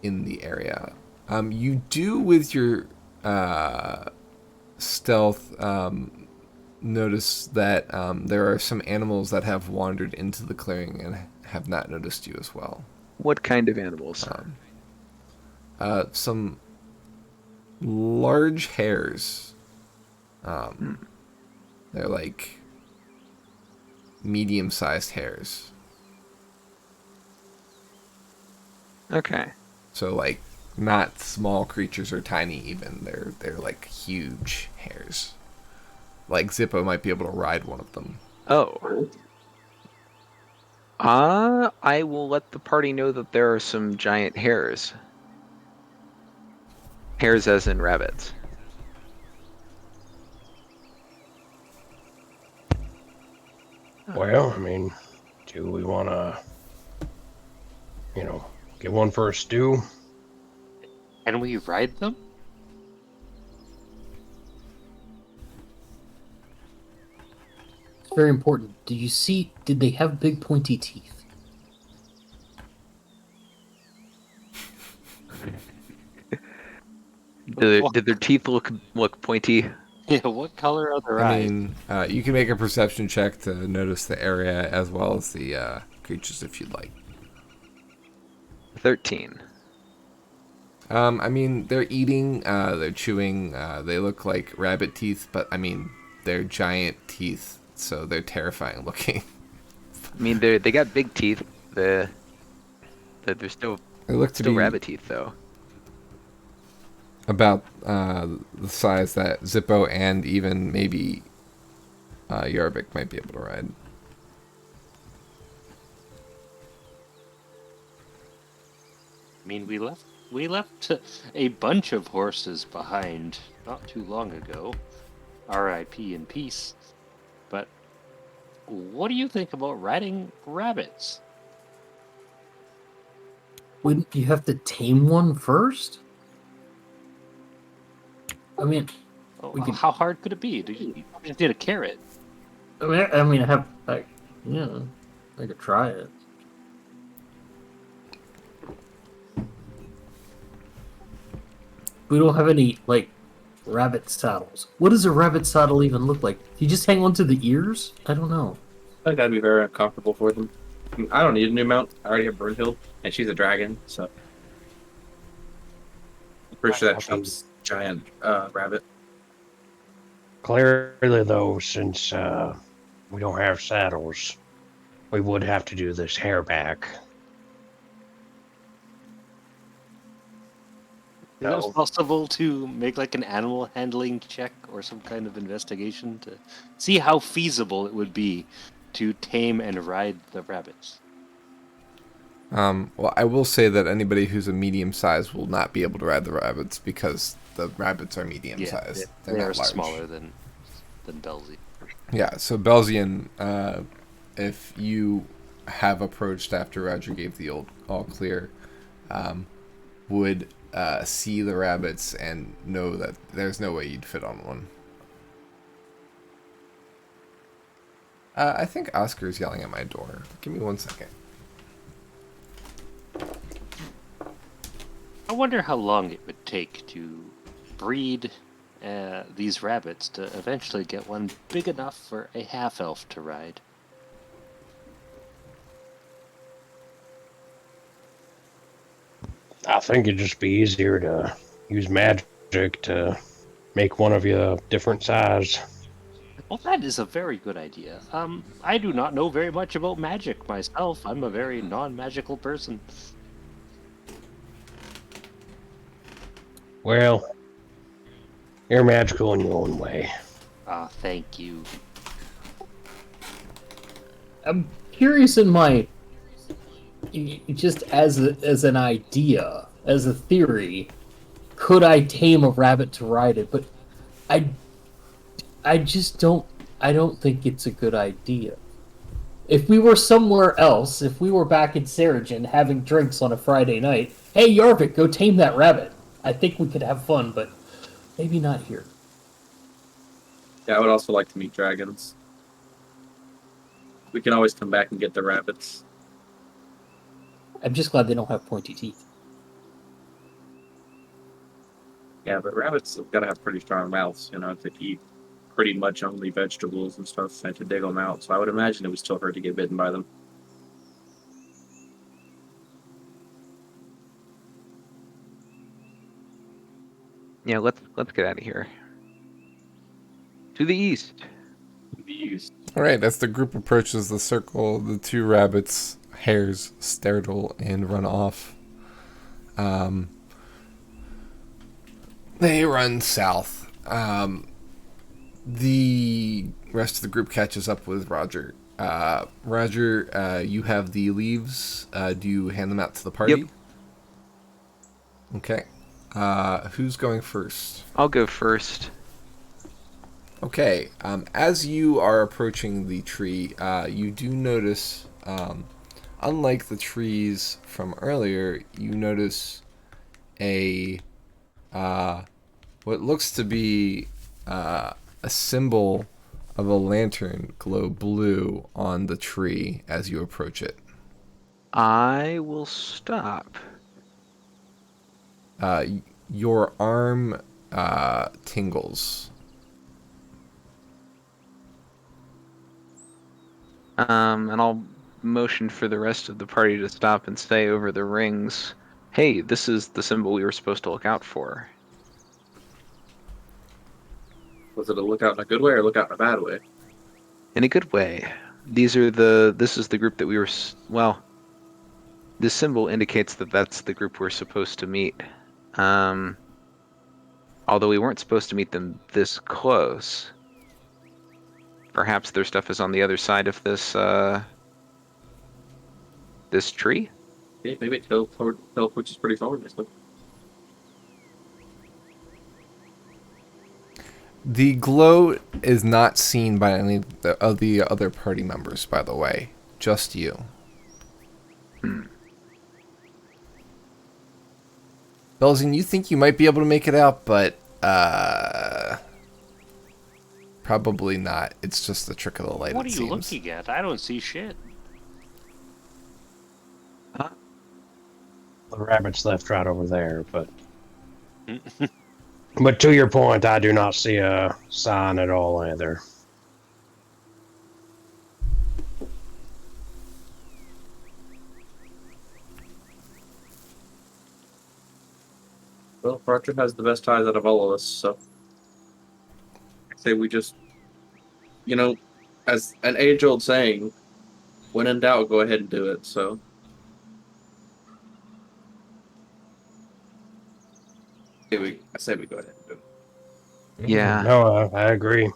in the area. You do with your stealth notice that there are some animals that have wandered into the clearing and have not noticed you as well. What kind of animals? Some large hares. They're like medium-sized hares. Okay. So like not small creatures or tiny even. They're like huge hares. Like Zippo might be able to ride one of them. Oh. I will let the party know that there are some giant hares. Hares as in rabbits. Well, I mean, do we want to, get one for a stew? Can we ride them? It's very important. Did they have big pointy teeth? Did their teeth look pointy? Yeah, what color are their eyes? I mean, you can make a perception check to notice the area as well as the creatures if you'd like. 13. I mean, they're eating, they're chewing, they look like rabbit teeth, but I mean, they're giant teeth, so they're terrifying looking. I mean, they got big teeth. They're still They look to be rabbit teeth though. about the size that Zippo and even maybe Yarvik might be able to ride. I mean, we left a bunch of horses behind not too long ago. R.I.P. in peace. But what do you think about riding rabbits? Wouldn't you have to tame one first? I mean, How hard could it be? You just need a carrot. I could try it. We don't have any like rabbit saddles. What does a rabbit saddle even look like? Do you just hang on to the ears? I don't know. I think that'd be very uncomfortable for them. I mean, I don't need a new mount. I already have Brunhild, and she's a dragon, so I'm pretty sure that trumps giant rabbit. Clearly, though, since we don't have saddles, we would have to do this hareback. Is it possible to make like an animal handling check or some kind of investigation to see how feasible it would be to tame and ride the rabbits? Well, I will say that anybody who's a medium size will not be able to ride the rabbits because the rabbits are medium sized. They're not large. smaller than Belzy. Yeah, so Belzian, if you have approached after Roger gave the all clear, would see the rabbits and know that there's no way you'd fit on one. I think Oscar's yelling at my door. Give me 1 second. I wonder how long it would take to breed these rabbits to eventually get one big enough for a half-elf to ride. I think it'd just be easier to use magic to make one of you a different size. Well, that is a very good idea. I do not know very much about magic myself. I'm a very non-magical person. Well, you're magical in your own way. Thank you. I'm curious in my just as an idea, as a theory, could I tame a rabbit to ride it? But I just don't think it's a good idea. if we were somewhere else, if we were back in Seregen having drinks on a Friday night, hey Yarvik, go tame that rabbit. I think we could have fun, but maybe not here. Yeah, I would also like to meet dragons. We can always come back and get the rabbits. I'm just glad they don't have pointy teeth. Yeah, but rabbits have got to have pretty strong mouths, you know, to eat pretty much only vegetables and stuff and to dig them out. So I would imagine it would still hurt to get bitten by them. Yeah, let's get out of here. To the east. Used. All right, as the group approaches the circle, the two rabbits, hares, startle and run off. They run south. The rest of the group catches up with Roger. Roger, you have the leaves. Do you hand them out to the party? Yep. Okay. Who's going first? I'll go first. Okay. As you are approaching the tree, you do notice, unlike the trees from earlier, you notice a what looks to be a symbol of a lantern glow blue on the tree as you approach it. I will stop. Your arm tingles. And I'll motion for the rest of the party to stop and say over the rings, hey, this is the symbol we were supposed to look out for. Was it a lookout in a good way or a lookout in a bad way? In a good way. This is the group that we were, well, this symbol indicates that that's the group we're supposed to meet. Although we weren't supposed to meet them this close. Perhaps their stuff is on the other side of this, this tree? Yeah, maybe it teleports is pretty far. The glow is not seen by any of the other party members, by the way. Just you. Belzin, you think you might be able to make it out, but probably not. It's just the trick of the light. What are it you seems. looking at? I don't see shit. The rabbit's left right over there, but but to your point, I do not see a sign at all either. Well, Roger has the best eyes out of all of us, so I say we just, you know, as an age-old saying, when in doubt, go ahead and do it. So. I say we go ahead and do it. Yeah. No, I agree.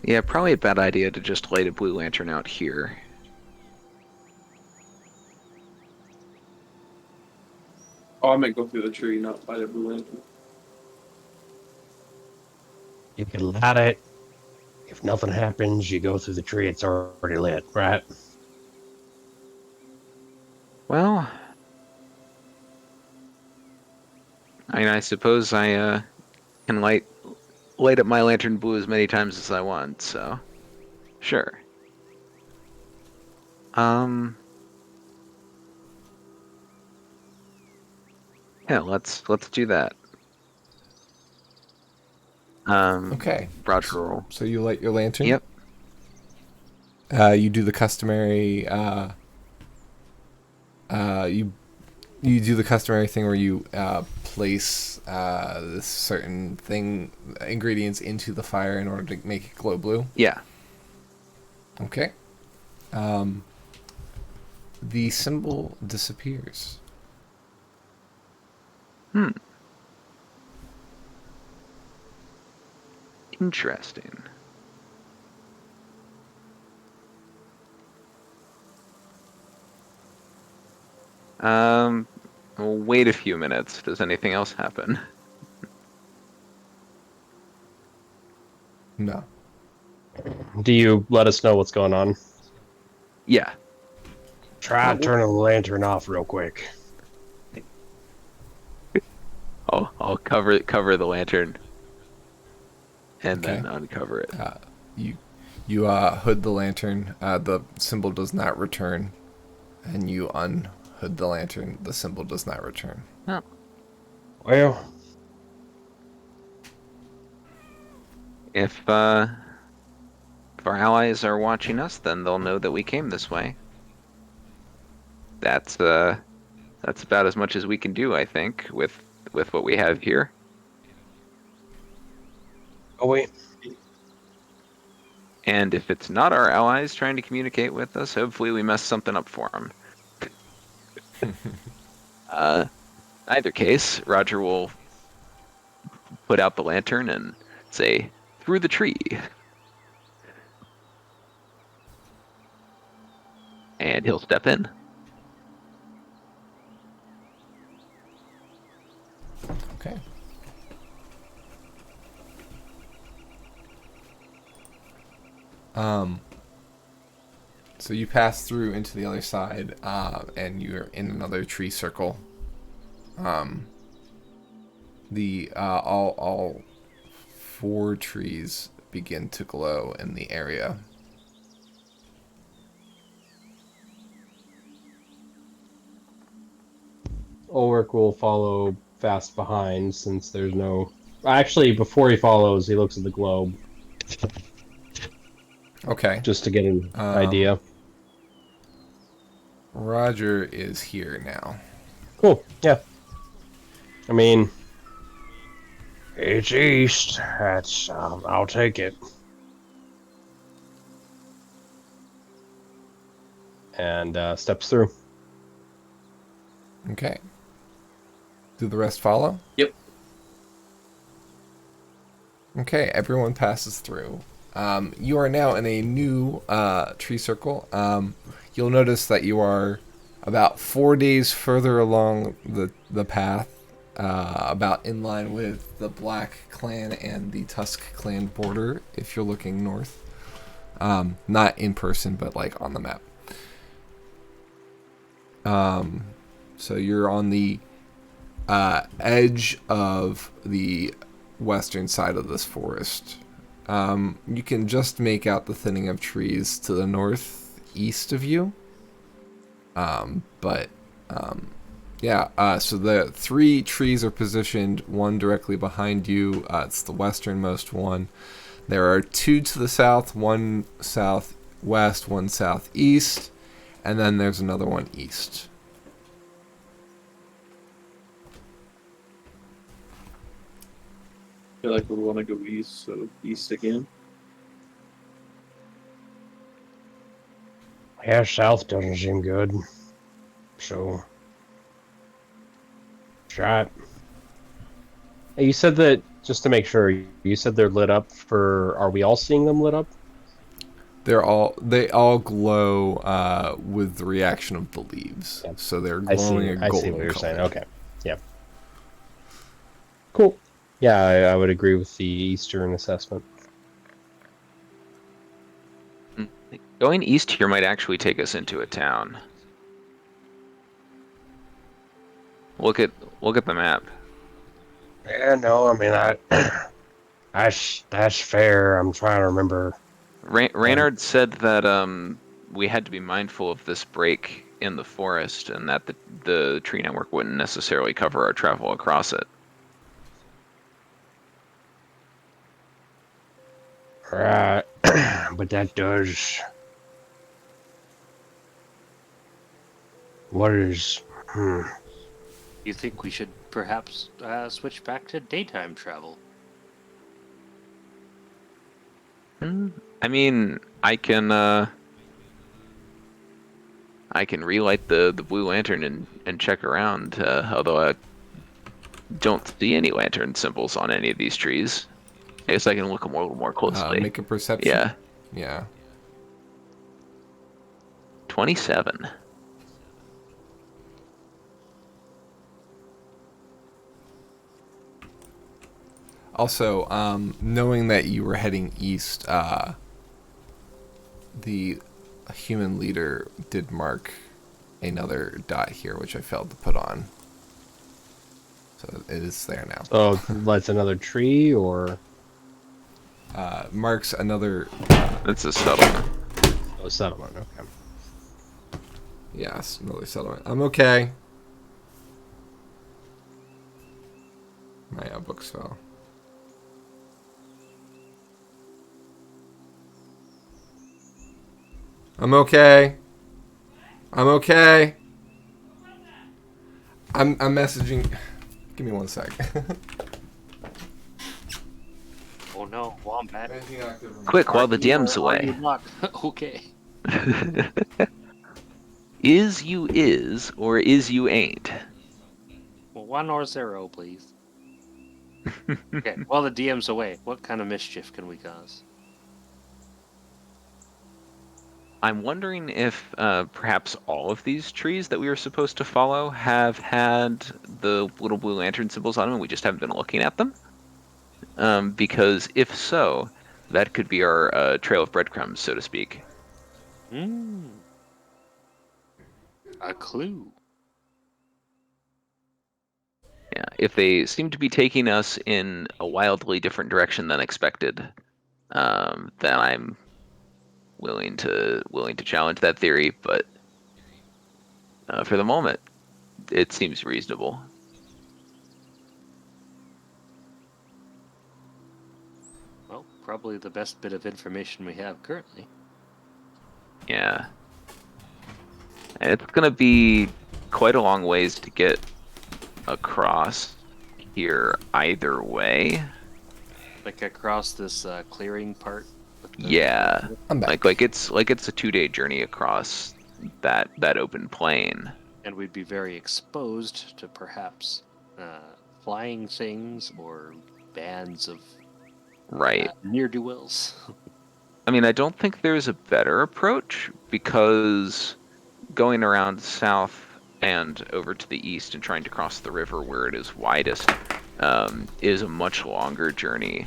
Yeah, probably a bad idea to just light a blue lantern out here. Oh, I meant go through the tree, not by the blue lantern. You can light it. If nothing happens, you go through the tree. It's already lit, right? Well, I mean, I suppose I can light up my lantern blue as many times as I want, so sure. Yeah, let's do that. Okay. Roger roll. So you light your lantern? Yep. You do the customary you do the customary thing where you place this certain ingredients into the fire in order to make it glow blue. Yeah. Okay. The symbol disappears. Interesting. We'll wait a few minutes. Does anything else happen? No. Do you let us know what's going on? Yeah. Try turning the lantern off real quick. I'll cover the lantern and Okay. then uncover it. You hood the lantern. The symbol does not return, and you unhood the lantern. The symbol does not return. Oh. Well, If our allies are watching us, then they'll know that we came this way. That's about as much as we can do, I think, with what we have here. oh wait. And if it's not our allies trying to communicate with us, hopefully we mess something up for them. Either case, Roger will put out the lantern and say, "Through the tree." And he'll step in. Okay. So you pass through into the other side, and you're in another tree circle. The all 4 trees begin to glow in the area. Ulrich will follow fast behind since there's no. Actually, before he follows, he looks at the globe Okay. just to get an idea. Roger is here now. Cool. Yeah. I mean, It's east. That's I'll take it. and steps through. Okay. Do the rest follow? Yep. Okay, everyone passes through. You are now in a new tree circle. You'll notice that you are about 4 days further along the path, about in line with the Black Clan and the Tusk Clan border, if you're looking north. Not in person, but like on the map. So you're on the edge of the western side of this forest. You can just make out the thinning of trees to the northeast of you. So the 3 trees are positioned, one directly behind you. It's the westernmost one. There are 2 to the south, 1 southwest, 1 southeast, and then there's another one east. I feel like we want to go east, so east again. Yeah, south doesn't seem good. So try it. You said that, just to make sure, you said they're lit up for. Are we all seeing them lit up? They all glow with the reaction of the leaves. Yep. So they're I see. glowing a golden I see what you're saying. color. Okay. Yeah. Cool. Yeah, I would agree with the Eastern assessment. Going east here might actually take us into a town. Look at the map. Yeah, no, I mean that's fair. I'm trying to remember. Reynard said that we had to be mindful of this break in the forest, and that the tree network wouldn't necessarily cover our travel across it. Right. But that does. What is. You think we should perhaps switch back to daytime travel? I mean, I can relight the blue lantern and check around. Although I don't see any lantern symbols on any of these trees. I guess I can look a little more closely. Make a perception. Yeah. Yeah. 27. Also, knowing that you were heading east, the human leader did mark another dot here, which I failed to put on. So it is there now. Oh, that's another tree, or Marks another. It's a settlement. a settlement? Okay. Yes, another settlement. I'm okay. My books fell. I'm okay. I'm okay. I'm messaging. Give me 1 sec. Oh no, Wombat. Quick, while the Are you DM's or are away. you not? Okay. Is you is, or is you ain't? Well, 1 or 0, please. Okay. While the DM's away, what kind of mischief can we cause? I'm wondering if perhaps all of these trees that we were supposed to follow have had the little blue lantern symbols on them and we just haven't been looking at them. Because if so, that could be our trail of breadcrumbs, so to speak. Hmm. A clue. Yeah, if they seem to be taking us in a wildly different direction than expected, then I'm willing to challenge that theory. But for the moment, it seems reasonable. Well, probably the best bit of information we have currently. Yeah, and it's gonna be quite a long ways to get across here either way. Like across this clearing part. with the- Yeah, I'm back. like it's a 2-day journey across that open plain. And we'd be very exposed to perhaps flying things or bands of Right. ne'er-do-wells. I mean, I don't think there's a better approach because going around south and over to the east and trying to cross the river where it is widest is a much longer journey.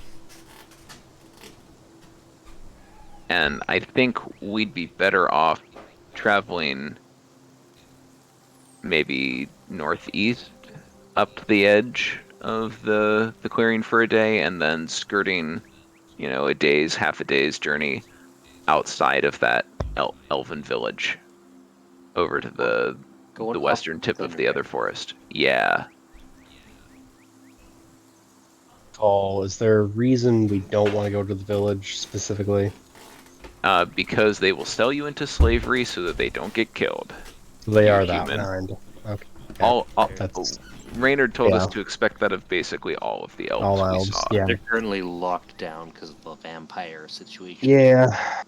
And I think we'd be better off traveling maybe northeast up to the edge of the clearing for a day and then skirting, half a day's journey outside of that elven village over to the Going up western tip of the other forest. Yeah. Paul, is there a reason we don't want to go to the village specifically? Because they will sell you into slavery so that they don't get killed. They You're are that human. kind. Okay. All That's Raynard told us yeah. to expect that of basically all of the elves all we elves. saw. Yeah. They're currently locked down because of the vampire situation. Yeah,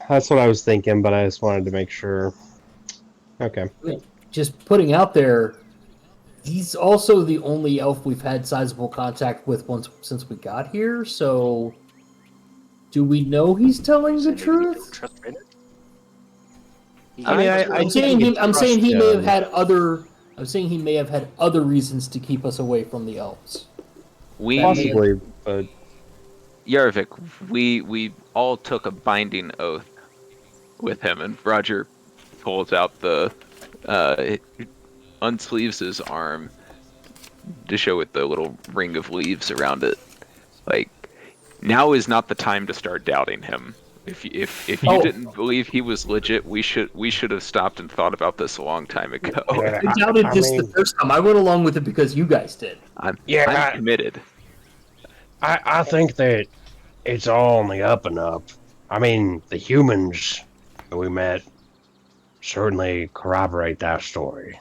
that's what I was thinking, but I just wanted to make sure. Okay. Just putting out there, he's also the only elf we've had sizable contact with once since we got here. So, do we know he's telling the So maybe you don't truth? trust Raynard? I mean, I'm saying he may have had other. I'm saying he may have had other reasons to keep us away from the elves. We Possibly, but Yarvik, we all took a binding oath with him, and Roger pulls out the unsleeves his arm to show it the little ring of leaves around it. Like, now is not the time to start doubting him. If you didn't believe he was legit, we should have stopped and thought about this a long time ago. I doubted this the first time. I went along with it because you guys did. I'm Yeah, committed. I think that it's all on the up and up. I mean, the humans that we met certainly corroborate that story.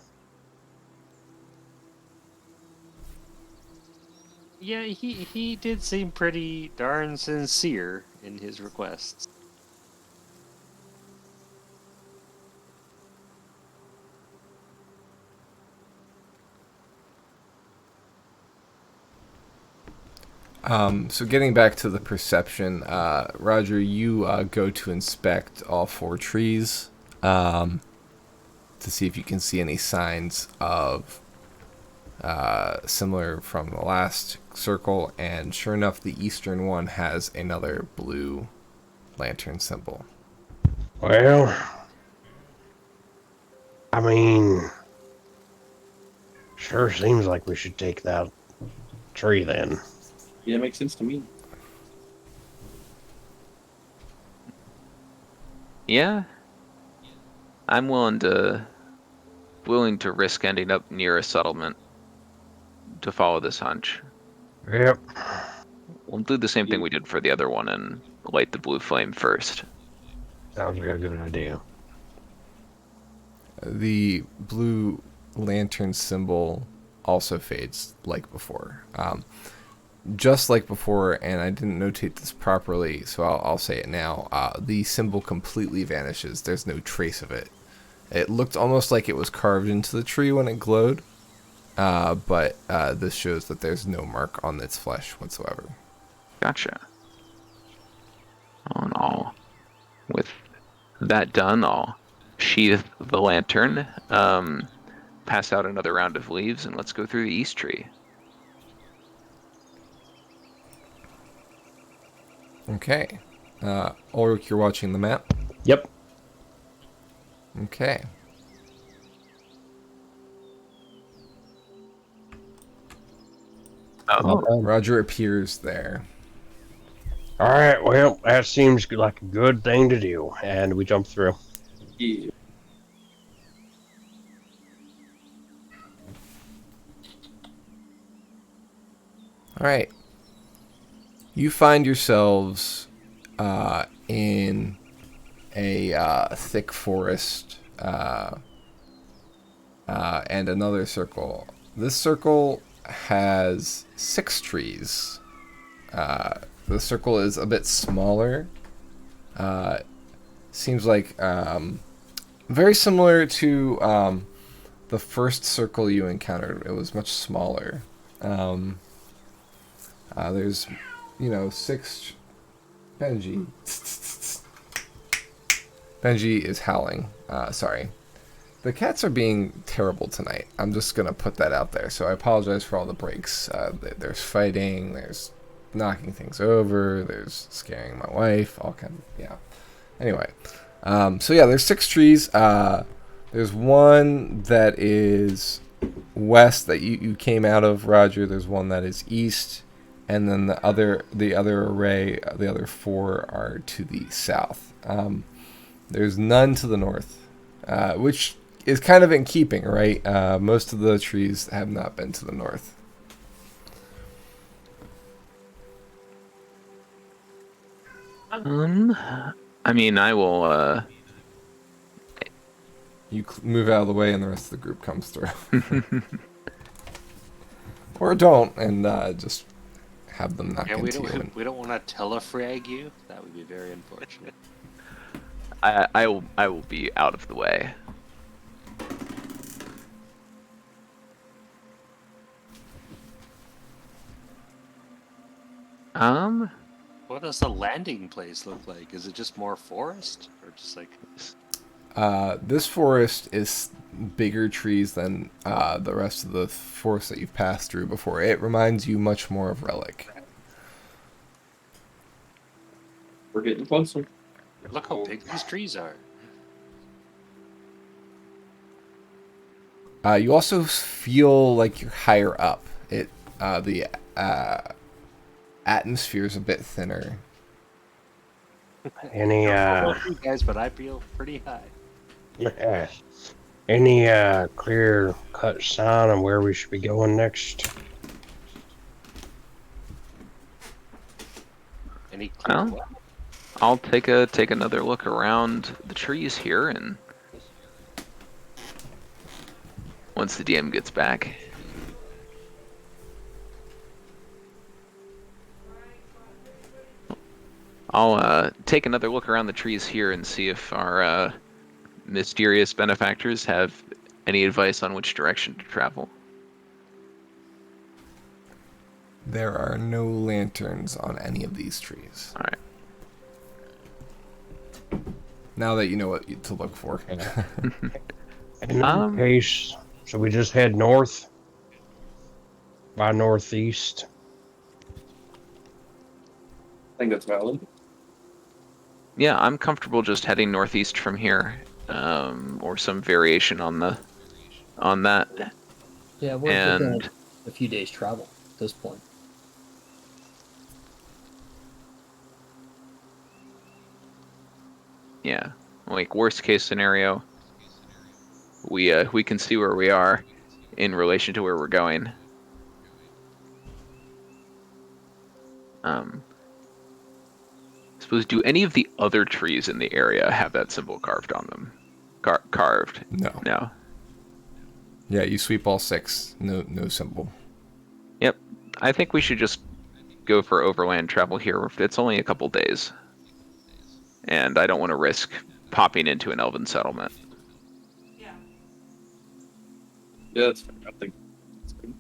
Yeah, he did seem pretty darn sincere in his requests. So getting back to the perception, Roger, you go to inspect all 4 trees to see if you can see any signs of similar from the last circle, and sure enough, the eastern one has another blue lantern symbol. Well, I mean, sure seems like we should take that tree then. Yeah, it makes sense to me. Yeah, I'm willing to risk ending up near a settlement to follow this hunch. Yep. We'll do the same thing we did for the other one and light the blue flame first. Sounds like a good idea. The blue lantern symbol also fades like before. Just like before, and I didn't notate this properly, so I'll say it now. The symbol completely vanishes. There's no trace of it. It looked almost like it was carved into the tree when it glowed, but this shows that there's no mark on its flesh whatsoever. Gotcha. With that done, I'll sheath the lantern, pass out another round of leaves, and let's go through the east tree. Okay. Ulrich, you're watching the map? Yep. Okay. Roger appears there. All right. Well, that seems like a good thing to do, and we jump through. Yeah. All right. You find yourselves in a thick forest and another circle. This circle has 6 trees. The circle is a bit smaller. Seems like very similar to the first circle you encountered. It was much smaller. There's, 6... Benji. Benji is howling. Sorry. The cats are being terrible tonight. I'm just going to put that out there. So I apologize for all the breaks. There's fighting. There's knocking things over. There's scaring my wife. All kind of, yeah. Anyway. There's 6 trees. There's one that is west that you came out of, Roger. There's one that is east. And then the other array, the other 4 are to the south. There's none to the north, which is kind of in keeping, right? Most of the trees have not been to the north. I will. You move out of the way, and the rest of the group comes through, or don't, and just have them knock into you. We don't want to telefrag you. That would be very unfortunate. I will be out of the way. What does the landing place look like? Is it just more forest, or just like? This forest is bigger trees than the rest of the forest that you've passed through before. It reminds you much more of Relic. We're getting closer. Look how big these trees are. You also feel like you're higher up. The atmosphere is a bit thinner. Any I don't know about you guys, but I feel pretty high. any clear cut sign on where we should be going next? Any clear Well, what? I'll take another look around the trees here, and once the DM gets back. I'll take another look around the trees here and see if our mysterious benefactors have any advice on which direction to travel. There are no lanterns on any of these trees. All right. Now that you know what to look for. In that case, should we just head north? by northeast. I think that's valid. Yeah, I'm comfortable just heading northeast from here, or some variation on that. Yeah, we're within And a few days travel at this point. yeah, like worst case scenario, we can see where we are in relation to where we're going. Suppose, do any of the other trees in the area have that symbol carved on them? Carved? No. No. Yeah, you sweep all 6. No symbol. Yep. I think we should just go for overland travel here. It's only a couple days, and I don't want to risk popping into an elven settlement. Yeah, that's fair. I think that's good.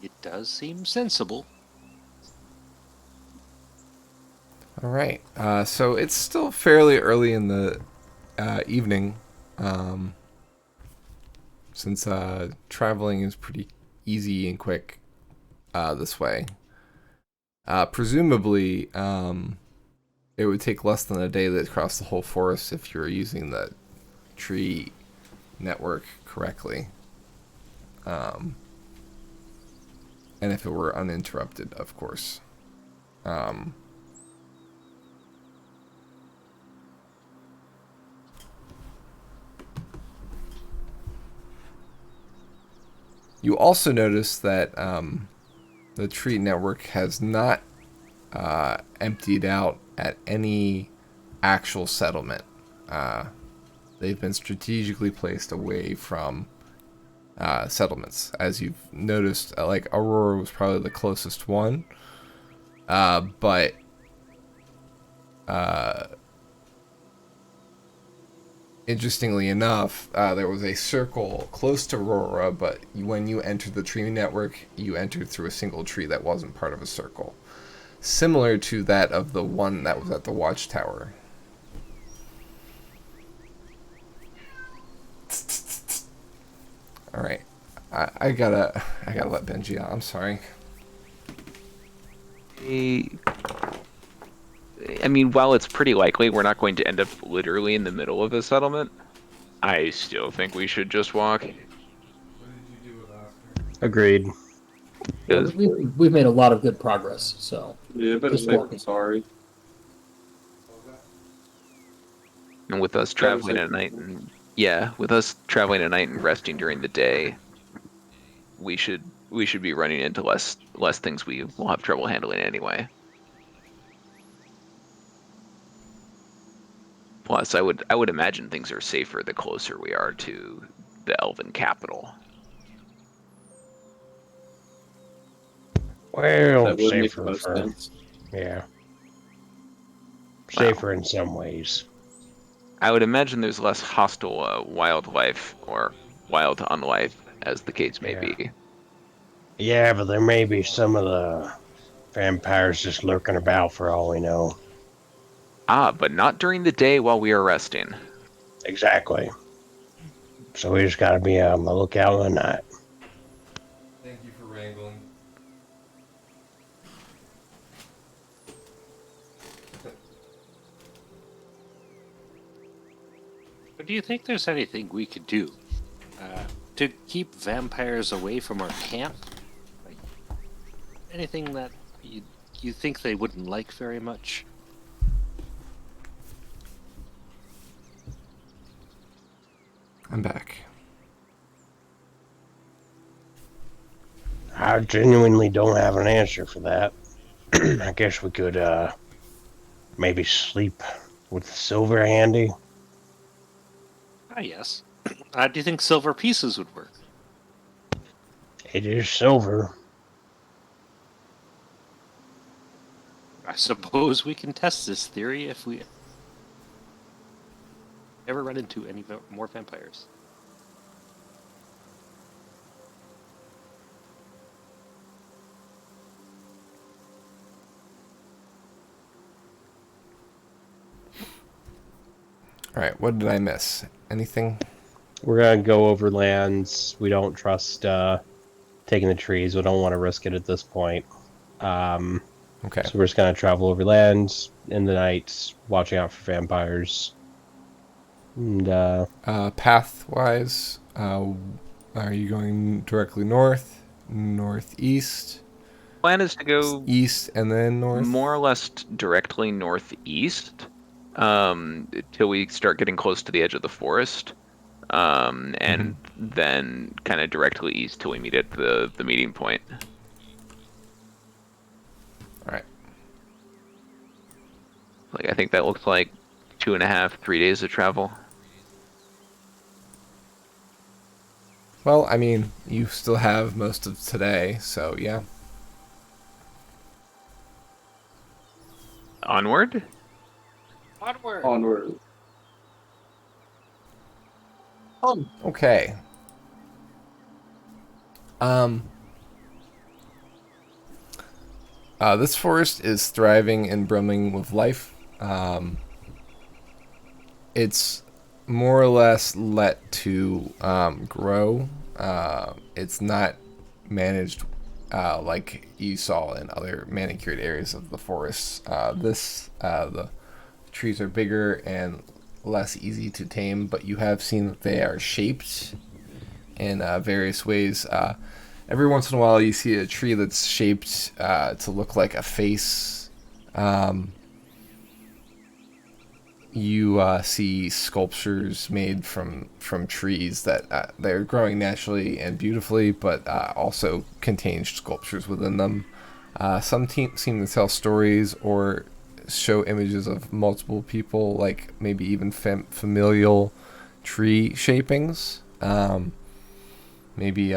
It does seem sensible. All right. So it's still fairly early in the evening, since traveling is pretty easy and quick this way. Presumably, it would take less than a day to cross the whole forest if you're using the tree network correctly. And if it were uninterrupted, of course. You also notice that the tree network has not emptied out at any actual settlement. They've been strategically placed away from settlements. As you've noticed, like Aurora was probably the closest one. But interestingly enough, there was a circle close to Aurora, but when you entered the tree network, you entered through a single tree that wasn't part of a circle. Similar to that of the one that was at the watchtower. Alright. I gotta let Benji out. I'm sorry. I mean, while it's pretty likely we're not going to end up literally in the middle of a settlement, I still think we should just walk. Agreed. Yeah, Because we've made a lot of good progress. So Yeah, better Just say walking. I'm sorry. and with us Better traveling say- at night and resting during the day, we should be running into less things we will have trouble handling anyway. Plus, I would imagine things are safer the closer we are to the Elven capital. Well, That would make the safer most for sense. yeah, safer in some ways. I would imagine there's less hostile wildlife or wild unlife, as the case may Yeah. be. Yeah, but there may be some of the vampires just lurking about for all we know. Ah, but not during the day while we are resting. Exactly. So we just got to be on the lookout in the night. Thank you for wrangling. But do you think there's anything we could do to keep vampires away from our camp? Like, anything that you think they wouldn't like very much? I'm back. I genuinely don't have an answer for that. I guess we could maybe sleep with the silver handy. Ah, yes. Do you think silver pieces would work? It is silver. I suppose we can test this theory if we ever run into any more vampires. All right, what did I miss? Anything? We're gonna go over lands. We don't trust taking the trees. We don't want to risk it at this point. Okay. So we're just gonna travel over lands in the night, watching out for vampires. And Path-wise, are you going directly north, northeast, Plan is to go east, and then north? more or less directly northeast till we start getting close to the edge of the forest. And then kind of directly east till we meet at the meeting point. All right. Like I think that looks like 2.5, 3 days of travel. Well, I mean, you still have most of today, so yeah. Onward? Onward. Onward. Okay. This forest is thriving and brimming with life. It's more or less let to grow. It's not managed like you saw in other manicured areas of the forest. The trees are bigger and less easy to tame, but you have seen that they are shaped in various ways. Every once in a while, you see a tree that's shaped to look like a face. You see sculptures made from trees that they're growing naturally and beautifully, but also contain sculptures within them. Some seem to tell stories or show images of multiple people, like maybe even familial tree shapings. Maybe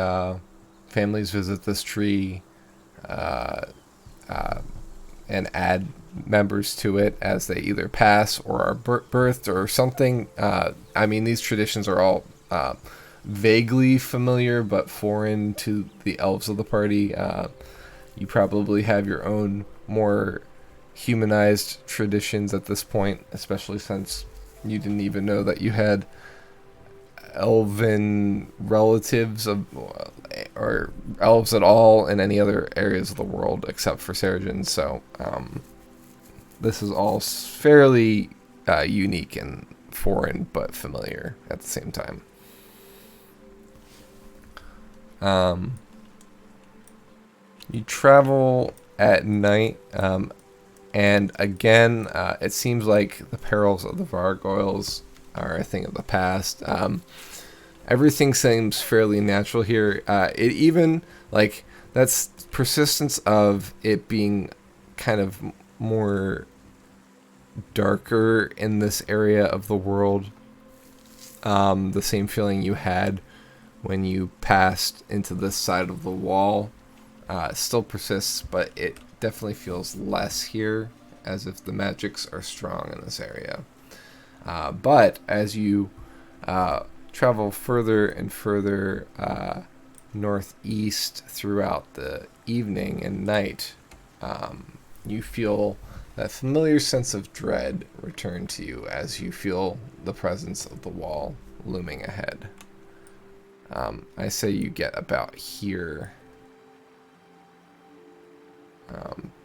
families visit this tree and add members to it as they either pass or are birthed or something. I mean, these traditions are all vaguely familiar but foreign to the elves of the party. You probably have your own more humanized traditions at this point, especially since you didn't even know that you had elven relatives of or elves at all in any other areas of the world except for Seregen. So this is all fairly unique and foreign but familiar at the same time. You travel at night, and again, it seems like the perils of the Vargoyles are a thing of the past. Everything seems fairly natural here. It even, like, that's persistence of it being kind of more darker in this area of the world. The same feeling you had when you passed into this side of the wall still persists, but it definitely feels less here, as if the magics are strong in this area. But as you travel further and further northeast throughout the evening and night, you feel that familiar sense of dread return to you as you feel the presence of the wall looming ahead. I say you get about here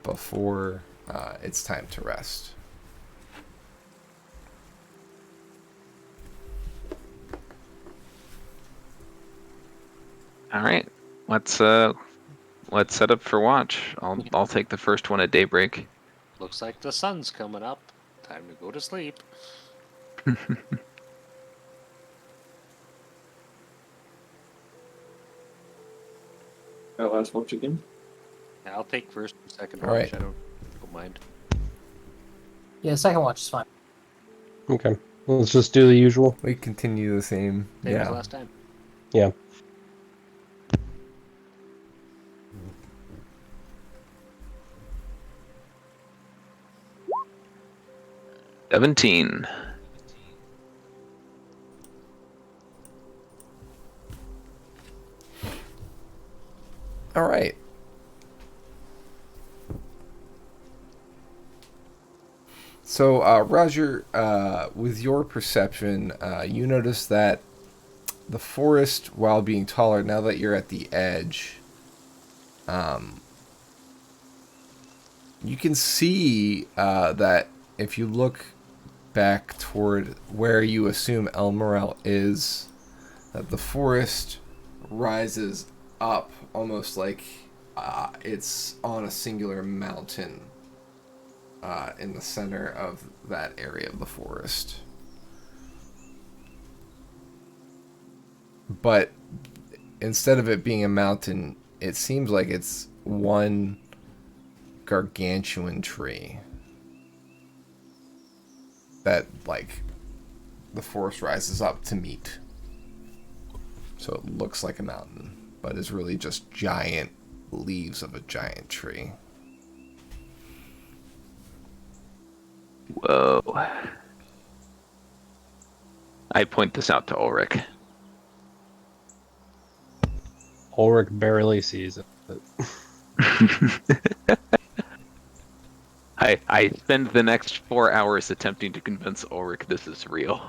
before it's time to rest. All right, let's set up for watch. I'll take the first one at daybreak. Looks like the sun's coming up. Time to go to sleep. That last watch again. I'll take first and second All watch. right. I don't mind. Yeah, the second watch is fine. okay, let's just do the usual. We continue the same. Same as Yeah. last time. Yeah. $17. All right. So, Roger, with your perception, you notice that the forest, while being taller, now that you're at the edge, you can see that if you look back toward where you assume El Morel is, that the forest rises up almost like it's on a singular mountain in the center of that area of the forest. But instead of it being a mountain, it seems like it's one gargantuan tree that, like, the forest rises up to meet. So it looks like a mountain, but is really just giant leaves of a giant tree. Whoa. I point this out to Ulrich. Ulrich barely sees it. I spend the next 4 hours attempting to convince Ulrich this is real.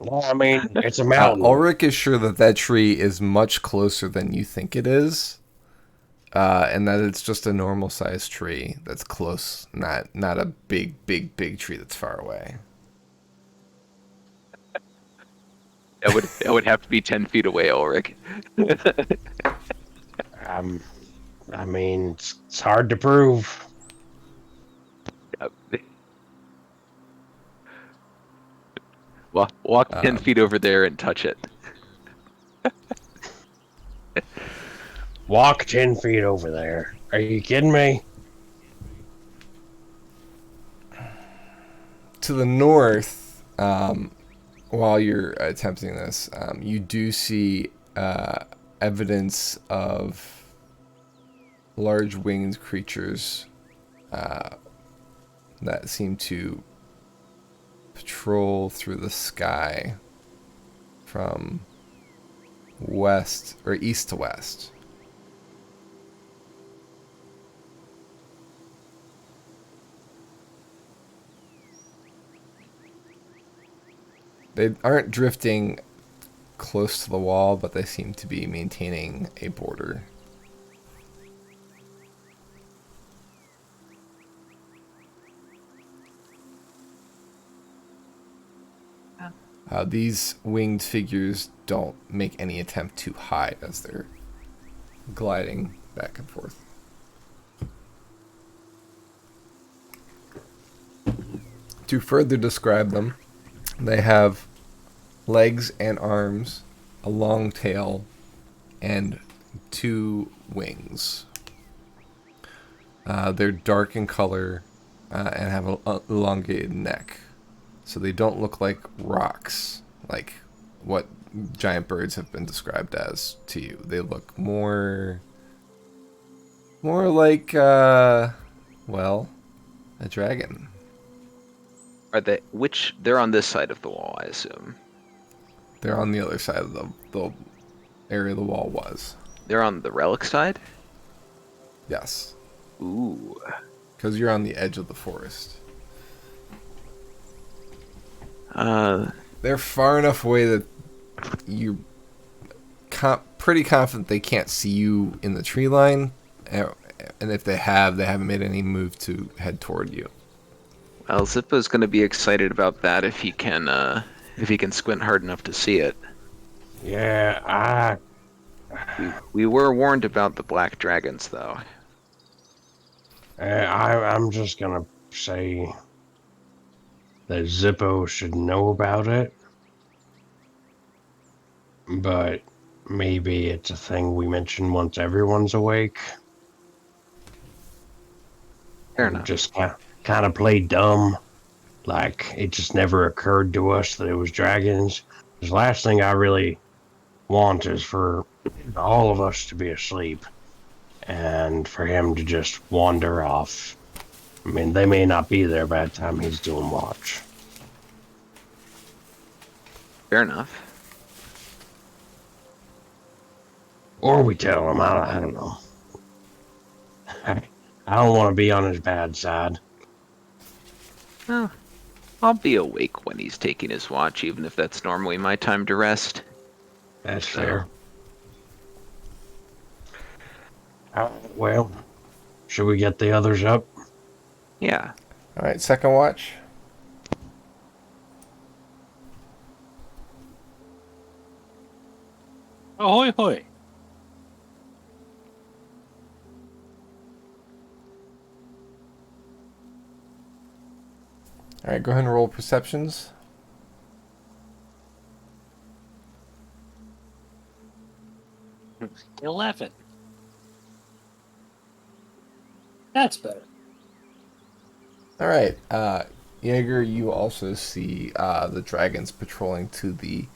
Well, I mean, it's a mountain. Ulrich is sure that that tree is much closer than you think it is, and that it's just a normal sized tree that's close, not a big tree that's far away. That would have to be 10 feet away, Ulrich. I mean, it's hard to prove. Well, walk 10 feet over there and touch it. Walk 10 feet over there. Are you kidding me? To the north, while you're attempting this, you do see evidence of large winged creatures that seem to patrol through the sky from west or east to west. They aren't drifting close to the wall, but they seem to be maintaining a border. These winged figures don't make any attempt to hide as they're gliding back and forth. To further describe them, they have legs and arms, a long tail, and 2 wings. They're dark in color and have an elongated neck. So they don't look like rocks, like what giant birds have been described as to you. They look more like, well, a dragon. Are they? They're on this side of the wall, I assume. They're on the other side of the area the wall was. They're on the relic side? Yes. Ooh. Because you're on the edge of the forest. They're far enough away that you're pretty confident they can't see you in the tree line, and if they haven't made any move to head toward you. Well, Zippo's going to be excited about that if he can squint hard enough to see it. Yeah, We were warned about the black dragons, though. I'm just gonna say that Zippo should know about it, but maybe it's a thing we mention once everyone's awake. Fair enough. Just kind of play dumb, like it just never occurred to us that it was dragons. The last thing I really want is for all of us to be asleep and for him to just wander off. I mean, they may not be there by the time he's doing watch. Fair enough. Or we tell him, I don't know. I don't want to be on his bad side. Oh, I'll be awake when he's taking his watch, even if that's normally my time to rest. That's So- fair. Well, should we get the others up? Yeah. All right, second watch. Ahoy, hoy! All right, go ahead and roll perceptions. You're laughing. That's better. All right, Jaeger, you also see the dragons patrolling to the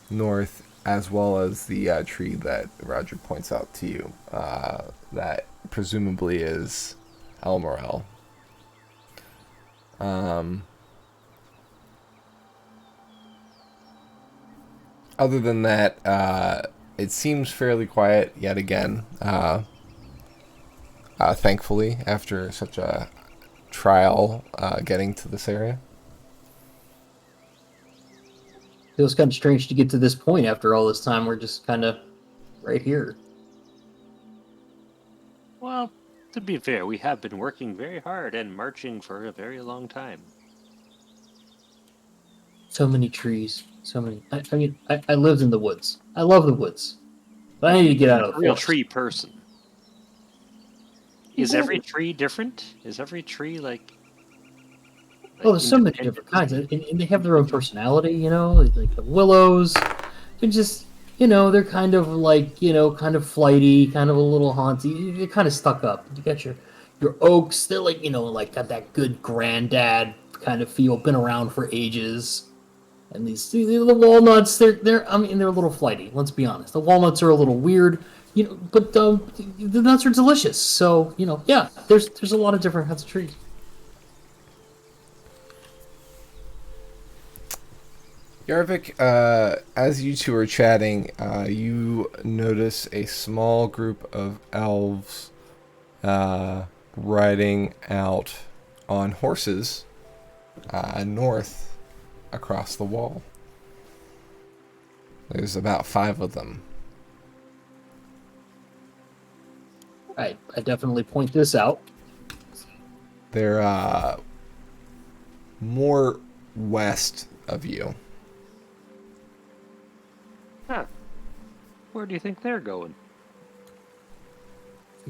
north, as well as the tree that Roger points out to you. That presumably is El Morel. Other than that, it seems fairly quiet yet again. Thankfully, after such a trial getting to this area. Feels kind of strange to get to this point after all this time. We're just kind of right here. Well, to be fair, we have been working very hard and marching for a very long time. So many trees. So many. I lived in the woods. I love the woods. But I need to get out of the Real forest. tree person. Is every tree different? Is every tree like Oh, there's so many different kinds, and they have their own personality. You know, like the willows. They're just, they're kind of like, kind of flighty, kind of a little haunty. They're kind of stuck up. You got your oaks. They're like, like got that good granddad kind of feel. Been around for ages. And the walnuts, they're I mean they're a little flighty. Let's be honest. The walnuts are a little weird, but the nuts are delicious. So yeah, there's a lot of different kinds of trees. Yarvik, as you two are chatting, you notice a small group of elves riding out on horses north across the wall. There's about 5 of them. I definitely point this out. They're more west of you. Huh. Where do you think they're going?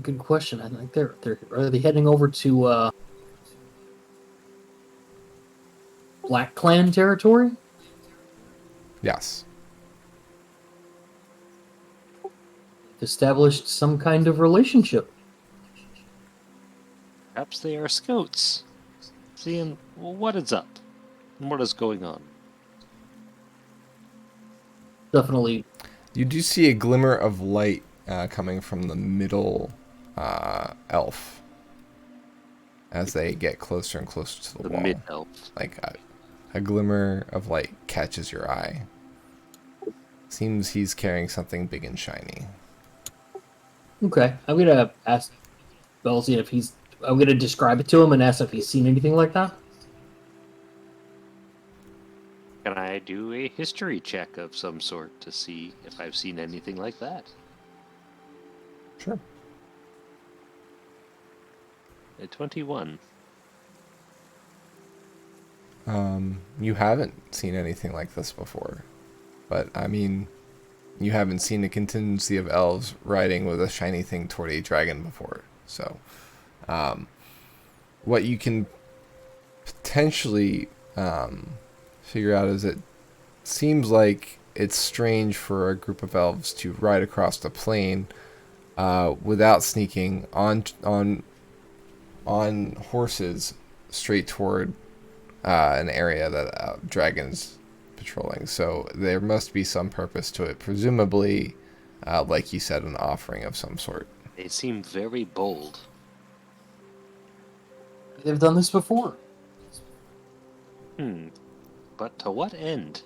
Good question. I think are they heading over to Black Clan territory? Yes. Established some kind of relationship. Perhaps they are scouts. Seeing what is up and what is going on. Definitely. You do see a glimmer of light coming from the middle elf as they get closer and closer to the wall. Mid-elf. Like a glimmer of light catches your eye. Seems he's carrying something big and shiny. Okay, I'm gonna ask Belzy if he's. I'm gonna describe it to him and ask if he's seen anything like that. Can I do a history check of some sort to see if I've seen anything like that? Sure. A 21. You haven't seen anything like this before. But, I mean, you haven't seen a contingency of elves riding with a shiny thing toward a dragon before. So, what you can potentially figure out is it seems like it's strange for a group of elves to ride across the plain without sneaking on horses straight toward an area that dragons patrolling. So there must be some purpose to it. Presumably, like you said, an offering of some sort. They seem very bold. They've done this before. But to what end?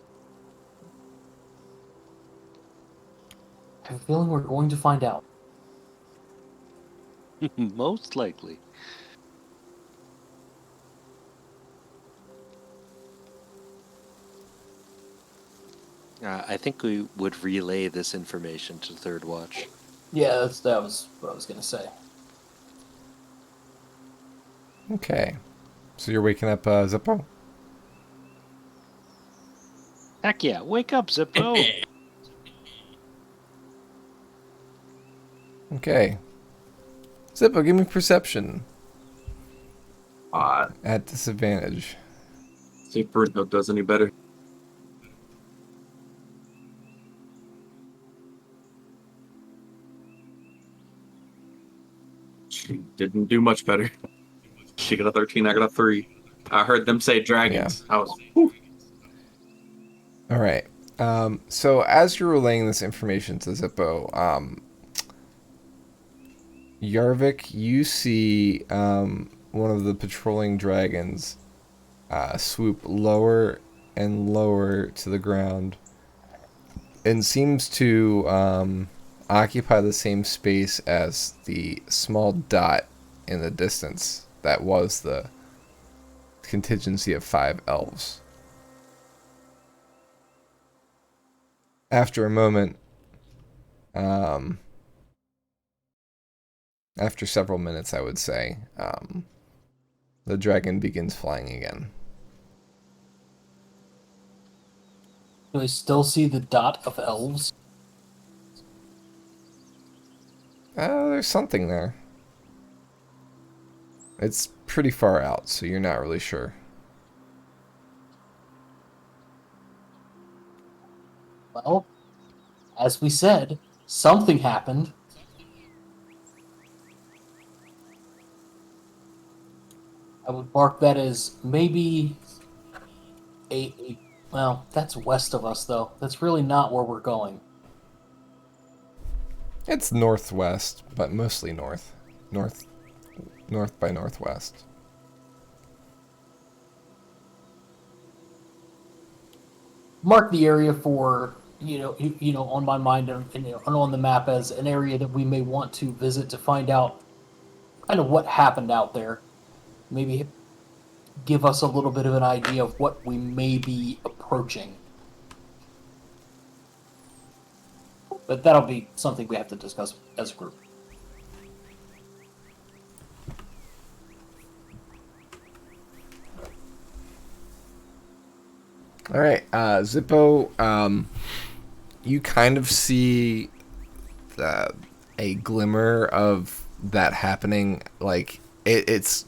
I have a feeling we're going to find out. Most likely. I think we would relay this information to Third Watch. Yeah, that was what I was gonna say. Okay. So you're waking up Zippo? Heck yeah, wake up, Zippo! Okay. Zippo, give me perception Uh, at disadvantage. see if Birdhook does any better. She didn't do much better. She got a 13, I got a 3. I heard them say dragons. I was, whew. All right. So as you're relaying this information to Zippo, Yarvik, you see one of the patrolling dragons swoop lower and lower to the ground and seems to occupy the same space as the small dot in the distance that was the contingency of 5 elves. After a moment, after several minutes, I would say, the dragon begins flying again. Do I still see the dot of elves? There's something there. It's pretty far out, so you're not really sure. Well, as we said, something happened. I would mark that as maybe well, that's west of us, though. That's really not where we're going. It's northwest, but mostly north. North by northwest. Mark the area for, on my mind and on the map as an area that we may want to visit to find out kind of what happened out there. Maybe give us a little bit of an idea of what we may be approaching. But that'll be something we have to discuss as a group. All right, Zippo, you kind of see a glimmer of that happening. Like it's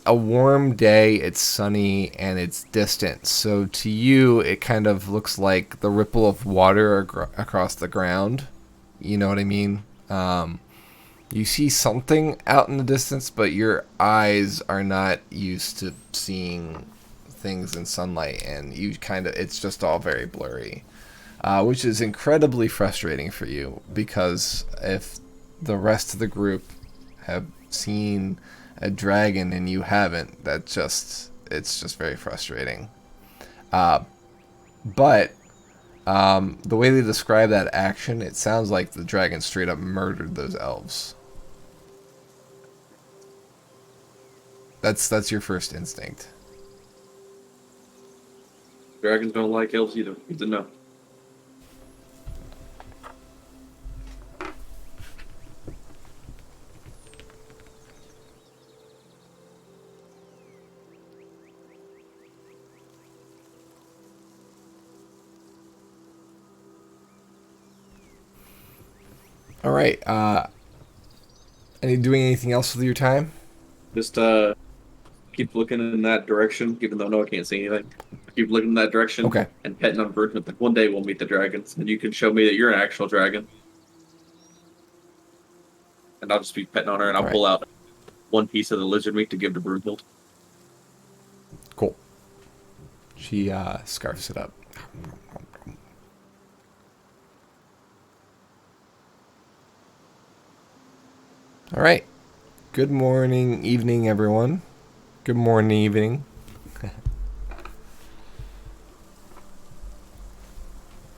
a warm day, it's sunny, and it's distant. So to you, it kind of looks like the ripple of water across the ground. You know what I mean? You see something out in the distance, but your eyes are not used to seeing things in sunlight, and it's just all very blurry, which is incredibly frustrating for you, because if the rest of the group have seen a dragon and you haven't, it's just very frustrating. But the way they describe that action, it sounds like the dragon straight up murdered those elves. That's your first instinct. Dragons don't like elves either. Good to know. All right. Doing anything else with your time? Just keep looking in that direction, even though no, I can't see anything. Keep looking in that direction. Okay. And petting on birds. Like, one day we'll meet the dragons, and you can show me that you're an actual dragon. And I'll just be petting on her, and I'll pull out one piece of the lizard meat to give to Brunhild. Cool. She scarfs it up. All right. Good morning, evening, everyone. Good morning, evening.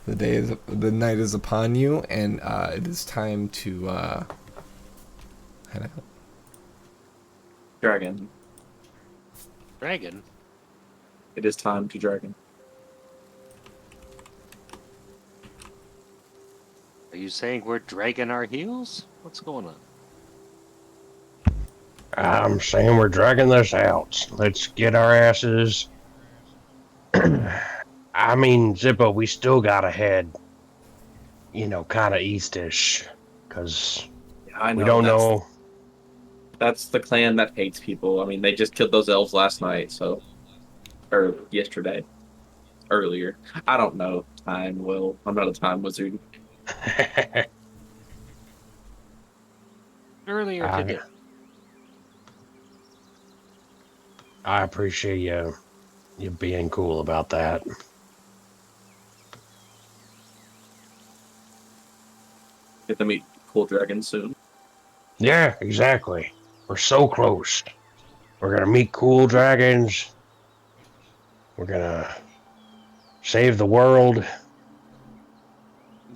The night is upon you, and it is time to head out. Dragon. Dragon? It is time to dragon. Are you saying we're dragging our heels? What's going on? I'm saying we're dragging this out. Let's get our asses. I mean, Zippo, we still gotta head, kind of eastish, because I know, we don't know. That's the clan that hates people. I mean, they just killed those elves last night, so. Or yesterday. Earlier. I don't know time, Will. I'm not a time wizard. Earlier today. I appreciate you being cool about that. Get to meet cool dragons soon. Yeah, exactly. We're so close. We're gonna meet cool dragons. We're gonna save the world.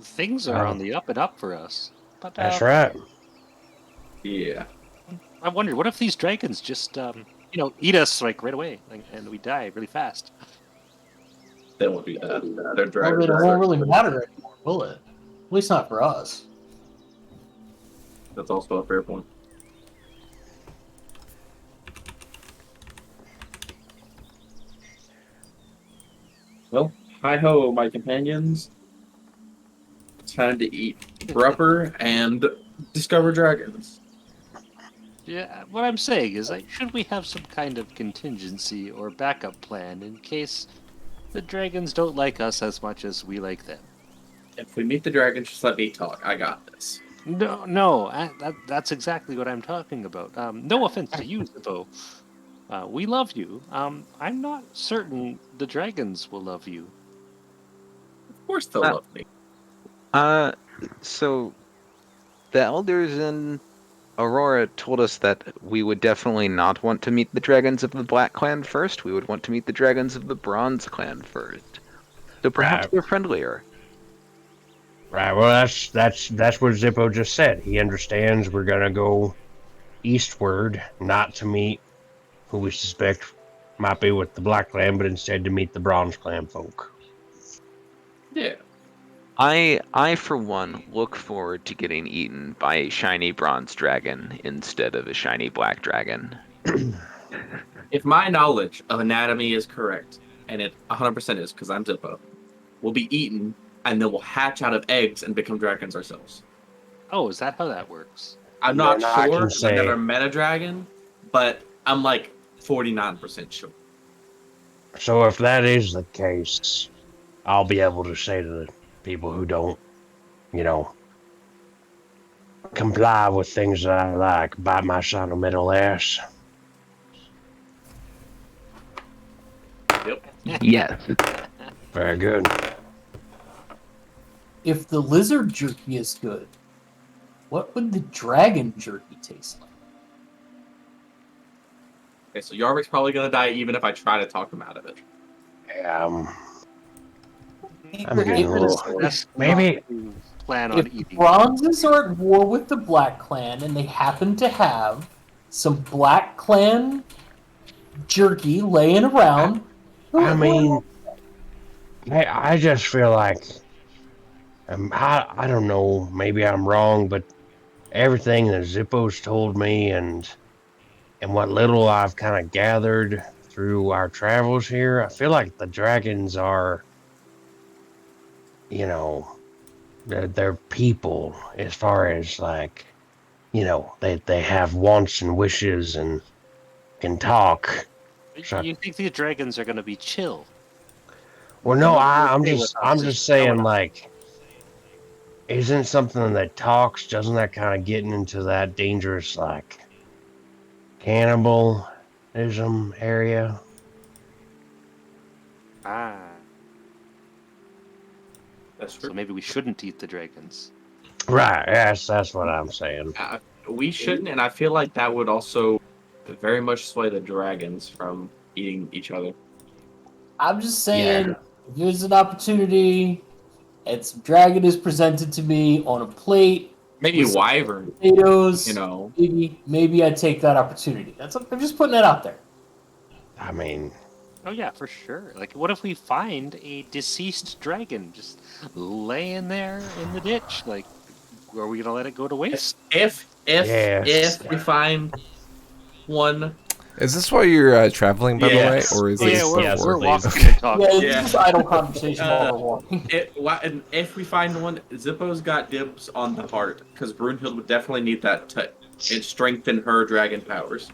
Things are on the up and up for us. But, That's right. Yeah. I wondered, what if these dragons just, eat us like right away, and we die really fast? They won't do that. They're Well, dragons. it won't really matter anymore, will it? At least not for us. That's also a fair point. Well, hi ho, my companions. Time to eat rubber and discover dragons. Yeah, what I'm saying is, should we have some kind of contingency or backup plan in case the dragons don't like us as much as we like them? If we meet the dragons, just let me talk. I got this. No, that's exactly what I'm talking about. No offense to you, Zippo. We love you. I'm not certain the dragons will love you. Of course they'll love me. So the elders in Aurora told us that we would definitely not want to meet the dragons of the Black Clan first. We would want to meet the dragons of the Bronze Clan first. So perhaps they're friendlier. Right. Well, that's what Zippo just said. He understands we're gonna go eastward, not to meet who we suspect might be with the Black Clan, but instead to meet the Bronze Clan folk. Yeah. I for one look forward to getting eaten by a shiny bronze dragon instead of a shiny black dragon. If my knowledge of anatomy is correct, and it 100% is because I'm Zippo, we'll be eaten and then we'll hatch out of eggs and become dragons ourselves. Oh, is that how that works? I'm not Then I sure can because I never met a dragon, but I'm like 49% sure. So if that is the case, I'll be able to say to the people who don't, comply with things that I like, bite my sentimental ass. Yep. Yes. Very good. If the lizard jerky is good, what would the dragon jerky taste like? Okay, so Yarvik's probably gonna die even if I try to talk him out of it. I'm getting a little. Maybe. Plan on If eating. bronzes are at war with the Black Clan and they happen to have some Black Clan jerky laying around, I mean, I just feel like I don't know. Maybe I'm wrong, but everything that Zippo's told me and what little I've kind of gathered through our travels here, I feel like the dragons are, they're people as far as like, they have wants and wishes and can talk. So, You think the dragons are going to be chill? well, no, I'm just saying, like, isn't something that talks, doesn't that kind of getting into that dangerous, like, cannibalism area? That's true. So maybe we shouldn't eat the dragons. Right, yes, that's what I'm saying. We shouldn't, and I feel like that would also very much sway the dragons from eating each other. I'm just saying, if there's an opportunity and some dragon is presented to me on a plate Maybe wyvern. potatoes. You know, Maybe I'd take that opportunity. I'm just putting that out there. I mean, Oh yeah, for sure. Like, what if we find a deceased dragon just laying there in the ditch? Like, are we gonna let it go to waste? if Yes. we find one, Is this why you're traveling, by Yes. the way, or is Oh, this yeah, we're, yes, we're please. walking Okay. and talking. Yeah, Yeah. it's just idle conversation while we're walking. and if we find one, Zippo's got dibs on the heart because Brunhild would definitely need that to and strengthen her dragon powers.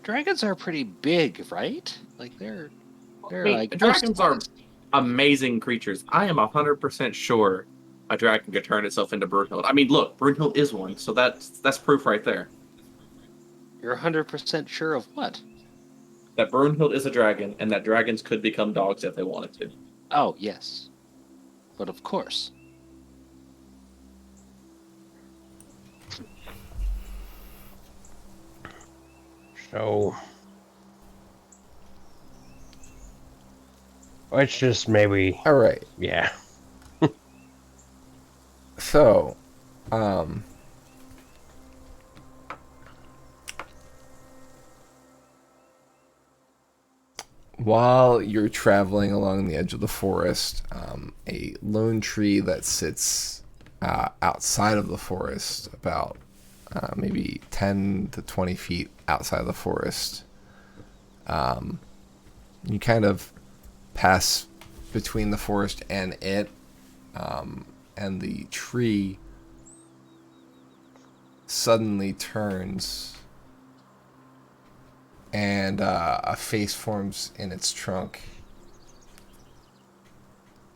Dragons are pretty big, right? Like they're I mean, like dragons are amazing creatures. I am 100% sure a dragon could turn itself into Brunhild. I mean, look, Brunhild is one, so that's proof right there. You're 100% sure of what? That Brunhild is a dragon, and that dragons could become dogs if they wanted to. Oh yes, but of course. So let's just maybe, All right. yeah. So, while you're traveling along the edge of the forest, a lone tree that sits outside of the forest, about maybe 10 to 20 feet outside of the forest, you kind of pass between the forest and it, and the tree suddenly turns and a face forms in its trunk,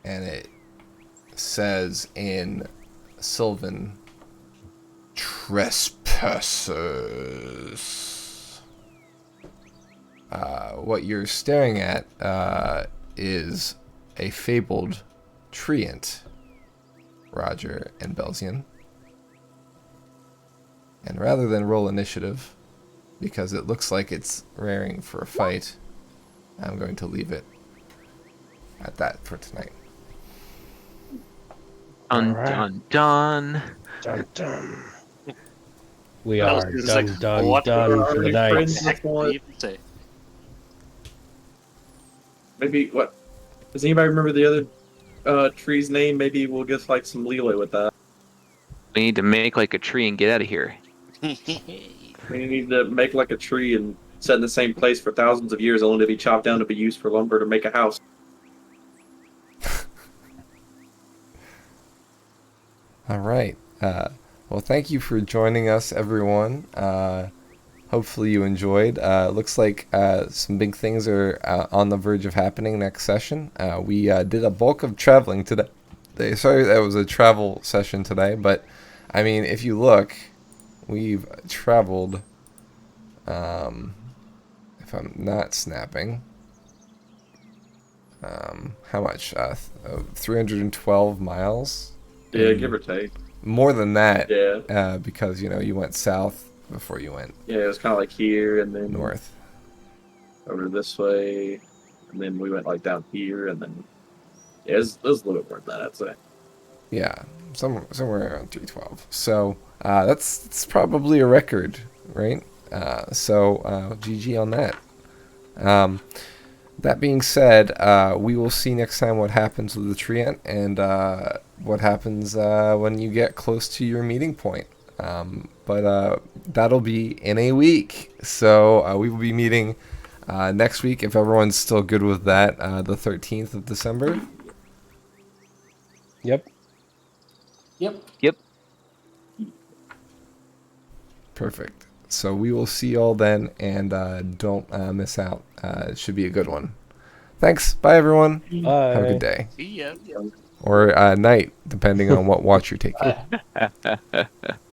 and it says in Sylvan, "Trespassers." What you're staring at is a fabled treant, Roger and Belzian. And rather than roll initiative, because it looks like it's raring for a fight, I'm going to leave it at that for tonight. Dun Alright. dun dun. Dun, dun. We I was are just done, like, done, what done are for the you night. friends? What the heck did he even say? Maybe what? Does anybody remember the other tree's name? Maybe we'll get like some leeway with that. We need to make like a tree and get out of here. We need to make like a tree and set in the same place for thousands of years, only to be chopped down to be used for lumber to make a house. All right. Well, thank you for joining us, everyone. Hopefully you enjoyed. Looks like some big things are on the verge of happening next session. We did a bulk of traveling today. Sorry that was a travel session today, but I mean, if you look, we've traveled, if I'm not snapping, how much? 312 miles? Yeah, give or take. More than that, Yeah, because, you went south before you went yeah. It was kind of like here, and then north. over this way, and then we went like down here, and then yeah, it was a little bit more than that, I'd say. Yeah, somewhere around 312. So that's probably a record, right? So GG on that. That being said, we will see next time what happens with the treant and what happens when you get close to your meeting point. But that'll be in a week. So we will be meeting next week, if everyone's still good with that, the 13th of December. Yep. Yep. Perfect. So we will see y'all then, and don't miss out. It should be a good one. Thanks. Bye, everyone. Bye. Have a good day. See ya. Or night, depending on what watch you're taking. Bye.